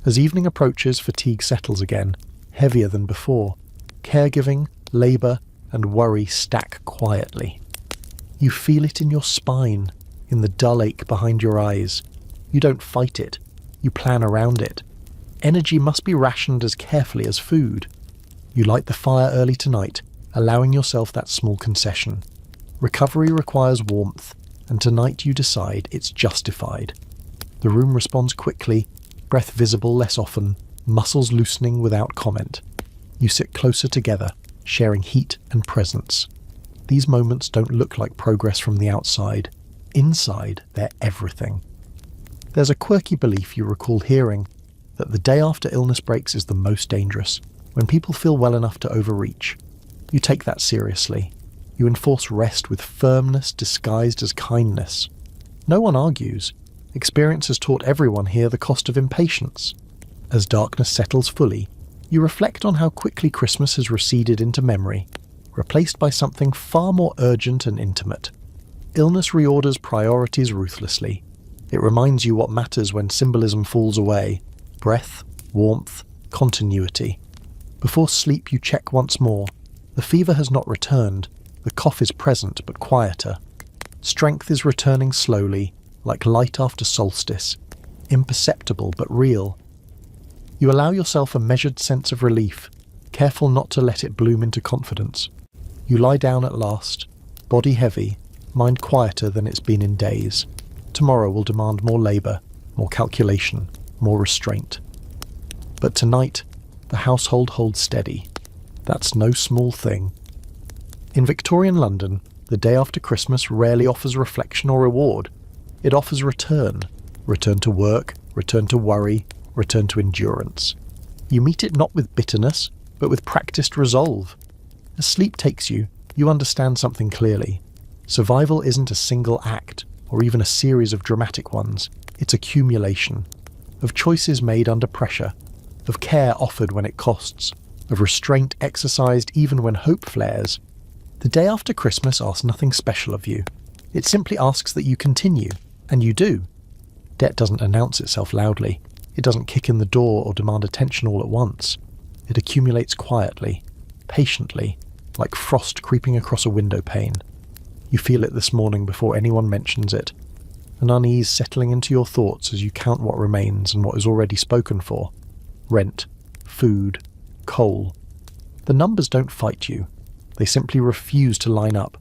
As evening approaches, fatigue settles again, heavier than before. Caregiving, labour, and worry stack quietly. You feel it in your spine, in the dull ache behind your eyes. You don't fight it, you plan around it. Energy must be rationed as carefully as food. You light the fire early tonight, allowing yourself that small concession. Recovery requires warmth, and tonight you decide it's justified. The room responds quickly, breath visible less often, muscles loosening without comment. You sit closer together, sharing heat and presence. These moments don't look like progress from the outside. Inside, they're everything. There's a quirky belief you recall hearing, that the day after illness breaks is the most dangerous, when people feel well enough to overreach. You take that seriously. You enforce rest with firmness disguised as kindness. No one argues. Experience has taught everyone here the cost of impatience. As darkness settles fully, you reflect on how quickly Christmas has receded into memory, replaced by something far more urgent and intimate. Illness reorders priorities ruthlessly. It reminds you what matters when symbolism falls away. Breath, warmth, continuity. Before sleep you check once more. The fever has not returned. The cough is present but quieter. Strength is returning slowly, like light after solstice. Imperceptible but real. You allow yourself a measured sense of relief, careful not to let it bloom into confidence. You lie down at last, body heavy, mind quieter than it's been in days. Tomorrow will demand more labour, more calculation, more restraint. But tonight, the household holds steady. That's no small thing. In Victorian London, the day after Christmas rarely offers reflection or reward. It offers return. Return to work, return to worry, return to endurance. You meet it not with bitterness, but with practiced resolve. As sleep takes you, you understand something clearly. Survival isn't a single act, or even a series of dramatic ones. It's accumulation. Of choices made under pressure, of care offered when it costs, of restraint exercised even when hope flares. The day after Christmas asks nothing special of you. It simply asks that you continue, and you do. Debt doesn't announce itself loudly. It doesn't kick in the door or demand attention all at once. It accumulates quietly, patiently, like frost creeping across a window pane. You feel it this morning before anyone mentions it, an unease settling into your thoughts as you count what remains and what is already spoken for. Rent, food, coal. The numbers don't fight you. They simply refuse to line up.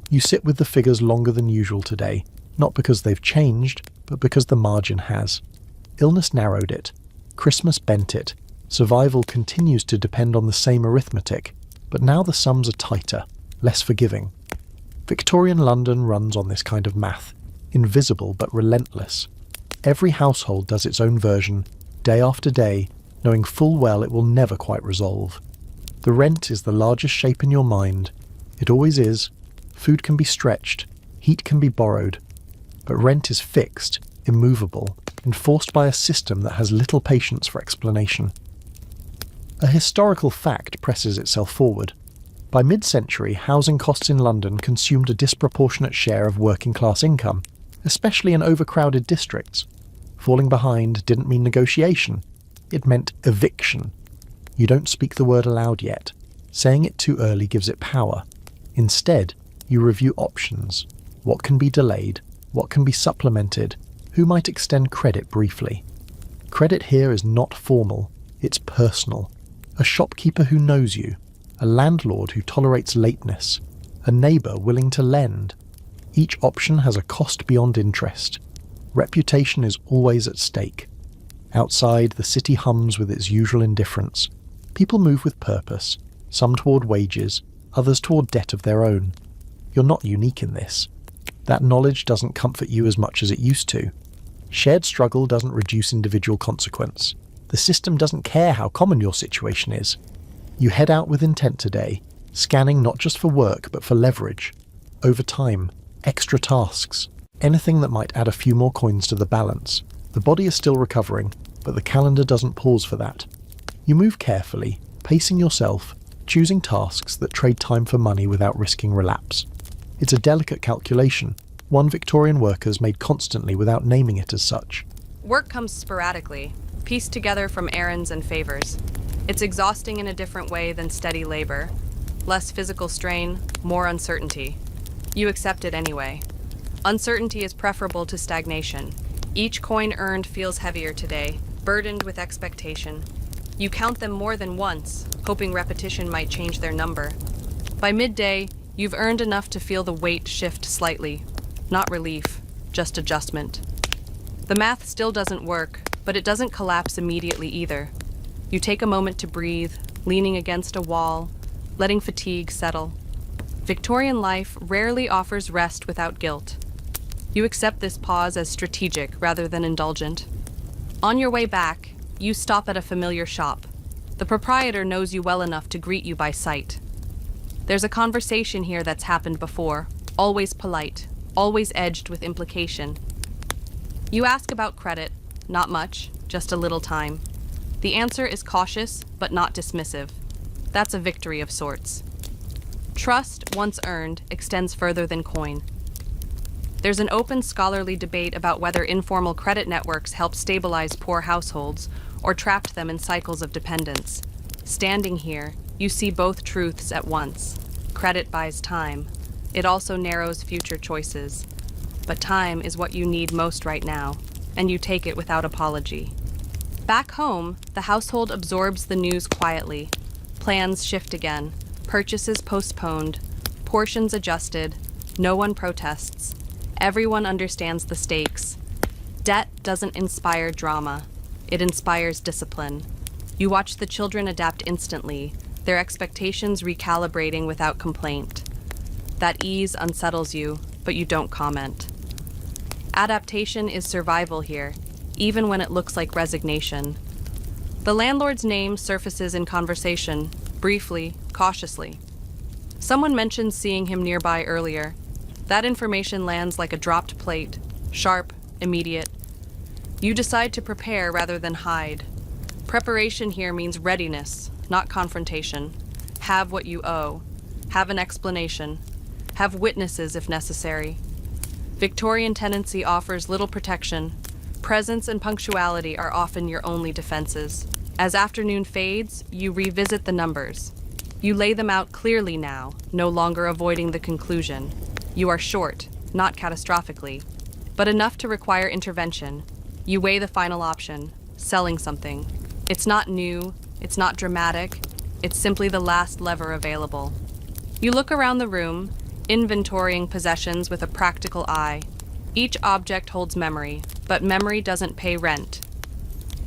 You sit with the figures longer than usual today, not because they've changed, but because the margin has. Illness narrowed it. Christmas bent it. Survival continues to depend on the same arithmetic, but now the sums are tighter, less forgiving. Victorian London runs on this kind of math, invisible but relentless. Every household does its own version, day after day, knowing full well it will never quite resolve. The rent is the largest shape in your mind. It always is. Food can be stretched, heat can be borrowed, but rent is fixed, immovable, enforced by a system that has little patience for explanation. A historical fact presses itself forward. By mid-century, housing costs in London consumed a disproportionate share of working-class income, especially in overcrowded districts. Falling behind didn't mean negotiation. It meant eviction. You don't speak the word aloud yet. Saying it too early gives it power. Instead, you review options. What can be delayed? What can be supplemented? Who might extend credit briefly? Credit here is not formal. It's personal. A shopkeeper who knows you. A landlord who tolerates lateness. A neighbour willing to lend. Each option has a cost beyond interest. Reputation is always at stake. Outside, the city hums with its usual indifference. People move with purpose, some toward wages, others toward debt of their own. You're not unique in this. That knowledge doesn't comfort you as much as it used to. Shared struggle doesn't reduce individual consequence. The system doesn't care how common your situation is. You head out with intent today, scanning not just for work but for leverage, overtime, extra tasks, anything that might add a few more coins to the balance. The body is still recovering, but the calendar doesn't pause for that. You move carefully, pacing yourself, choosing tasks that trade time for money without risking relapse. It's a delicate calculation, one Victorian workers made constantly without naming it as such. Work comes sporadically, pieced together from errands and favors. It's exhausting in a different way than steady labor. Less physical strain, more uncertainty. You accept it anyway. Uncertainty is preferable to stagnation. Each coin earned feels heavier today, burdened with expectation. You count them more than once, hoping repetition might change their number. By midday, you've earned enough to feel the weight shift slightly. Not relief, just adjustment. The math still doesn't work, but it doesn't collapse immediately either. You take a moment to breathe, leaning against a wall, letting fatigue settle. Victorian life rarely offers rest without guilt. You accept this pause as strategic rather than indulgent. On your way back, you stop at a familiar shop. The proprietor knows you well enough to greet you by sight. There's a conversation here that's happened before, always polite, always edged with implication. You ask about credit, not much, just a little time. The answer is cautious, but not dismissive. That's a victory of sorts. Trust, once earned, extends further than coin. There's an open scholarly debate about whether informal credit networks help stabilize poor households or trapped them in cycles of dependence. Standing here, you see both truths at once. Credit buys time. It also narrows future choices. But time is what you need most right now, and you take it without apology. Back home, the household absorbs the news quietly. Plans shift again, purchases postponed, portions adjusted, no one protests. Everyone understands the stakes. Debt doesn't inspire drama. It inspires discipline. You watch the children adapt instantly, their expectations recalibrating without complaint. That ease unsettles you, but you don't comment. Adaptation is survival here, even when it looks like resignation. The landlord's name surfaces in conversation, briefly, cautiously. Someone mentions seeing him nearby earlier. That information lands like a dropped plate, sharp, immediate. You decide to prepare rather than hide. Preparation here means readiness, not confrontation. Have what you owe. Have an explanation. Have witnesses if necessary. Victorian tenancy offers little protection. Presence and punctuality are often your only defenses. As afternoon fades, you revisit the numbers. You lay them out clearly now, no longer avoiding the conclusion. You are short, not catastrophically, but enough to require intervention. You weigh the final option, selling something. It's not new, it's not dramatic, it's simply the last lever available. You look around the room, inventorying possessions with a practical eye. Each object holds memory, but memory doesn't pay rent.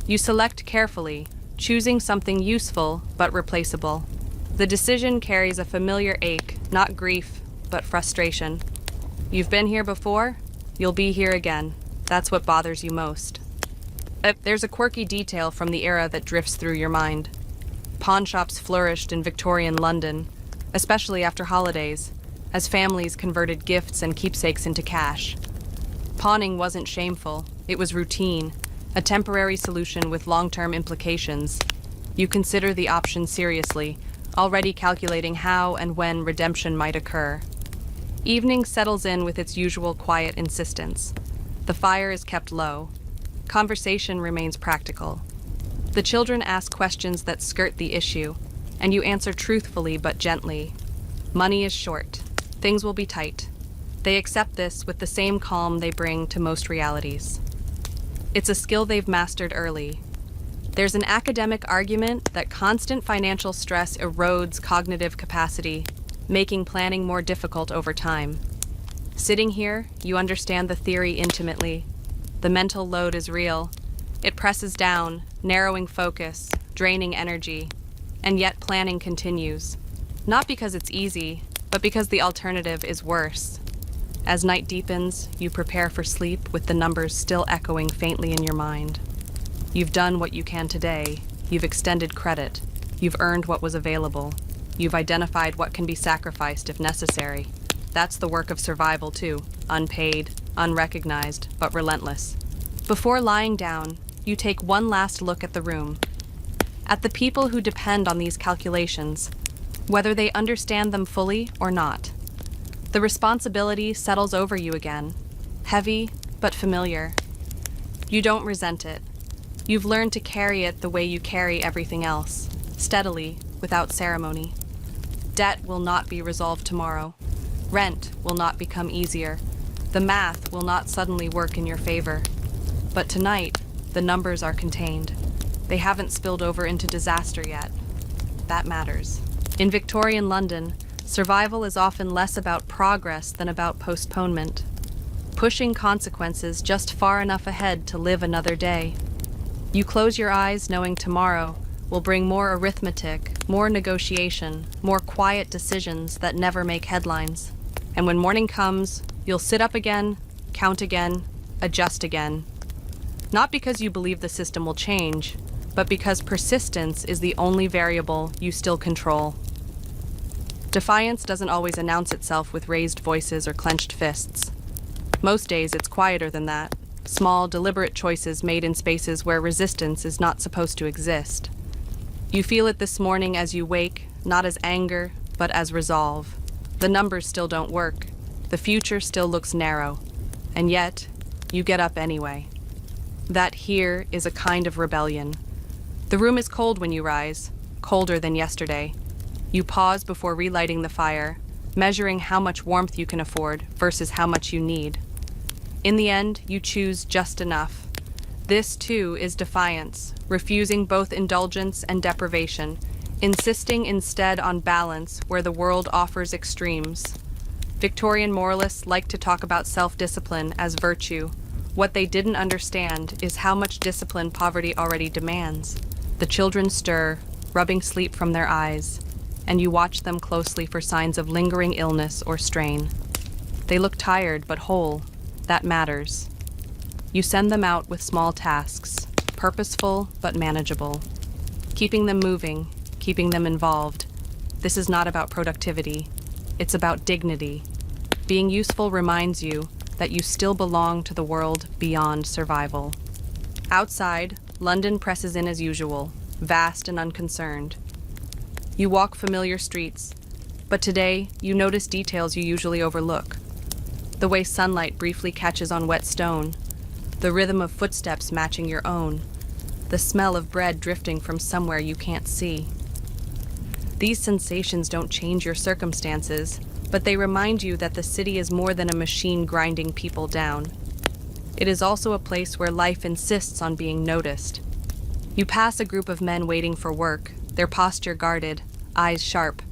You select carefully, choosing something useful but replaceable. The decision carries a familiar ache, not grief, but frustration. You've been here before, you'll be here again. That's what bothers you most. There's a quirky detail from the era that drifts through your mind. Pawnshops flourished in Victorian London, especially after holidays, as families converted gifts and keepsakes into cash. Pawning wasn't shameful, it was routine, a temporary solution with long-term implications. You consider the option seriously, already calculating how and when redemption might occur. Evening settles in with its usual quiet insistence. The fire is kept low. Conversation remains practical. The children ask questions that skirt the issue, and you answer truthfully but gently. Money is short. Things will be tight. They accept this with the same calm they bring to most realities. It's a skill they've mastered early. There's an academic argument that constant financial stress erodes cognitive capacity, making planning more difficult over time. Sitting here, you understand the theory intimately. The mental load is real. It presses down, narrowing focus, draining energy, and yet planning continues. Not because it's easy, but because the alternative is worse. As night deepens, you prepare for sleep with the numbers still echoing faintly in your mind. You've done what you can today. You've extended credit. You've earned what was available. You've identified what can be sacrificed if necessary. That's the work of survival, too. Unpaid, unrecognized, but relentless. Before lying down, you take one last look at the room. At the people who depend on these calculations, whether they understand them fully or not. The responsibility settles over you again, heavy but familiar. You don't resent it. You've learned to carry it the way you carry everything else, steadily, without ceremony. Debt will not be resolved tomorrow. Rent will not become easier. The math will not suddenly work in your favor. But tonight, the numbers are contained. They haven't spilled over into disaster yet. That matters. In Victorian London, survival is often less about progress than about postponement. Pushing consequences just far enough ahead to live another day. You close your eyes knowing tomorrow will bring more arithmetic, more negotiation, more quiet decisions that never make headlines. And when morning comes, you'll sit up again, count again, adjust again. Not because you believe the system will change, but because persistence is the only variable you still control. Defiance doesn't always announce itself with raised voices or clenched fists. Most days it's quieter than that. Small, deliberate choices made in spaces where resistance is not supposed to exist. You feel it this morning as you wake, not as anger, but as resolve. The numbers still don't work. The future still looks narrow. And yet, you get up anyway. That here is a kind of rebellion. The room is cold when you rise, colder than yesterday. You pause before relighting the fire, measuring how much warmth you can afford versus how much you need. In the end, you choose just enough. This, too, is defiance, refusing both indulgence and deprivation, insisting instead on balance where the world offers extremes. Victorian moralists like to talk about self-discipline as virtue. What they didn't understand is how much discipline poverty already demands. The children stir, rubbing sleep from their eyes, and you watch them closely for signs of lingering illness or strain. They look tired but whole. That matters. You send them out with small tasks, purposeful but manageable. Keeping them moving, keeping them involved. This is not about productivity. It's about dignity. Being useful reminds you that you still belong to the world beyond survival. Outside, London presses in as usual, vast and unconcerned. You walk familiar streets, but today you notice details you usually overlook. The way sunlight briefly catches on wet stone, the rhythm of footsteps matching your own, the smell of bread drifting from somewhere you can't see. These sensations don't change your circumstances, but they remind you that the city is more than a machine grinding people down. It is also a place where life insists on being noticed. You pass a group of men waiting for work, their posture guarded, eyes sharp.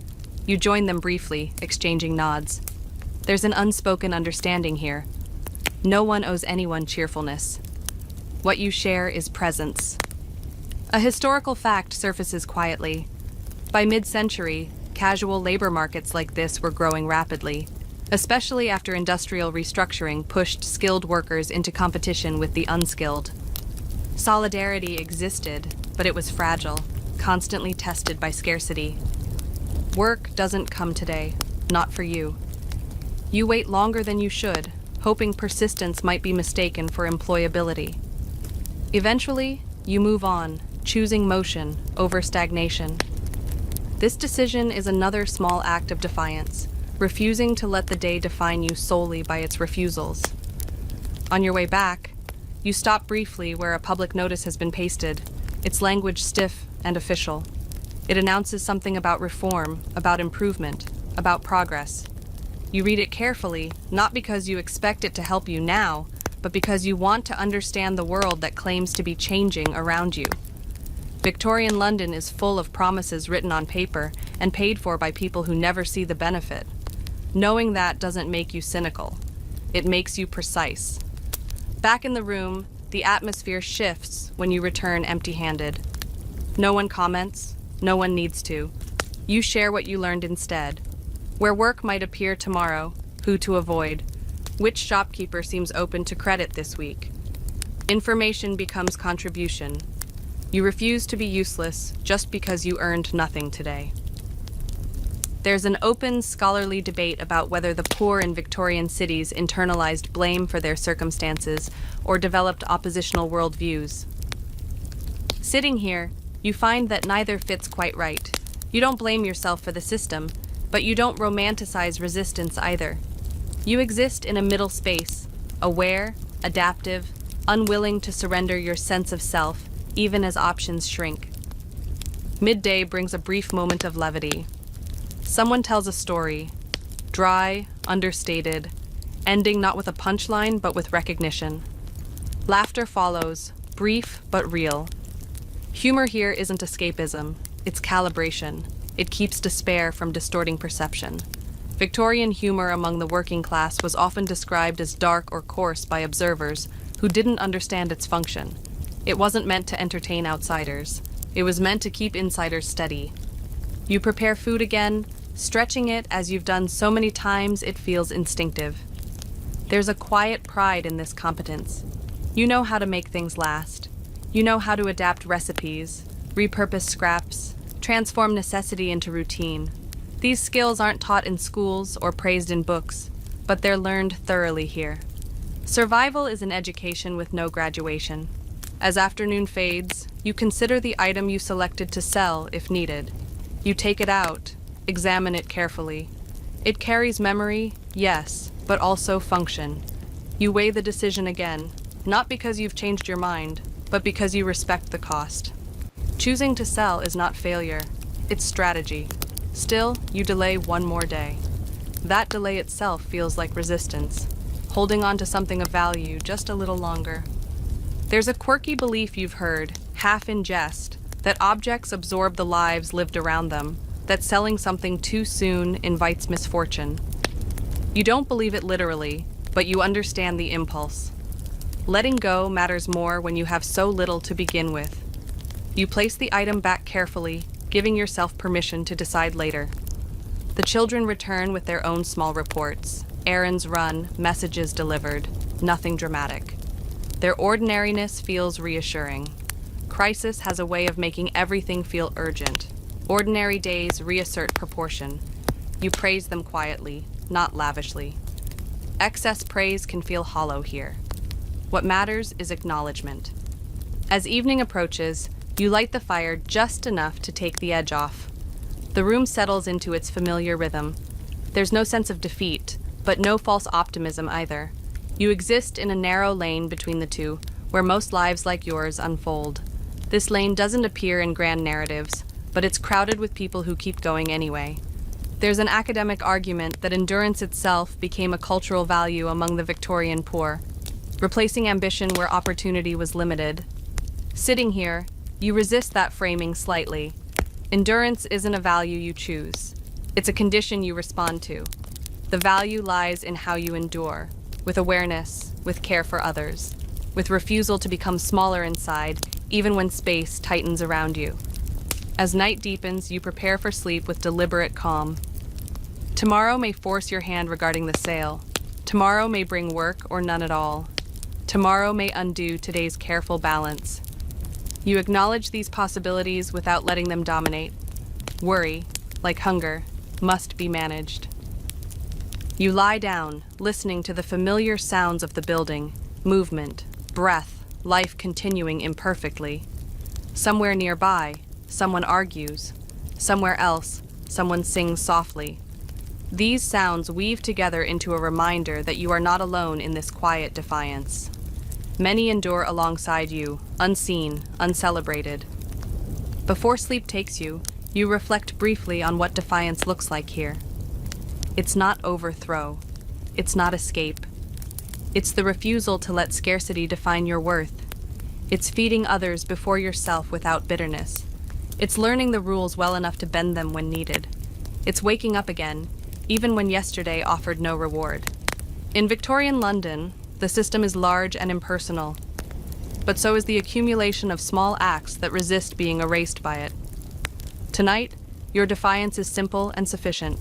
You join them briefly, exchanging nods. There's an unspoken understanding here. No one owes anyone cheerfulness. What you share is presence. A historical fact surfaces quietly. By mid-century, casual labor markets like this were growing rapidly, especially after industrial restructuring pushed skilled workers into competition with the unskilled. Solidarity existed, but it was fragile, constantly tested by scarcity. Work doesn't come today, not for you. You wait longer than you should, hoping persistence might be mistaken for employability. Eventually, you move on, choosing motion over stagnation. This decision is another small act of defiance, refusing to let the day define you solely by its refusals. On your way back, you stop briefly where a public notice has been pasted, its language stiff and official. It announces something about reform, about improvement, about progress. You read it carefully, not because you expect it to help you now, but because you want to understand the world that claims to be changing around you. Victorian London is full of promises written on paper and paid for by people who never see the benefit. Knowing that doesn't make you cynical. It makes you precise. Back in the room, the atmosphere shifts when you return empty-handed. No one comments. No one needs to. You share what you learned instead. Where work might appear tomorrow, who to avoid, which shopkeeper seems open to credit this week. Information becomes contribution. You refuse to be useless just because you earned nothing today. There's an open, scholarly debate about whether the poor in Victorian cities internalized blame for their circumstances or developed oppositional worldviews. Sitting here, you find that neither fits quite right. You don't blame yourself for the system, but you don't romanticize resistance either. You exist in a middle space, aware, adaptive, unwilling to surrender your sense of self, even as options shrink. Midday brings a brief moment of levity. Someone tells a story, dry, understated, ending not with a punchline but with recognition. Laughter follows, brief but real. Humor here isn't escapism, it's calibration. It keeps despair from distorting perception. Victorian humor among the working class was often described as dark or coarse by observers who didn't understand its function. It wasn't meant to entertain outsiders. It was meant to keep insiders steady. You prepare food again, stretching it as you've done so many times it feels instinctive. There's a quiet pride in this competence. You know how to make things last. You know how to adapt recipes, repurpose scraps, transform necessity into routine. These skills aren't taught in schools or praised in books, but they're learned thoroughly here. Survival is an education with no graduation. As afternoon fades, you consider the item you selected to sell if needed. You take it out, examine it carefully. It carries memory, yes, but also function. You weigh the decision again, not because you've changed your mind, but because you respect the cost. Choosing to sell is not failure, it's strategy. Still, you delay one more day. That delay itself feels like resistance, holding on to something of value just a little longer. There's a quirky belief you've heard, half in jest, that objects absorb the lives lived around them, that selling something too soon invites misfortune. You don't believe it literally, but you understand the impulse. Letting go matters more when you have so little to begin with. You place the item back carefully, giving yourself permission to decide later. The children return with their own small reports, errands run, messages delivered, nothing dramatic. Their ordinariness feels reassuring. Crisis has a way of making everything feel urgent. Ordinary days reassert proportion. You praise them quietly, not lavishly. Excess praise can feel hollow here. What matters is acknowledgement. As evening approaches, you light the fire just enough to take the edge off. The room settles into its familiar rhythm. There's no sense of defeat, but no false optimism either. You exist in a narrow lane between the two, where most lives like yours unfold. This lane doesn't appear in grand narratives, but it's crowded with people who keep going anyway. There's an academic argument that endurance itself became a cultural value among the Victorian poor, replacing ambition where opportunity was limited. Sitting here, you resist that framing slightly. Endurance isn't a value you choose. It's a condition you respond to. The value lies in how you endure, with awareness, with care for others, with refusal to become smaller inside, even when space tightens around you. As night deepens, you prepare for sleep with deliberate calm. Tomorrow may force your hand regarding the sale. Tomorrow may bring work or none at all. Tomorrow may undo today's careful balance. You acknowledge these possibilities without letting them dominate. Worry, like hunger, must be managed. You lie down, listening to the familiar sounds of the building, movement, breath, life continuing imperfectly. Somewhere nearby, someone argues. Somewhere else, someone sings softly. These sounds weave together into a reminder that you are not alone in this quiet defiance. Many endure alongside you, unseen, uncelebrated. Before sleep takes you, you reflect briefly on what defiance looks like here. It's not overthrow. It's not escape. It's the refusal to let scarcity define your worth. It's feeding others before yourself without bitterness. It's learning the rules well enough to bend them when needed. It's waking up again, even when yesterday offered no reward. In Victorian London, the system is large and impersonal, but so is the accumulation of small acts that resist being erased by it. Tonight, your defiance is simple and sufficient.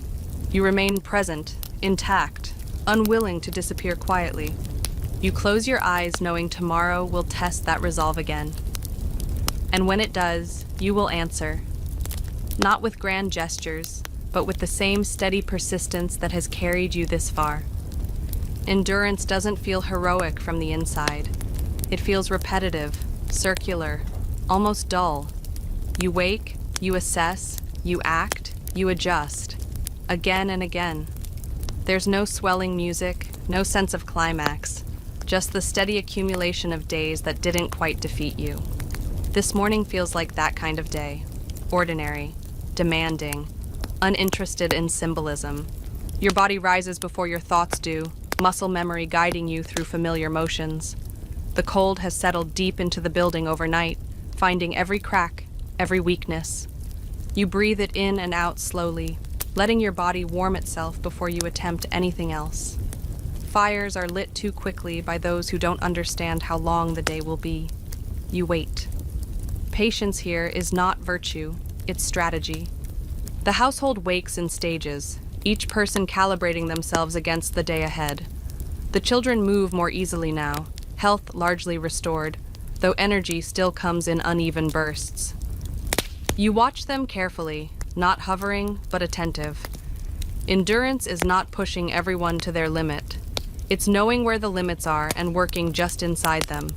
You remain present, intact, unwilling to disappear quietly. You close your eyes knowing tomorrow will test that resolve again. And when it does, you will answer. Not with grand gestures, but with the same steady persistence that has carried you this far. Endurance doesn't feel heroic from the inside. It feels repetitive, circular, almost dull. You wake, you assess, you act, you adjust, again and again. There's no swelling music, no sense of climax, just the steady accumulation of days that didn't quite defeat you. This morning feels like that kind of day. Ordinary, demanding, uninterested in symbolism. Your body rises before your thoughts do, muscle memory guiding you through familiar motions. The cold has settled deep into the building overnight, finding every crack, every weakness. You breathe it in and out slowly, letting your body warm itself before you attempt anything else. Fires are lit too quickly by those who don't understand how long the day will be. You wait. Patience here is not virtue, it's strategy. The household wakes in stages, each person calibrating themselves against the day ahead. The children move more easily now, health largely restored, though energy still comes in uneven bursts. You watch them carefully, not hovering, but attentive. Endurance is not pushing everyone to their limit. It's knowing where the limits are and working just inside them.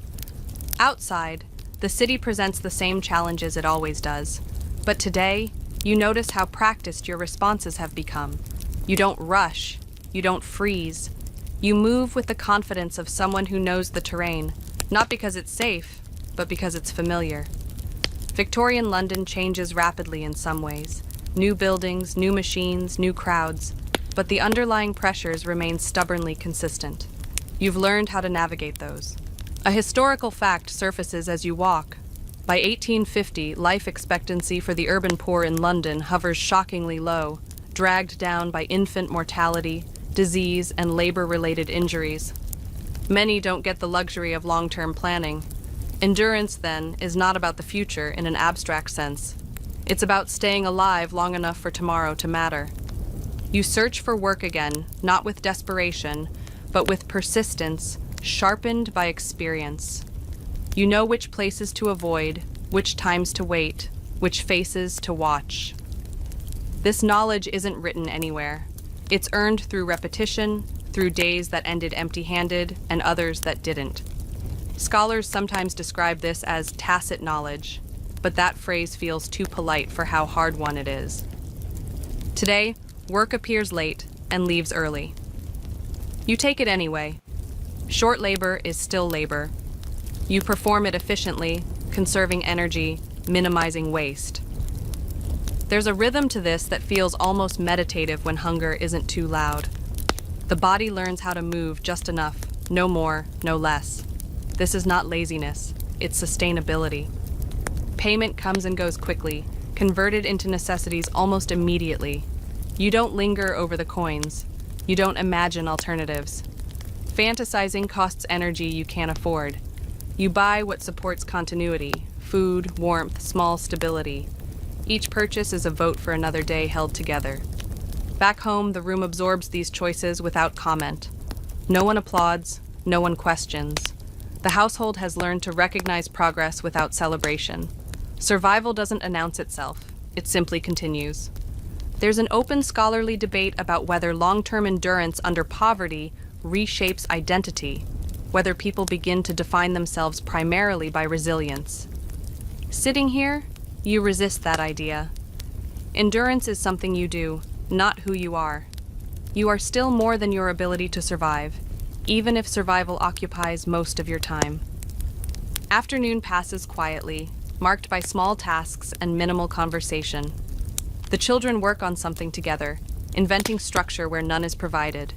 Outside, the city presents the same challenges it always does. But today, you notice how practiced your responses have become. You don't rush. You don't freeze. You move with the confidence of someone who knows the terrain, not because it's safe, but because it's familiar. Victorian London changes rapidly in some ways. New buildings, new machines, new crowds, but the underlying pressures remain stubbornly consistent. You've learned how to navigate those. A historical fact surfaces as you walk. By 1850, life expectancy for the urban poor in London hovers shockingly low, dragged down by infant mortality, disease, and labor-related injuries. Many don't get the luxury of long-term planning. Endurance, then, is not about the future in an abstract sense. It's about staying alive long enough for tomorrow to matter. You search for work again, not with desperation, but with persistence, sharpened by experience. You know which places to avoid, which times to wait, which faces to watch. This knowledge isn't written anywhere. It's earned through repetition, through days that ended empty-handed and others that didn't. Scholars sometimes describe this as tacit knowledge, but that phrase feels too polite for how hard won it is. Today, work appears late and leaves early. You take it anyway. Short labor is still labor. You perform it efficiently, conserving energy, minimizing waste. There's a rhythm to this that feels almost meditative when hunger isn't too loud. The body learns how to move just enough, no more, no less. This is not laziness, it's sustainability. Payment comes and goes quickly, converted into necessities almost immediately. You don't linger over the coins. You don't imagine alternatives. Fantasizing costs energy you can't afford. You buy what supports continuity, food, warmth, small stability. Each purchase is a vote for another day held together. Back home, the room absorbs these choices without comment. No one applauds, no one questions. The household has learned to recognize progress without celebration. Survival doesn't announce itself, it simply continues. There's an open scholarly debate about whether long-term endurance under poverty reshapes identity, whether people begin to define themselves primarily by resilience. Sitting here, you resist that idea. Endurance is something you do, not who you are. You are still more than your ability to survive, even if survival occupies most of your time. Afternoon passes quietly, marked by small tasks and minimal conversation. The children work on something together, inventing structure where none is provided.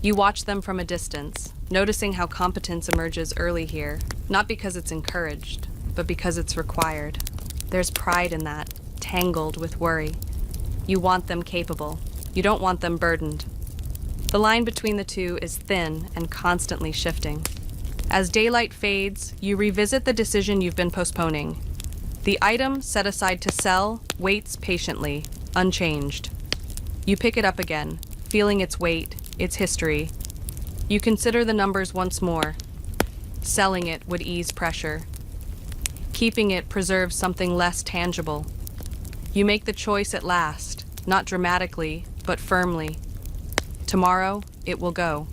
You watch them from a distance, noticing how competence emerges early here, not because it's encouraged, but because it's required. There's pride in that, tangled with worry. You want them capable. You don't want them burdened. The line between the two is thin and constantly shifting. As daylight fades, you revisit the decision you've been postponing. The item set aside to sell waits patiently, unchanged. You pick it up again, feeling its weight, its history. You consider the numbers once more. Selling it would ease pressure. Keeping it preserves something less tangible. You make the choice at last, not dramatically, but firmly. Tomorrow, it will go.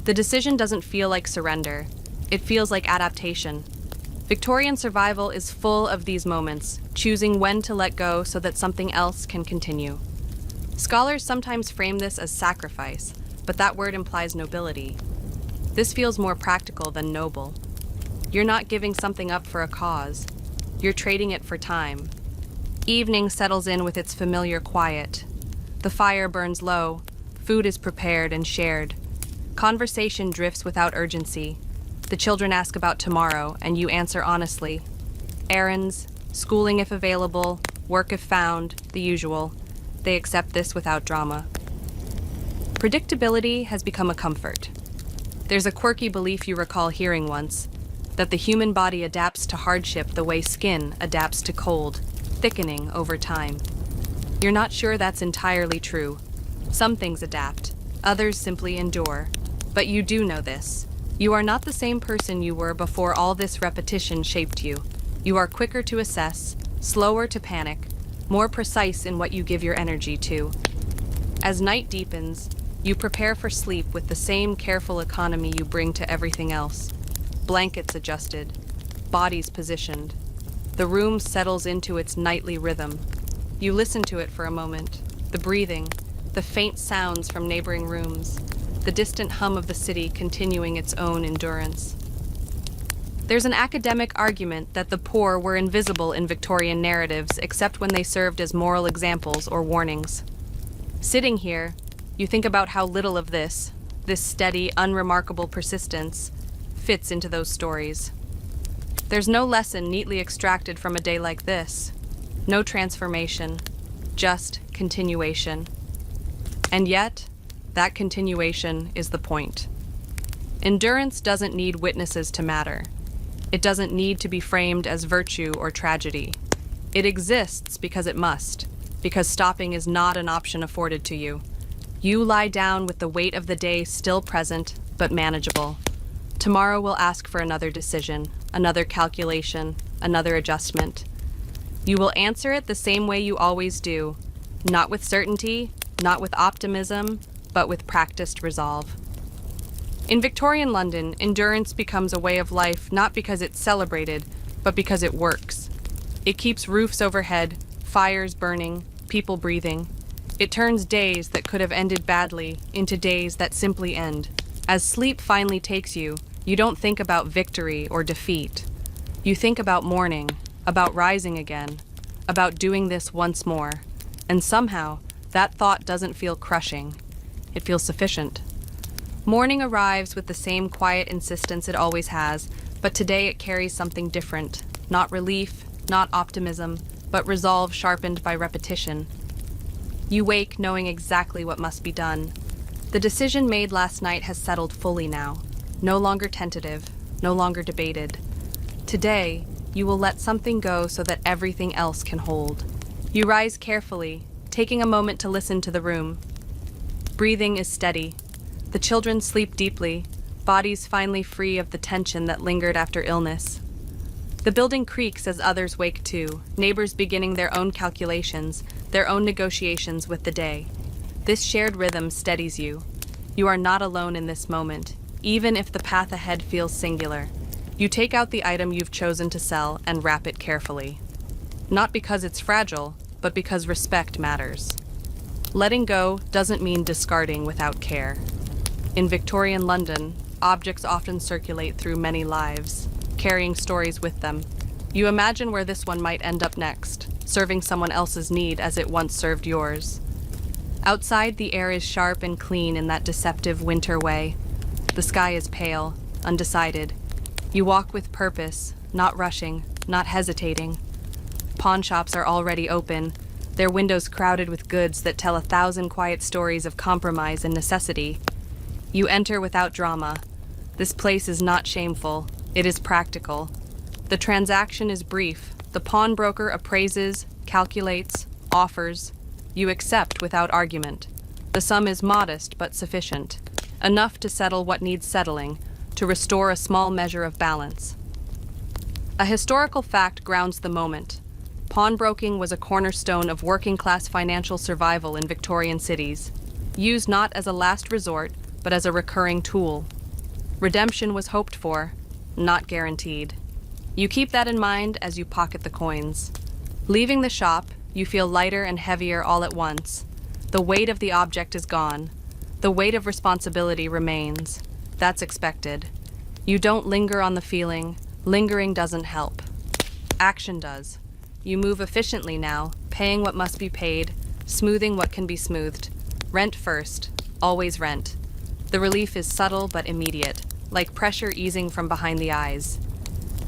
The decision doesn't feel like surrender. It feels like adaptation. Victorian survival is full of these moments, choosing when to let go so that something else can continue. Scholars sometimes frame this as sacrifice, but that word implies nobility. This feels more practical than noble. You're not giving something up for a cause. You're trading it for time. Evening settles in with its familiar quiet. The fire burns low. Food is prepared and shared. Conversation drifts without urgency. The children ask about tomorrow, and you answer honestly. Errands, schooling if available, work if found, the usual. They accept this without drama. Predictability has become a comfort. There's a quirky belief you recall hearing once, that the human body adapts to hardship the way skin adapts to cold, thickening over time. You're not sure that's entirely true. Some things adapt, others simply endure. But you do know this. You are not the same person you were before all this repetition shaped you. You are quicker to assess, slower to panic, more precise in what you give your energy to. As night deepens, you prepare for sleep with the same careful economy you bring to everything else. Blankets adjusted, bodies positioned. The room settles into its nightly rhythm. You listen to it for a moment, the breathing, the faint sounds from neighboring rooms, the distant hum of the city continuing its own endurance. There's an academic argument that the poor were invisible in Victorian narratives except when they served as moral examples or warnings. Sitting here, you think about how little of this steady, unremarkable persistence, fits into those stories. There's no lesson neatly extracted from a day like this. No transformation, just continuation. And yet, that continuation is the point. Endurance doesn't need witnesses to matter. It doesn't need to be framed as virtue or tragedy. It exists because it must, because stopping is not an option afforded to you. You lie down with the weight of the day still present, but manageable. Tomorrow will ask for another decision, another calculation, another adjustment. You will answer it the same way you always do, not with certainty, not with optimism, but with practiced resolve. In Victorian London, endurance becomes a way of life not because it's celebrated, but because it works. It keeps roofs overhead, fires burning, people breathing. It turns days that could have ended badly into days that simply end. As sleep finally takes you, you don't think about victory or defeat. You think about morning, about rising again, about doing this once more. And somehow, that thought doesn't feel crushing. It feels sufficient. Morning arrives with the same quiet insistence it always has, but today it carries something different. Not relief, not optimism, but resolve sharpened by repetition. You wake knowing exactly what must be done. The decision made last night has settled fully now. No longer tentative, no longer debated. Today, you will let something go so that everything else can hold. You rise carefully, taking a moment to listen to the room. Breathing is steady. The children sleep deeply, bodies finally free of the tension that lingered after illness. The building creaks as others wake too, neighbors beginning their own calculations, their own negotiations with the day. This shared rhythm steadies you. You are not alone in this moment, even if the path ahead feels singular. You take out the item you've chosen to sell and wrap it carefully. Not because it's fragile, but because respect matters. Letting go doesn't mean discarding without care. In Victorian London, objects often circulate through many lives, carrying stories with them. You imagine where this one might end up next, serving someone else's need as it once served yours. Outside, the air is sharp and clean in that deceptive winter way. The sky is pale, undecided. You walk with purpose, not rushing, not hesitating. Pawn shops are already open, their windows crowded with goods that tell 1,000 quiet stories of compromise and necessity. You enter without drama. This place is not shameful, it is practical. The transaction is brief. The pawnbroker appraises, calculates, offers. You accept without argument. The sum is modest but sufficient. enough to settle what needs settling, to restore a small measure of balance. A historical fact grounds the moment. Pawnbroking was a cornerstone of working-class financial survival in Victorian cities, used not as a last resort, but as a recurring tool. Redemption was hoped for, not guaranteed. You keep that in mind as you pocket the coins. Leaving the shop, you feel lighter and heavier all at once. The weight of the object is gone. The weight of responsibility remains. That's expected. You don't linger on the feeling. Lingering doesn't help. Action does. You move efficiently now, paying what must be paid, smoothing what can be smoothed. Rent first, always rent. The relief is subtle but immediate, like pressure easing from behind the eyes.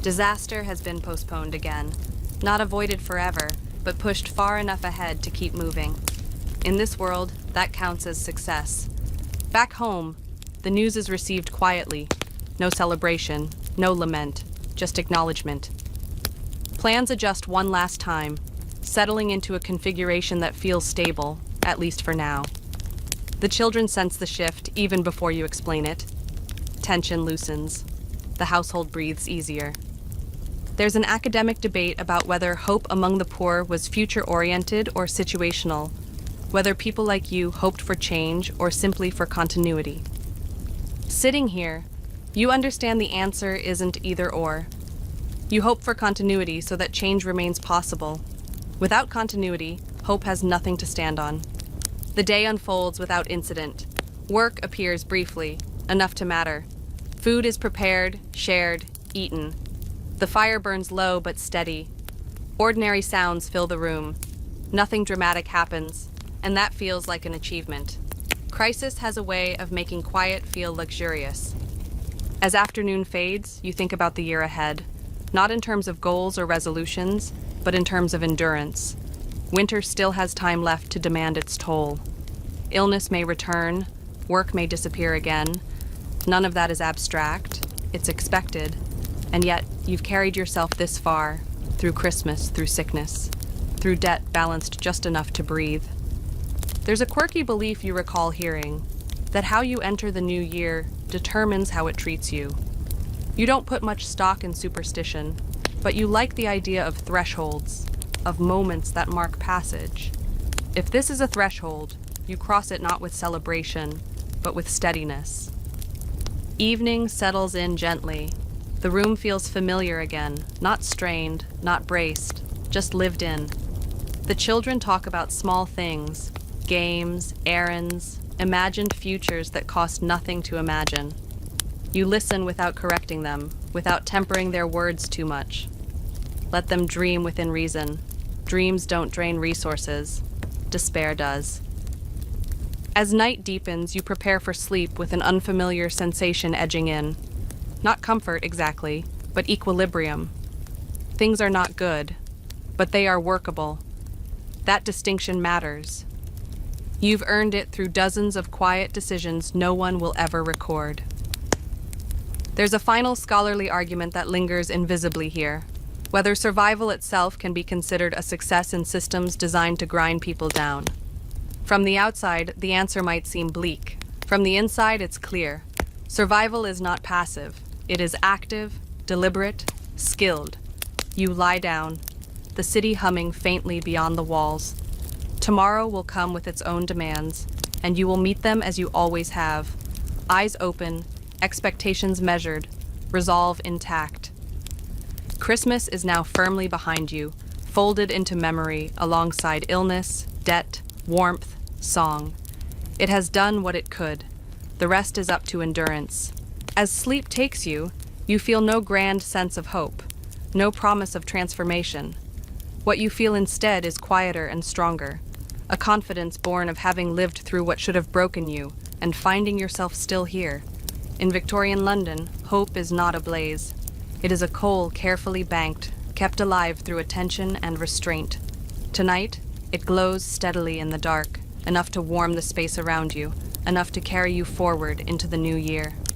Disaster has been postponed again. Not avoided forever, but pushed far enough ahead to keep moving. In this world, that counts as success. Back home, the news is received quietly. No celebration, no lament, just acknowledgement. Plans adjust one last time, settling into a configuration that feels stable, at least for now. The children sense the shift even before you explain it. Tension loosens. The household breathes easier. There's an academic debate about whether hope among the poor was future-oriented or situational, whether people like you hoped for change or simply for continuity. Sitting here, you understand the answer isn't either-or. You hope for continuity so that change remains possible. Without continuity, hope has nothing to stand on. The day unfolds without incident. Work appears briefly, enough to matter. Food is prepared, shared, eaten. The fire burns low but steady. Ordinary sounds fill the room. Nothing dramatic happens, and that feels like an achievement. Crisis has a way of making quiet feel luxurious. As afternoon fades, you think about the year ahead, not in terms of goals or resolutions, but in terms of endurance. Winter still has time left to demand its toll. Illness may return, work may disappear again. None of that is abstract, it's expected. And yet, you've carried yourself this far, through Christmas, through sickness, through debt balanced just enough to breathe. There's a quirky belief you recall hearing, that how you enter the new year determines how it treats you. You don't put much stock in superstition, but you like the idea of thresholds, of moments that mark passage. If this is a threshold, you cross it not with celebration, but with steadiness. Evening settles in gently. The room feels familiar again, not strained, not braced, just lived in. The children talk about small things, games, errands, imagined futures that cost nothing to imagine. You listen without correcting them, without tempering their words too much. Let them dream within reason. Dreams don't drain resources. Despair does. As night deepens, you prepare for sleep with an unfamiliar sensation edging in. Not comfort exactly, but equilibrium. Things are not good, but they are workable. That distinction matters. You've earned it through dozens of quiet decisions no one will ever record. There's a final scholarly argument that lingers invisibly here, whether survival itself can be considered a success in systems designed to grind people down. From the outside, the answer might seem bleak. From the inside, it's clear. Survival is not passive. It is active, deliberate, skilled. You lie down, the city humming faintly beyond the walls. Tomorrow will come with its own demands, and you will meet them as you always have. Eyes open, expectations measured, resolve intact. Christmas is now firmly behind you, folded into memory alongside illness, debt, warmth, song. It has done what it could. The rest is up to endurance. As sleep takes you, you feel no grand sense of hope, no promise of transformation. What you feel instead is quieter and stronger, a confidence born of having lived through what should have broken you and finding yourself still here. In Victorian London, hope is not ablaze. It is a coal carefully banked, kept alive through attention and restraint. Tonight, it glows steadily in the dark, enough to warm the space around you, enough to carry you forward into the new year.